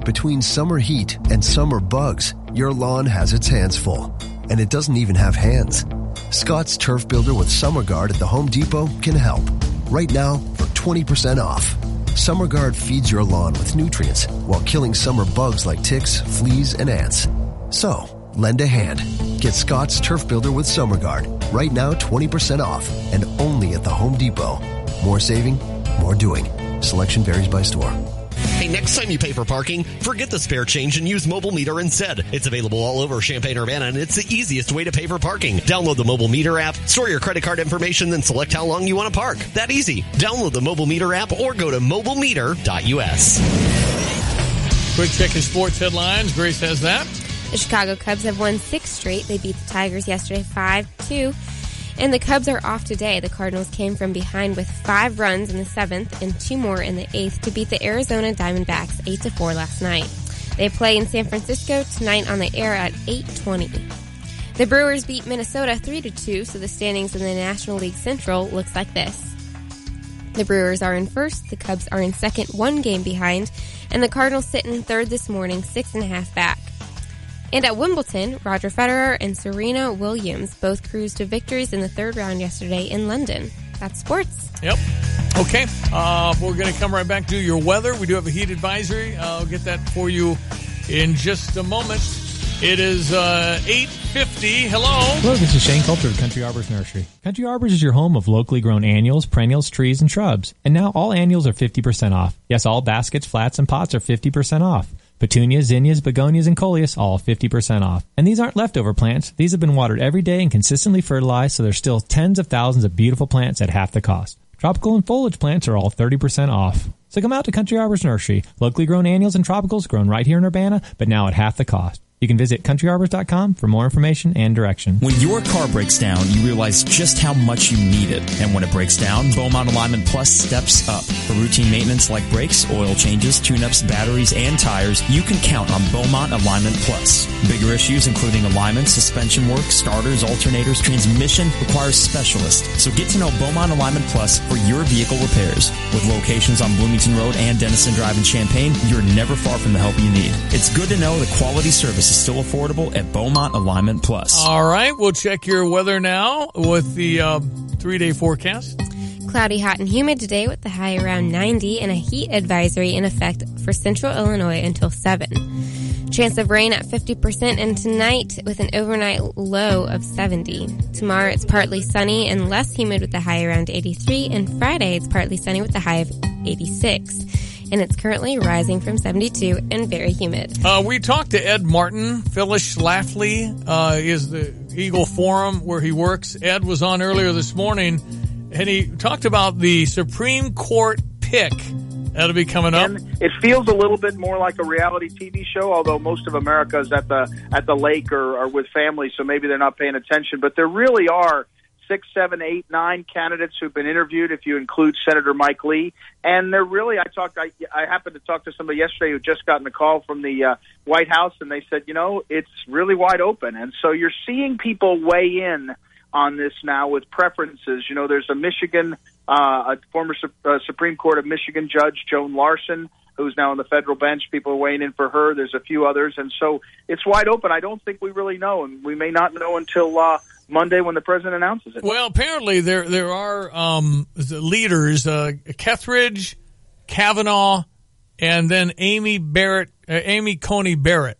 Between summer heat and summer bugs, your lawn has its hands full. And it doesn't even have hands. Scott's Turf Builder with Summer Guard at the Home Depot can help. Right now, for 20% off. Summer Guard feeds your lawn with nutrients while killing summer bugs like ticks, fleas, and ants. So, Lend a hand. Get Scott's Turf Builder with Summer Guard. Right now, 20% off, and only at the Home Depot. More saving, more doing. Selection varies by store. Hey, next time you pay for parking, forget the spare change and use Mobile Meter instead. It's available all over Champaign-Urbana, and it's the easiest way to pay for parking. Download the Mobile Meter app, store your credit card information, then select how long you want to park. That easy. Download the Mobile Meter app or go to mobilemeter.us. Quick check of sports headlines. Grace has that. The Chicago Cubs have won 6 straight. They beat the Tigers yesterday 5-2. And the Cubs are off today. The Cardinals came from behind with 5 runs in the 7th and 2 more in the 8th to beat the Arizona Diamondbacks 8-4 last night. They play in San Francisco tonight on the air at 8:20. The Brewers beat Minnesota 3-2, so the standings in the National League Central looks like this. The Brewers are in first, the Cubs are in second, 1 game behind, and the Cardinals sit in third this morning, 6.5 back. And at Wimbledon, Roger Federer and Serena Williams both cruised to victories in the 3rd round yesterday in London. That's sports. Yep. Okay. We're going to come right back to your weather. We do have a heat advisory. I'll get that for you in just a moment. It is 8:50. Hello. Hello, this is Shane Coulter of Country Arbors Nursery. Country Arbors is your home of locally grown annuals, perennials, trees, and shrubs. And now all annuals are 50% off. Yes, all baskets, flats, and pots are 50% off. Petunias, zinnias, begonias, and coleus, all 50% off. And these aren't leftover plants. These have been watered every day and consistently fertilized, so there's still tens of thousands of beautiful plants at half the cost. Tropical and foliage plants are all 30% off. So come out to Country Arbors Nursery. Locally grown annuals and tropicals grown right here in Urbana, but now at half the cost. You can visit countryarbors.com for more information and direction. When your car breaks down, you realize just how much you need it. And when it breaks down, Beaumont Alignment Plus steps up. For routine maintenance like brakes, oil changes, tune-ups, batteries, and tires, you can count on Beaumont Alignment Plus. Bigger issues including alignment, suspension work, starters, alternators, transmission requires specialists. So get to know Beaumont Alignment Plus for your vehicle repairs. With locations on Bloomington Road and Dennison Drive in Champaign, you're never far from the help you need. It's good to know that quality service is still affordable at Beaumont Alignment Plus. All right, we'll check your weather now with the 3-day forecast. Cloudy, hot, and humid today with the high around 90 and a heat advisory in effect for central Illinois until 7. Chance of rain at 50% and tonight with an overnight low of 70. Tomorrow it's partly sunny and less humid with the high around 83, and Friday it's partly sunny with the high of 86. And it's currently rising from 72 and very humid. We talked to Ed Martin. Phyllis Schlafly is the Eagle Forum where he works. Ed was on earlier this morning, and he talked about the Supreme Court pick that'll be coming up. And it feels a little bit more like a reality TV show, although most of America is at the lake or with family, so maybe they're not paying attention. But there really are 6, 7, 8, 9 candidates who've been interviewed, if you include Senator Mike Lee. And they're really, I happened to talk to somebody yesterday who just gotten a call from the White House, and they said, it's really wide open. And so you're seeing people weigh in on this now with preferences. There's a Michigan, a former Supreme Court of Michigan judge, Joan Larson, who's now on the federal bench. People are weighing in for her. There's a few others. And so it's wide open. I don't think we really know, and we may not know until Monday when the president announces it. Well, apparently there are leaders, Kethridge, Kavanaugh, and then Amy Coney Barrett.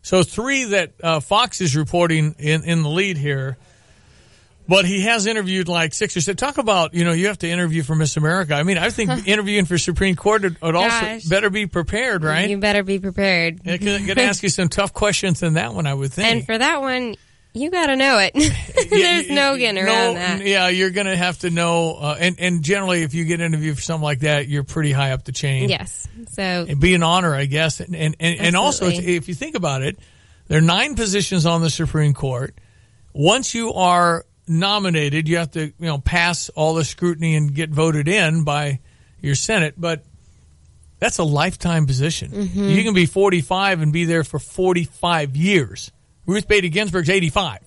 So 3 that Fox is reporting in the lead here. But he has interviewed like 6 or 7. Talk about, you have to interview for Miss America. I mean, I think interviewing for Supreme Court would also better be prepared, right? You better be prepared. I'm going to ask you some tough questions in that one, I would think. And for that one, you got to know it. There's no getting around that. Yeah, you're going to have to know. And generally, if you get interviewed for something like that, you're pretty high up the chain. Yes. So it'd be an honor, I guess. And also, if you think about it, there are 9 positions on the Supreme Court. Once you are nominated, you have to pass all the scrutiny and get voted in by your Senate. But that's a lifetime position. Mm-hmm. You can be 45 and be there for 45 years. Ruth Bader Ginsburg's 85.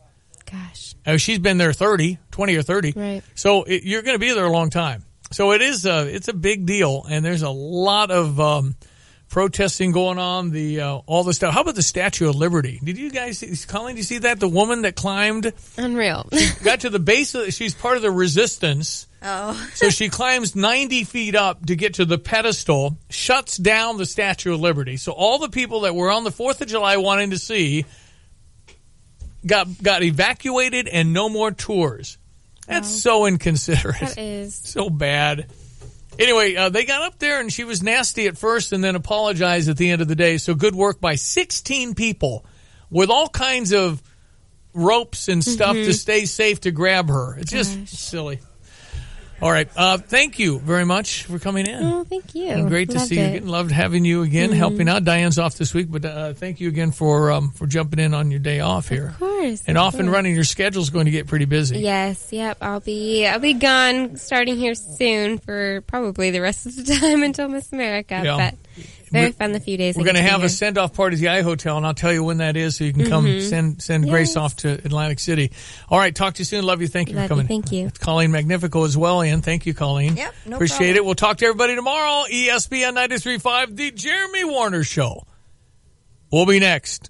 Gosh. She's been there 20 or 30. Right. So you're going to be there a long time. So it's a big deal, and there's a lot of protesting going on, all the stuff. How about the Statue of Liberty? Did you guys see, Colleen, did you see that? The woman that climbed. Unreal. Got to the base of she's part of the resistance. Oh. So she climbs 90 feet up to get to the pedestal, shuts down the Statue of Liberty. So all the people that were on the 4th of July wanting to see got evacuated and no more tours. That's so inconsiderate. That is. So bad. Anyway, they got up there and she was nasty at first and then apologized at the end of the day. So good work by 16 people with all kinds of ropes and stuff to stay safe to grab her. It's just silly. All right. Thank you very much for coming in. Oh, thank you. And great to see you again. Loved having you again, helping out. Diane's off this week, but thank you again for jumping in on your day off here. Of course. And off and running, your schedule's going to get pretty busy. Yes. Yep. I'll be gone starting here soon for probably the rest of the time until Miss America. Yeah. But very fun the few days. We're going to have a send-off party at the iHotel, and I'll tell you when that is so you can come send Grace off to Atlantic City. All right, talk to you soon. Love you. Thank you for coming. Thank you. It's Colleen Magnifico as well, and thank you, Colleen. Yep, no Appreciate problem. it. We'll talk to everybody tomorrow. ESPN 93.5, The Jeremy Warner Show. We'll be next.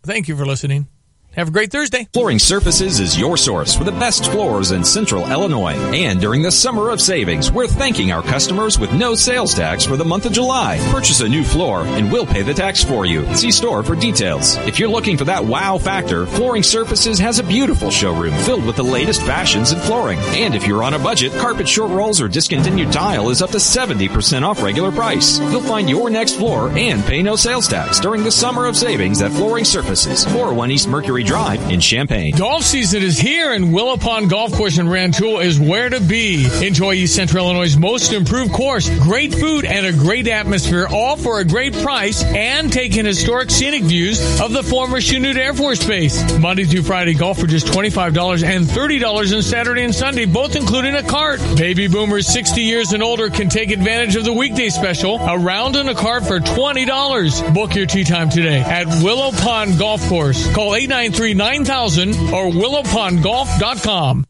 Thank you for listening. Have a great Thursday. Flooring Surfaces is your source for the best floors in Central Illinois. And during the Summer of Savings, we're thanking our customers with no sales tax for the month of July. Purchase a new floor and we'll pay the tax for you. See store for details. If you're looking for that wow factor, Flooring Surfaces has a beautiful showroom filled with the latest fashions in flooring. And if you're on a budget, carpet short rolls or discontinued tile is up to 70% off regular price. You'll find your next floor and pay no sales tax during the Summer of Savings at Flooring Surfaces, 401 East Mercury Drive in Champaign. Golf season is here, and Willow Pond Golf Course in Rantoul is where to be. Enjoy East Central Illinois' most improved course, great food, and a great atmosphere, all for a great price, and take in historic scenic views of the former Chanute Air Force Base. Monday through Friday golf for just $25 and $30 on Saturday and Sunday, both including a cart. Baby boomers 60 years and older can take advantage of the weekday special, a round and a cart for $20. Book your tee time today at Willow Pond Golf Course. Call 893-9000 or willowpondgolf.com.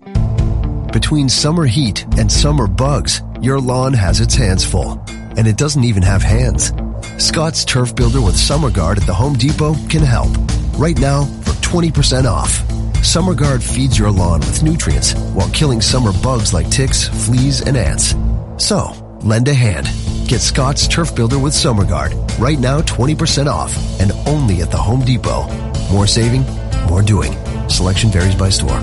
Between summer heat and summer bugs, your lawn has its hands full. And it doesn't even have hands. Scott's Turf Builder with Summer Guard at the Home Depot can help. Right now, for 20% off. Summer Guard feeds your lawn with nutrients while killing summer bugs like ticks, fleas, and ants. So, lend a hand. Get Scott's Turf Builder with Summer Guard. Right now, 20% off. And only at the Home Depot. More saving, more doing. Selection varies by store.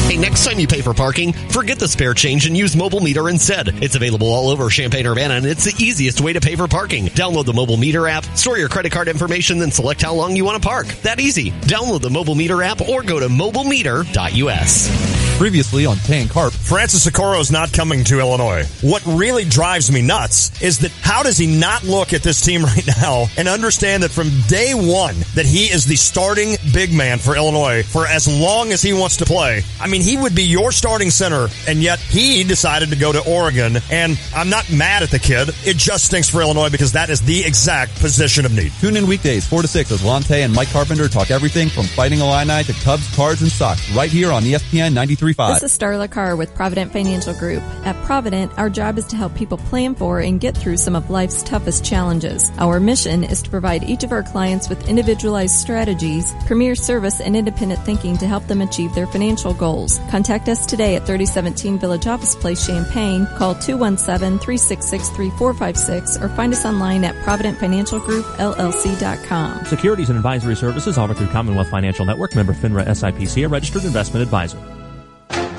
Hey, next time you pay for parking, forget the spare change and use Mobile Meter instead. It's available all over Champaign-Urbana, and it's the easiest way to pay for parking. Download the Mobile Meter app, store your credit card information, then select how long you want to park. That easy. Download the Mobile Meter app or go to mobilemeter.us. Previously on Tan Carp, Francis Okoro's not coming to Illinois. What really drives me nuts is that how does he not look at this team right now and understand that from day one that he is the starting big man for Illinois for as long as he wants to play? I mean, he would be your starting center, and yet he decided to go to Oregon, and I'm not mad at the kid. It just stinks for Illinois because that is the exact position of need. Tune in weekdays 4 to 6 as Lante and Mike Carpenter talk everything from Fighting Illini to Cubs, Cards, and Sox right here on ESPN 93.5. This is Starla Carr with Provident Financial Group. At Provident, our job is to help people plan for and get through some of life's toughest challenges. Our mission is to provide each of our clients with individualized strategies, premier service, and independent thinking to help them achieve their financial goals. Contact us today at 3017 Village Office Place, Champaign. Call 217-366-3456 or find us online at providentfinancialgroupllc.com. Securities and advisory services offered through Commonwealth Financial Network, member FINRA SIPC, a registered investment advisor.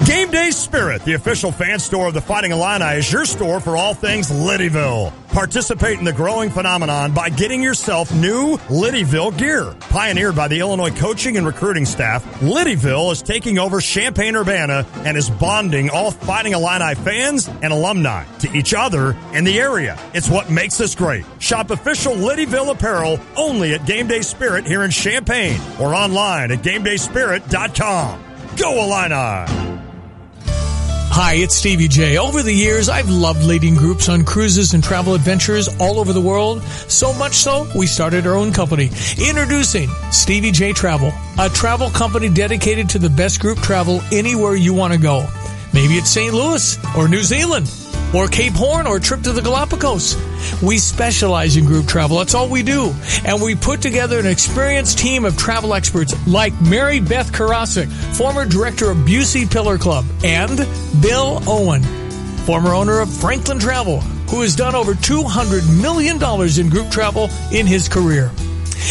Game Day Spirit, the official fan store of the Fighting Illini, is your store for all things Liddyville. Participate in the growing phenomenon by getting yourself new Liddyville gear. Pioneered by the Illinois coaching and recruiting staff, Liddyville is taking over Champaign-Urbana and is bonding all Fighting Illini fans and alumni to each other in the area. It's what makes us great. Shop official Liddyville apparel only at Game Day Spirit here in Champaign or online at GameDaySpirit.com. Go Illini! Hi, it's Stevie J. Over the years, I've loved leading groups on cruises and travel adventures all over the world. So much so, we started our own company. Introducing Stevie J Travel, a travel company dedicated to the best group travel anywhere you want to go. Maybe it's St. Louis or New Zealand or Cape Horn or a trip to the Galapagos. We specialize in group travel. That's all we do. And we put together an experienced team of travel experts like Mary Beth Karasik, former director of Busey Pillar Club, and Bill Owen, former owner of Franklin Travel, who has done over $200 million in group travel in his career.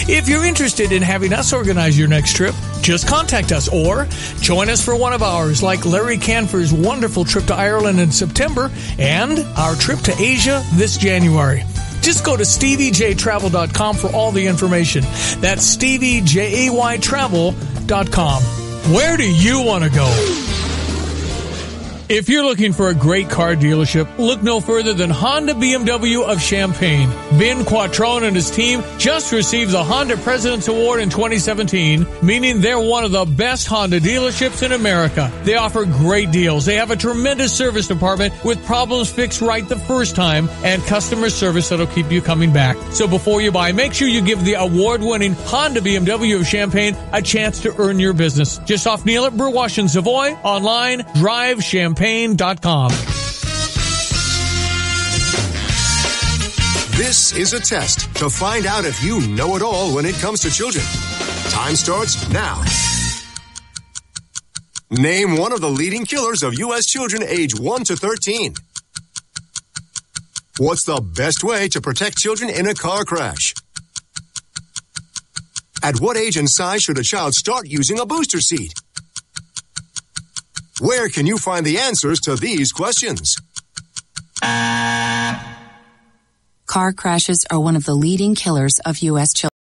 If you're interested in having us organize your next trip, just contact us or join us for one of ours, like Larry Canfor's wonderful trip to Ireland in September and our trip to Asia this January. Just go to StevieJTravel.com for all the information. That's StevieJayTravel.com. Where do you want to go? If you're looking for a great car dealership, look no further than Honda BMW of Champaign. Ben Quattrone and his team just received the Honda President's Award in 2017, meaning they're one of the best Honda dealerships in America. They offer great deals. They have a tremendous service department with problems fixed right the first time and customer service that'll keep you coming back. So before you buy, make sure you give the award-winning Honda BMW of Champaign a chance to earn your business. Just off Neal at Burwash and Savoy, online, drivechampaign.com. This is a test to find out if you know it all when it comes to children. Time starts now. Name one of the leading killers of U.S. children age 1 to 13. What's the best way to protect children in a car crash? At what age and size should a child start using a booster seat? Where can you find the answers to these questions? Car crashes are one of the leading killers of U.S. children.